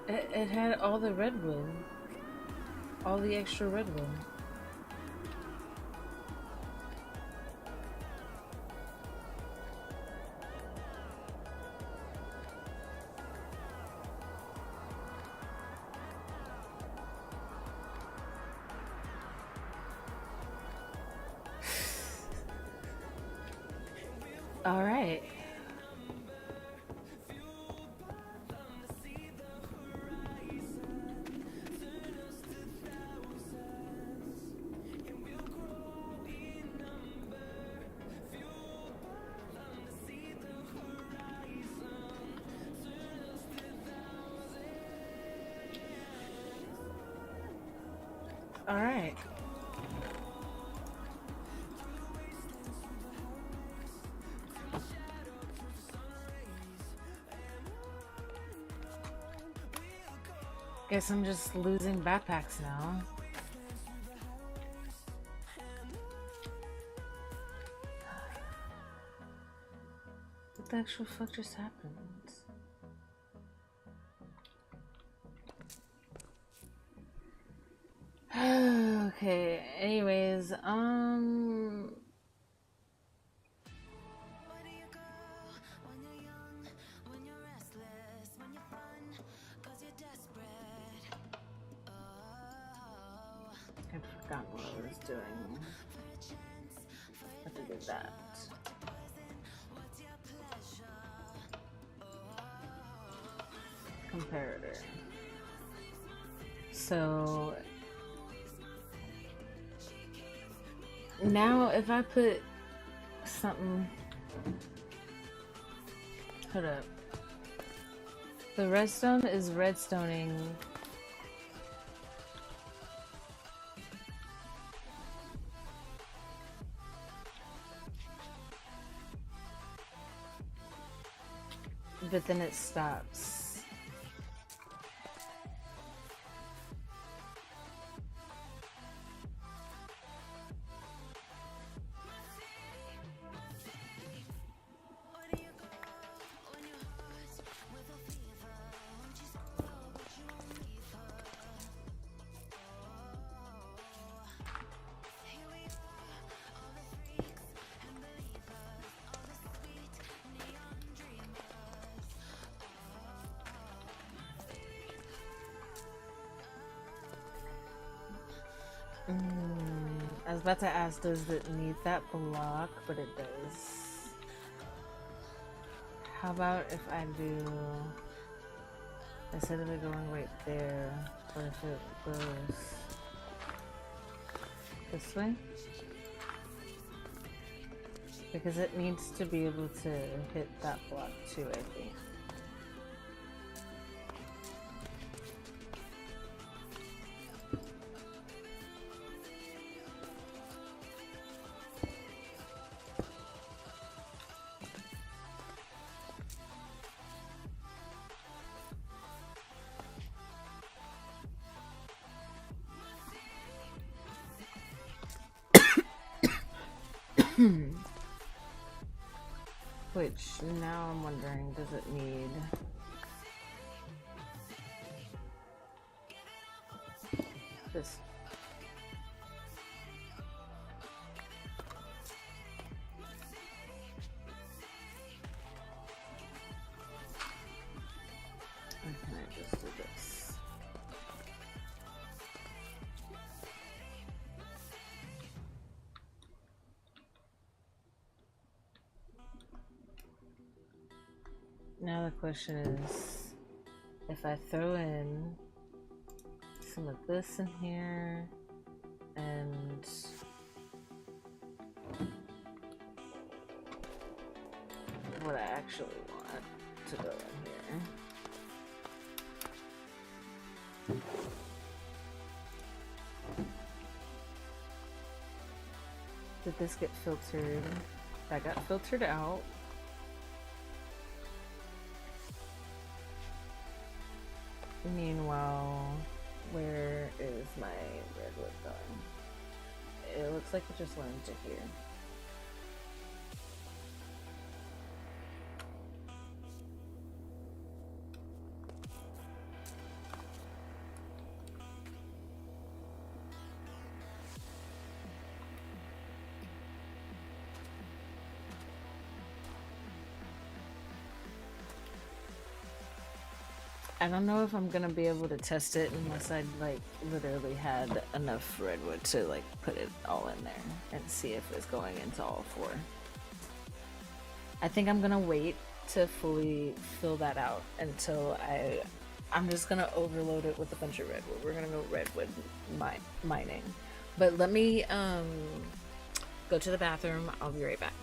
It had all the redwood. All the extra redwood. All right. All right. Guess I'm just losing backpacks now. What the actual fuck just happened? Okay, anyways, I forgot what I was doing. I have to do that. Comparator. So now if I put something, hold up. The redstone is redstoning. But then it stops. I was about to ask, does it need that block? But it does. How about if I do, instead of it going right there, what if it goes this way? Because it needs to be able to hit that block too, I think. Which now I'm wondering, does it need this? Or can I just do this? Now the question is, if I throw in some of this in here, and what I actually want to go in here. Did this get filtered? That got filtered out. Meanwhile, where is my redwood going? It looks like it just went into here. I don't know if I'm gonna be able to test it unless I like literally had enough redwood to like put it all in there and see if it's going into all four. I think I'm gonna wait to fully fill that out until I'm just gonna overload it with a bunch of redwood. We're gonna go redwood mining. But let me go to the bathroom. I'll be right back.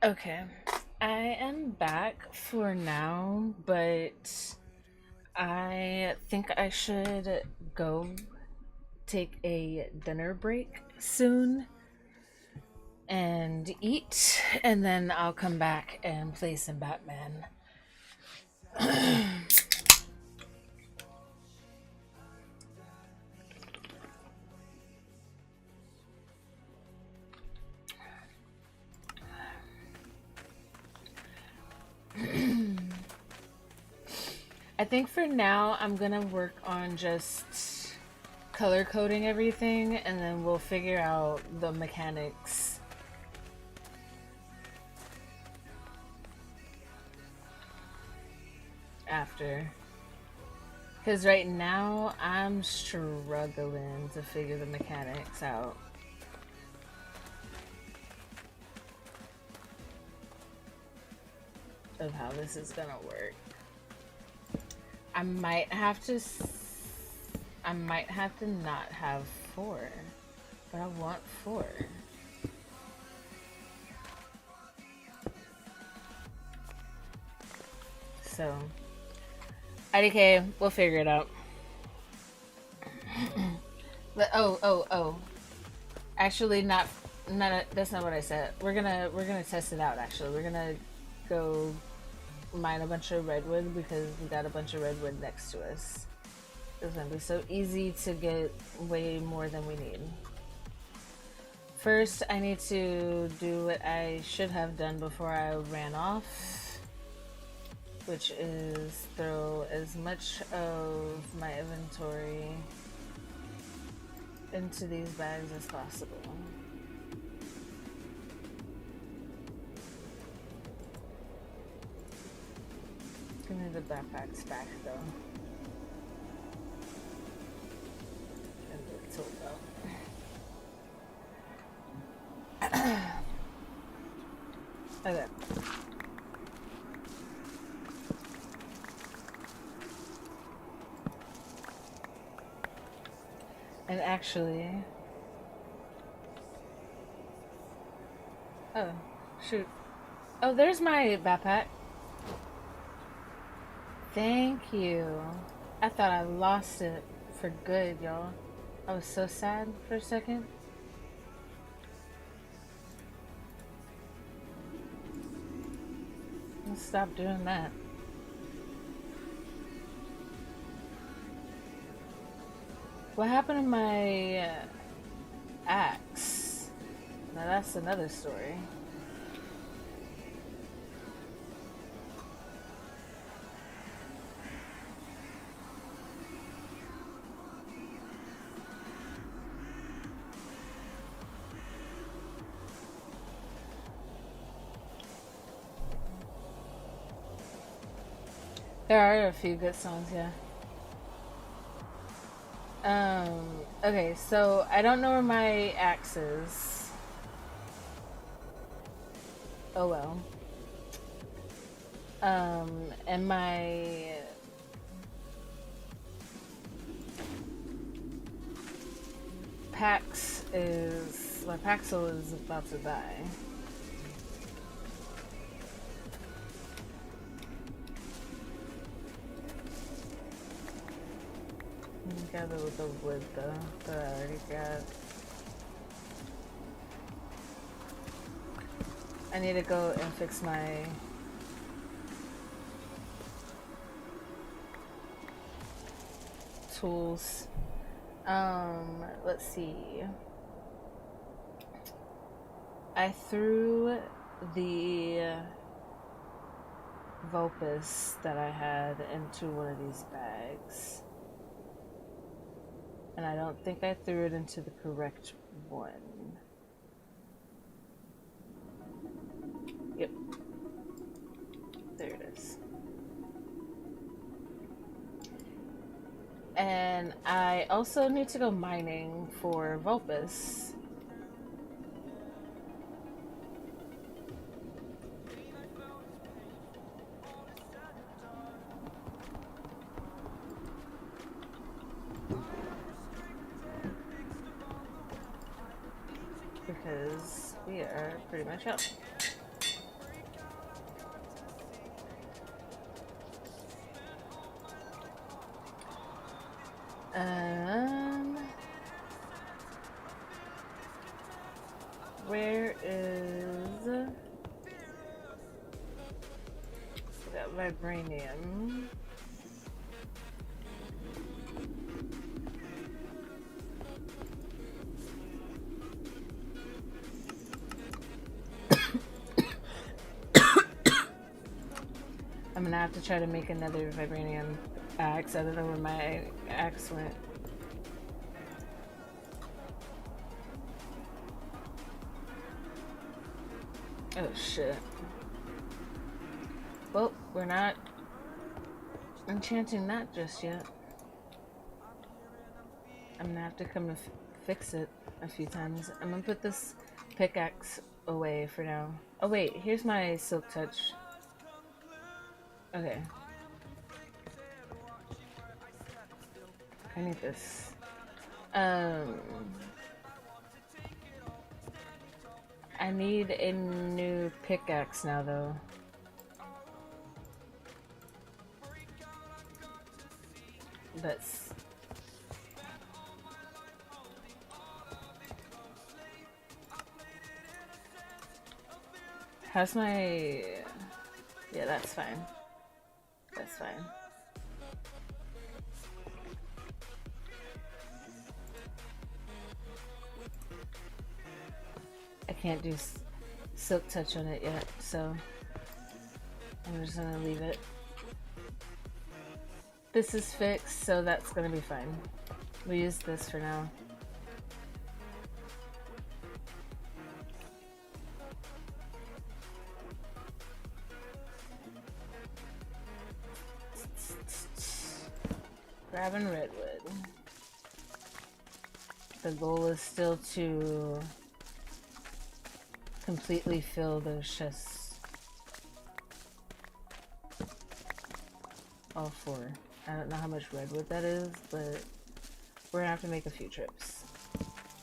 Okay, I am back for now, but I think I should go take a dinner break soon and eat, and then I'll come back and play some Batman. I think for now I'm gonna work on just color coding everything, and then we'll figure out the mechanics after. Because right now, I'm struggling to figure the mechanics out. Of how this is gonna work. I might have to not have 4, but I want 4. So, IDK, we'll figure it out. But, oh. Actually, not. That's not what I said. We're gonna test it out. Actually, we're gonna go mine a bunch of redwood because we got a bunch of redwood next to us. It's gonna be so easy to get way more than we need. First, I need to do what I should have done before I ran off, which is throw as much of my inventory into these bags as possible. Give me the backpacks back though. And the tool belt. Okay. And actually... Oh, shoot. Oh, there's my backpack. Thank you. I thought I lost it for good, y'all. I was so sad for a second. Let's stop doing that. What happened to my axe? Now that's another story. There are a few good songs, yeah. Okay, so I don't know where my axe is. Oh well. And my Paxel is about to die. Gather with the wood though, that I already got. I need to go and fix my tools. Let's see. I threw the Vulpus that I had into one of these bags. And I don't think I threw it into the correct one. Yep. There it is. And I also need to go mining for Vulpus. Because we are pretty much out. Where is that vibranium? I'm gonna have to try to make another vibranium axe. I don't know where my axe went. Oh shit. Well, we're not enchanting that just yet. I'm gonna have to come and fix it a few times. I'm gonna put this pickaxe away for now. Oh wait, here's my silk touch. Okay. I need this. I need a new pickaxe now though. That's how's my yeah, that's fine. That's fine. I can't do silk touch on it yet, so I'm just gonna leave it. This is fixed, so that's gonna be fine. We use this for now. Grabbing redwood. The goal is still to completely fill those chests. All four. I don't know how much redwood that is, but we're gonna have to make a few trips.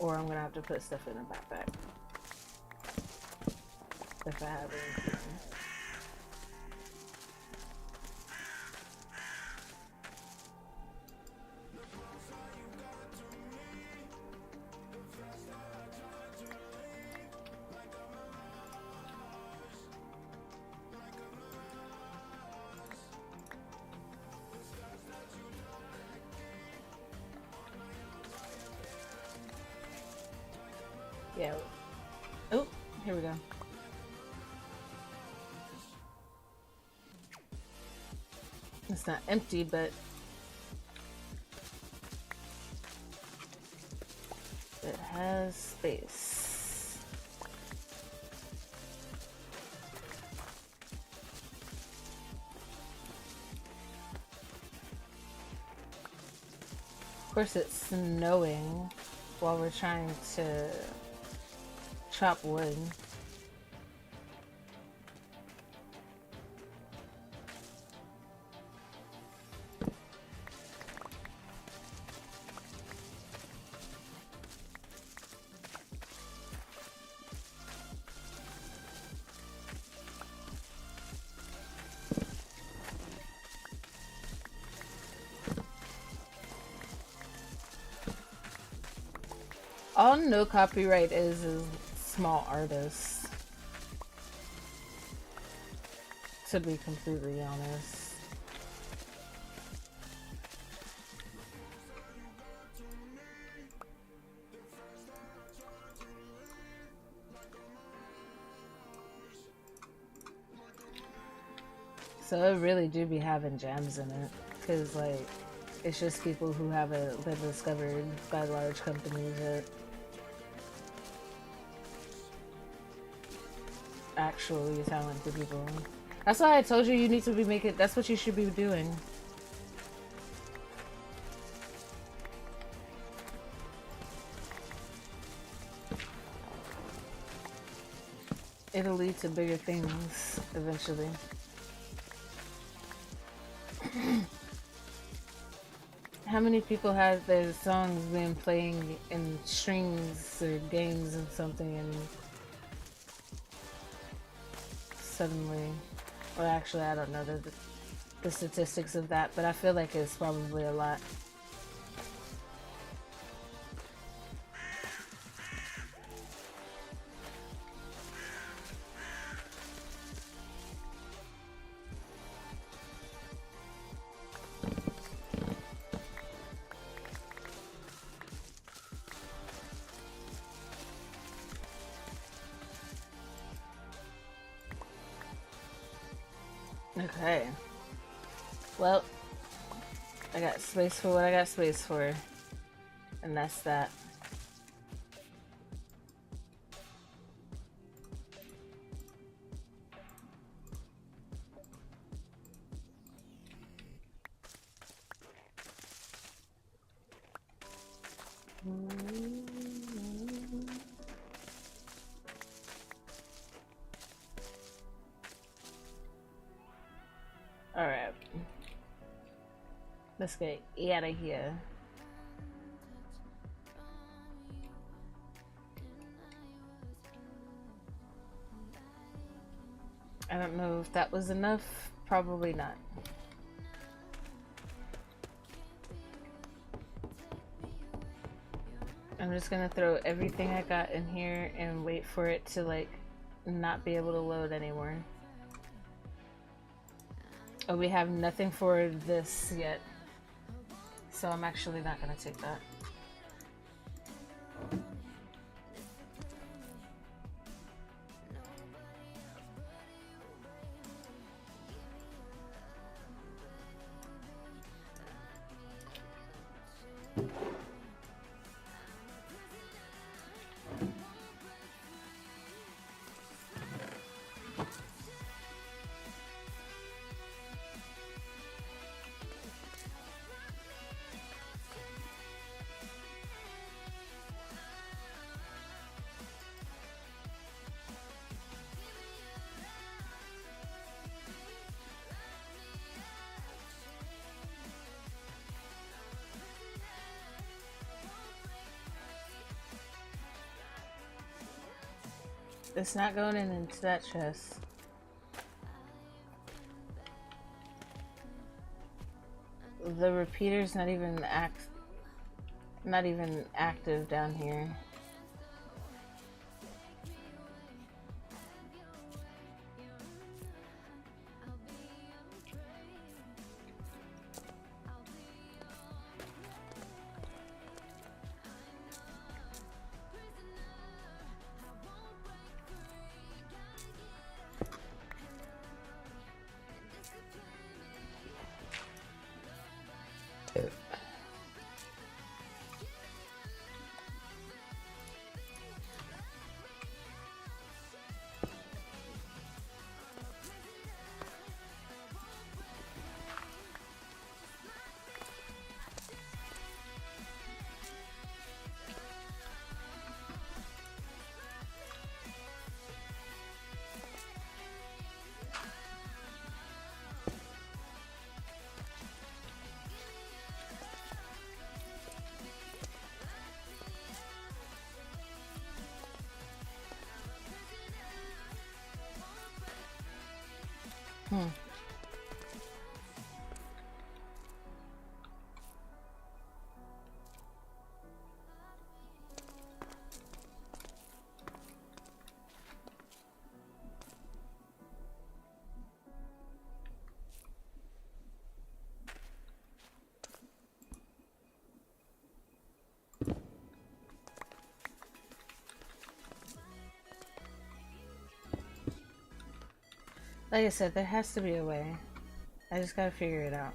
Or I'm gonna have to put stuff in a backpack. If I have anything. Yeah. Oh, here we go. It's not empty, but it has space. Of course, it's snowing while we're trying to chop wood. All no copyright is small artists, to be completely honest. So it really do be having gems in it, because like it's just people who haven't been discovered by large companies that actually talented people. That's why I told you you need to be making, that's what you should be doing. It'll lead to bigger things eventually. How many people have their songs been playing in strings or games and something and suddenly, well actually I don't know the statistics of that, but I feel like it's probably a lot. Okay. Well, I got space for what I got space for. And that's that. Alright. Let's get out of here. I don't know if that was enough. Probably not. I'm just gonna throw everything I got in here and wait for it to like not be able to load anymore. Oh, we have nothing for this yet. So I'm actually not gonna take that. It's not going into that chest. The repeater's not even active down here. Like I said, there has to be a way. I just gotta figure it out.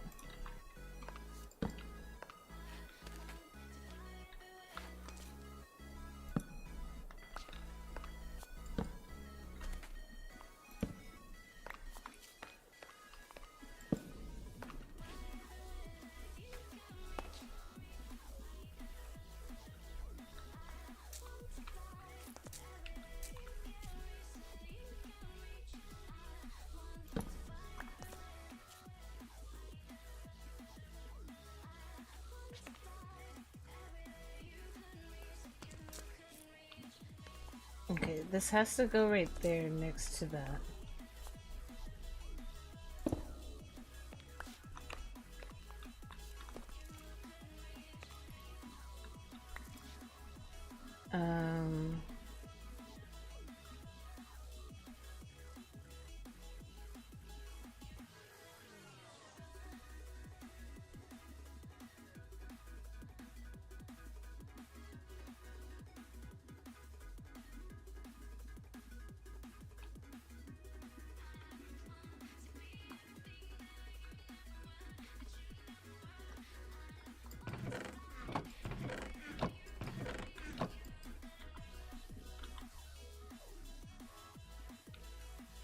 Okay, this has to go right there next to that.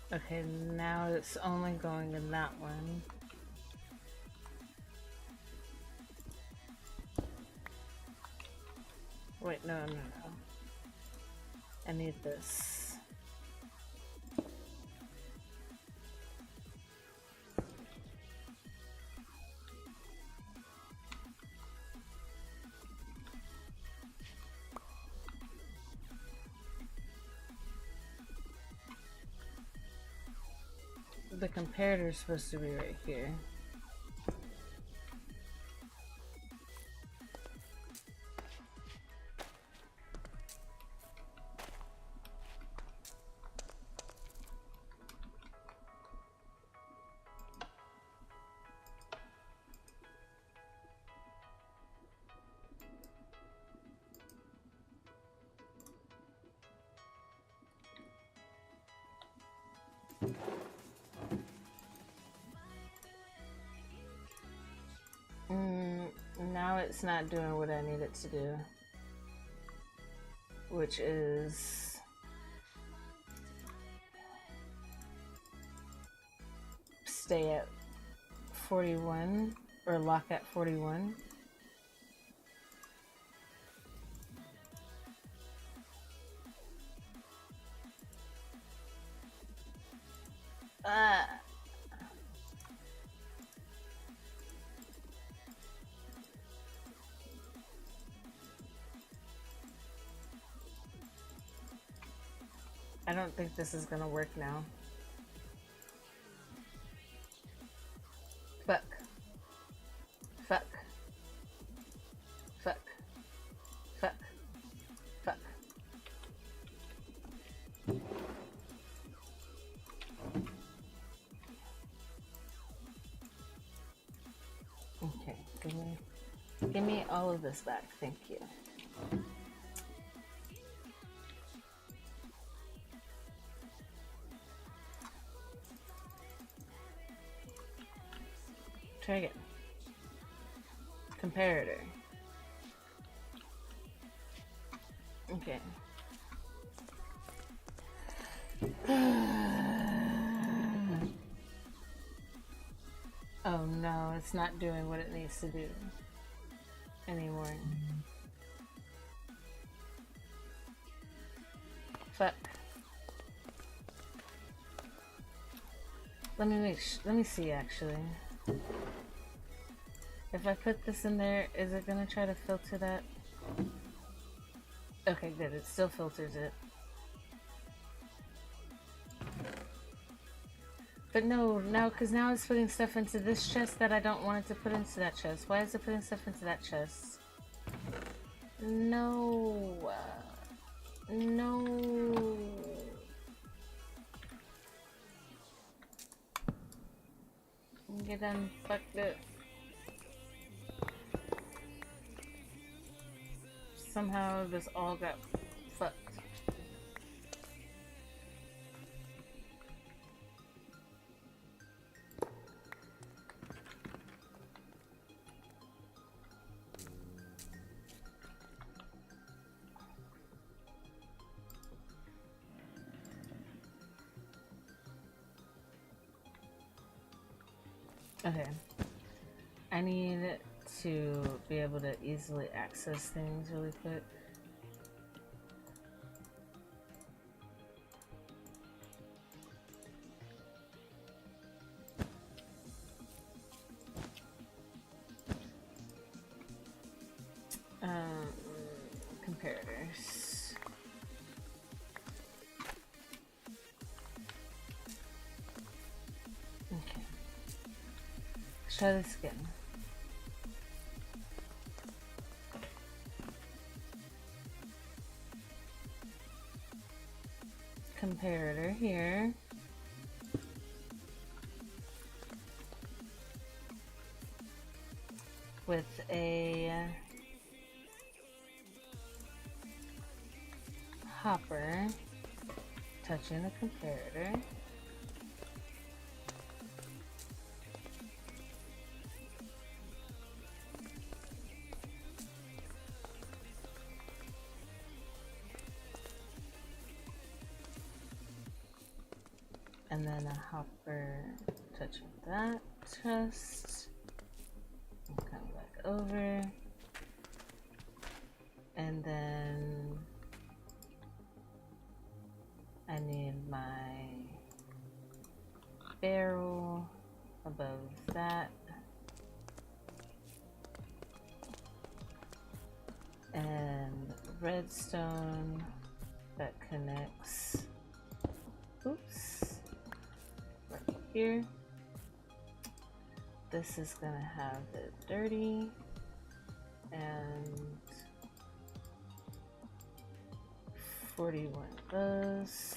Okay, now it's only going in that one. no. I need this. The comparator is supposed to be right here. Now it's not doing what I need it to do, which is stay at 41 or lock at 41. I don't think this is gonna work now. Fuck. Fuck. Fuck. Fuck. Fuck. Okay, give me all of this back, thank you. Try again. Comparator. Okay. Oh no, it's not doing what it needs to do anymore. Fuck. Let me see actually. If I put this in there, is it gonna try to filter that? Okay, good, it still filters it. But no, because now it's putting stuff into this chest that I don't want it to put into that chest. Why is it putting stuff into that chest? No. No. Get done. Fuck it. Somehow this all got fucked. Okay. I need to be able to easily access things really quick. Comparators. Okay. Let's try this again. Comparator here. With a hopper touching the comparator. And then a hopper touching that chest. Come back over. And then I need my barrel above that. And redstone that connects, oops, right here. This is gonna have it dirty and 41 of those.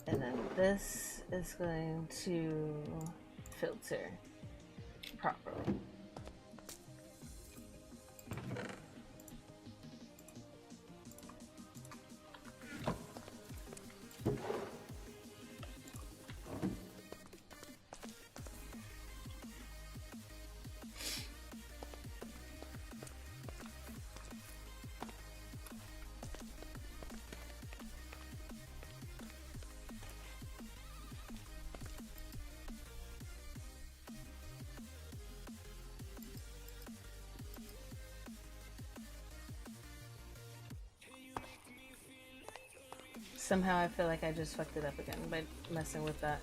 And then this is going to filter properly. Somehow I feel like I just fucked it up again by messing with that.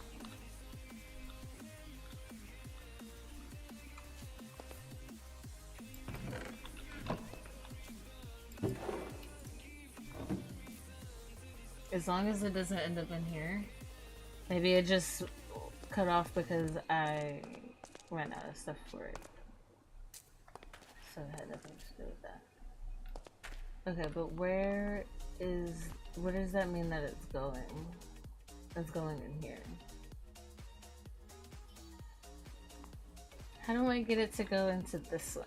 As long as it doesn't end up in here. Maybe it just cut off because I ran out of stuff for it. So it had nothing to do with that. Okay, but what does that mean that it's going? It's going in here. How do I get it to go into this one?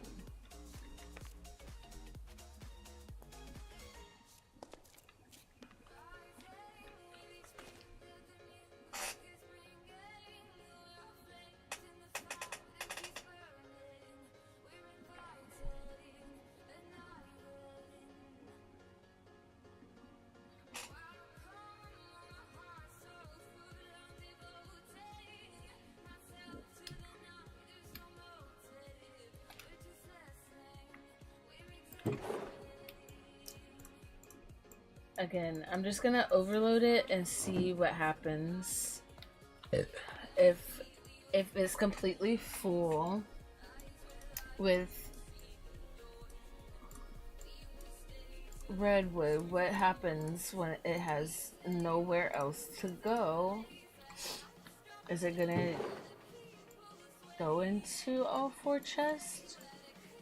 Again, I'm just gonna overload it and see what happens. If it's completely full with redwood, what happens when it has nowhere else to go? Is it gonna go into all 4 chests?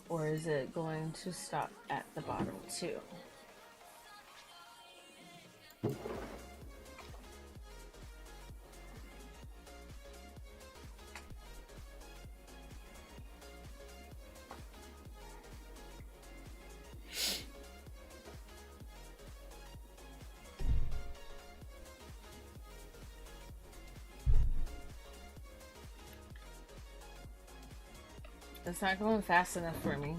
Or is it going to stop at the bottom too? It's not going fast enough for me.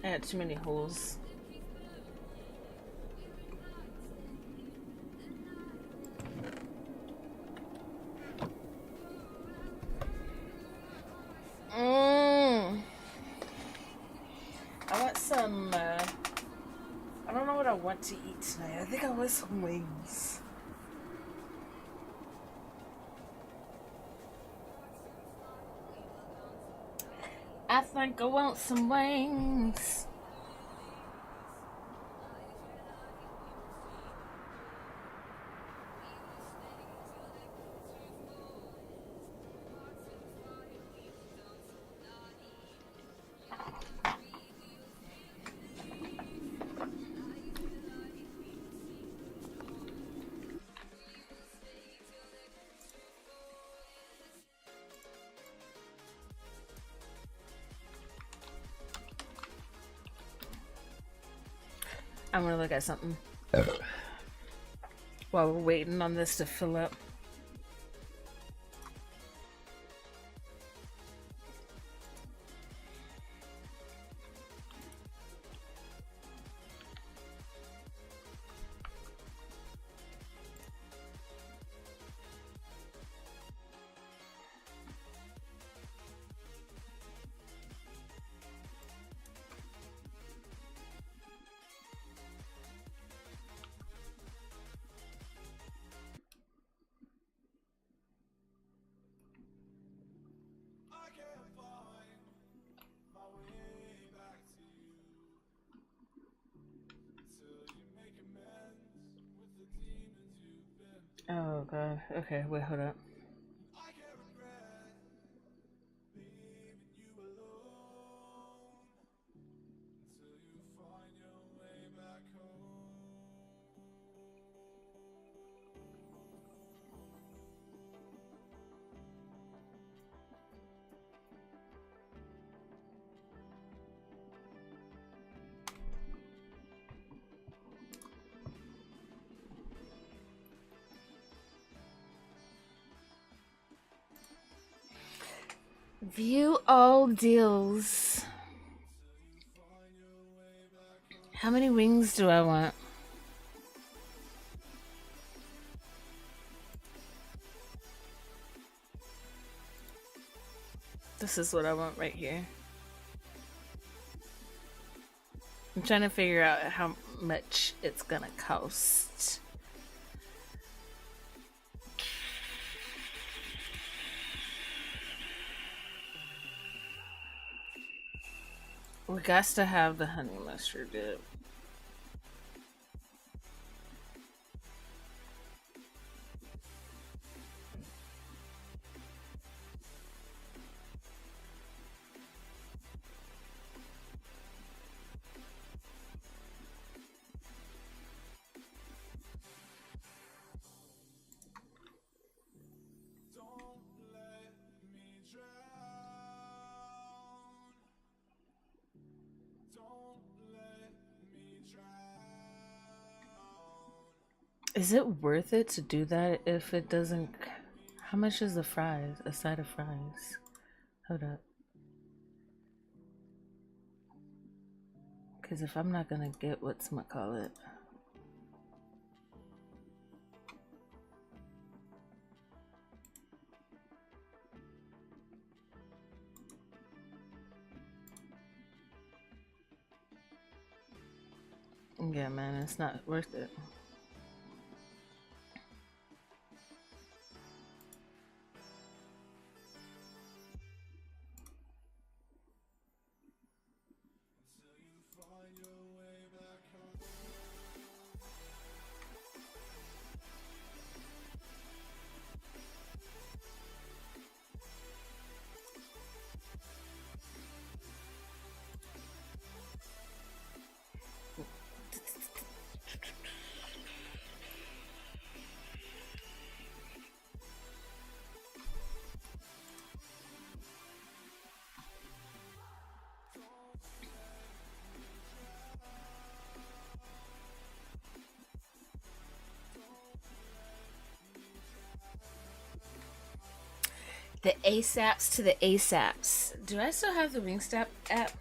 I had too many holes. I want some, I don't know what I want to eat tonight. I think I want some wings. I think I want some wings. I'm gonna look at something while we're waiting on this to fill up. Oh god. Okay, wait, hold up. View all deals. How many wings do I want? This is what I want right here. I'm trying to figure out how much it's gonna cost. We got to have the honey mustard dip. Is it worth it to do that if it doesn't... How much is the fries? A side of fries? Hold up. Because if I'm not gonna get whatchamacallit... Yeah, man, it's not worth it. The ASAPs to the ASAPs. Do I still have the Wingstop app?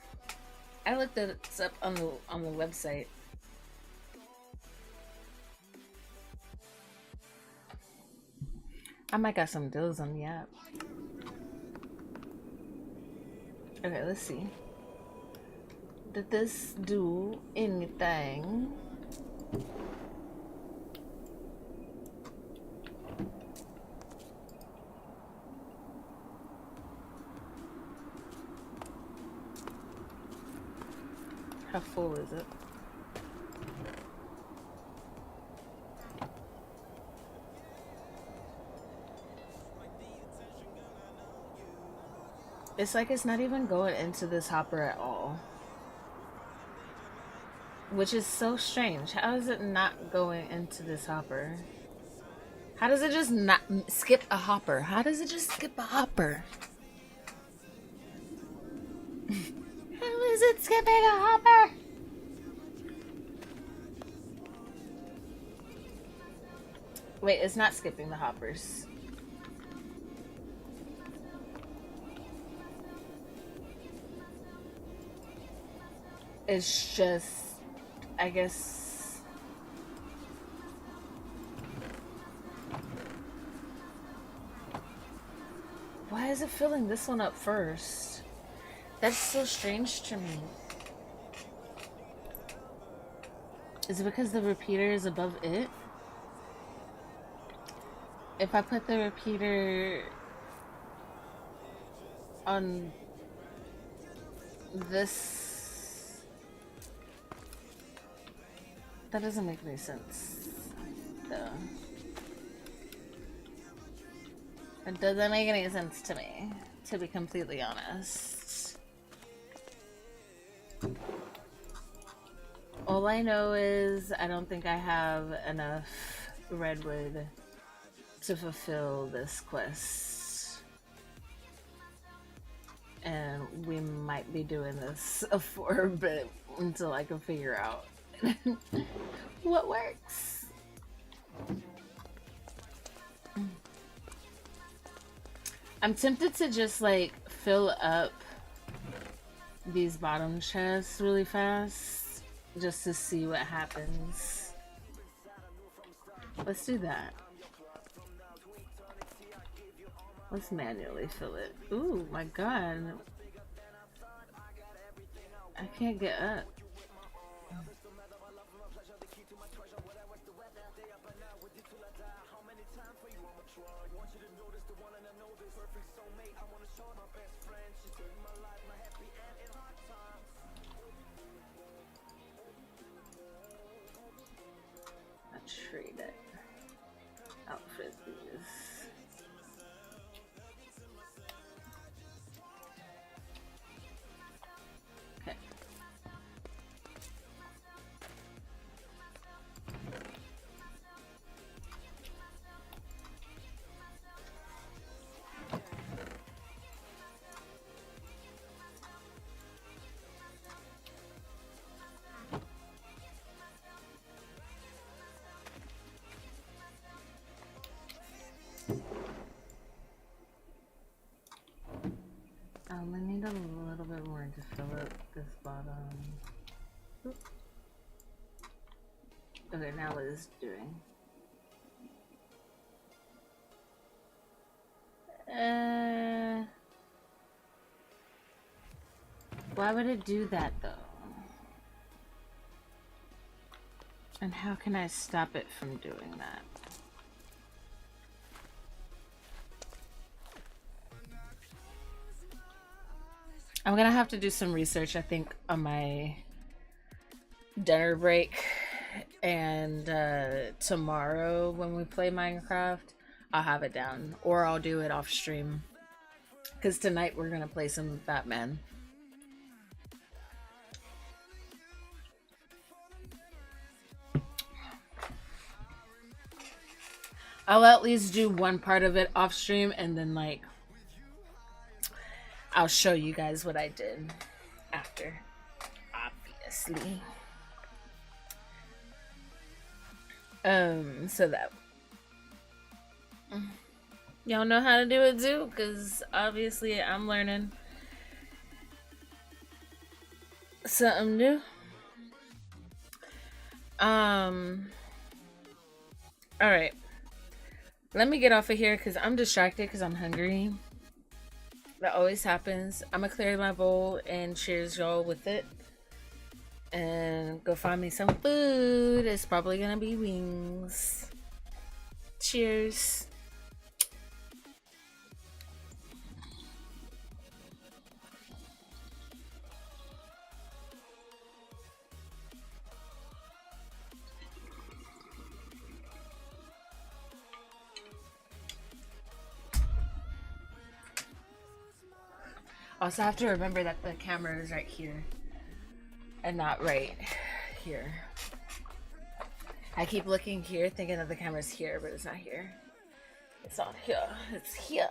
I looked this up on the website. I might got some deals on the app. Okay, let's see. Did this do anything? How full is it? It's like it's not even going into this hopper at all. Which is so strange. How is it not going into this hopper? How does it just not skip a hopper? How does it just skip a hopper? How is it skipping a hopper? Wait, it's not skipping the hoppers. It's just, I guess. Why is it filling this one up first? That's so strange to me. Is it because the repeater is above it? If I put the repeater on this, that doesn't make any sense, though. It doesn't make any sense to me, to be completely honest. All I know is I don't think I have enough redwood to fulfill this quest. And we might be doing this for a bit until I can figure out what works. I'm tempted to just like fill up these bottom chests really fast just to see what happens. Let's do that. Let's manually fill it. Ooh, my god. I can't get up. I trade it. Outfit these. Okay. I need a little bit more to fill up this bottom. Oop. Okay, now what is it doing? Why would it do that though? And how can I stop it from doing that? I'm gonna have to do some research, I think, on my dinner break, and tomorrow when we play Minecraft, I'll have it down, or I'll do it off stream, because tonight we're gonna play some Batman. I'll at least do one part of it off stream, and then like I'll show you guys what I did after, obviously. So that y'all know how to do it too, because obviously I'm learning something new. Alright. Let me get off of here because I'm distracted because I'm hungry. That always happens. I'm gonna clear my bowl and cheers y'all with it. And go find me some food. It's probably gonna be wings. Cheers. Also have to remember that the camera is right here and not right here. I keep looking here thinking that the camera's here, but it's not here. It's not here. It's here.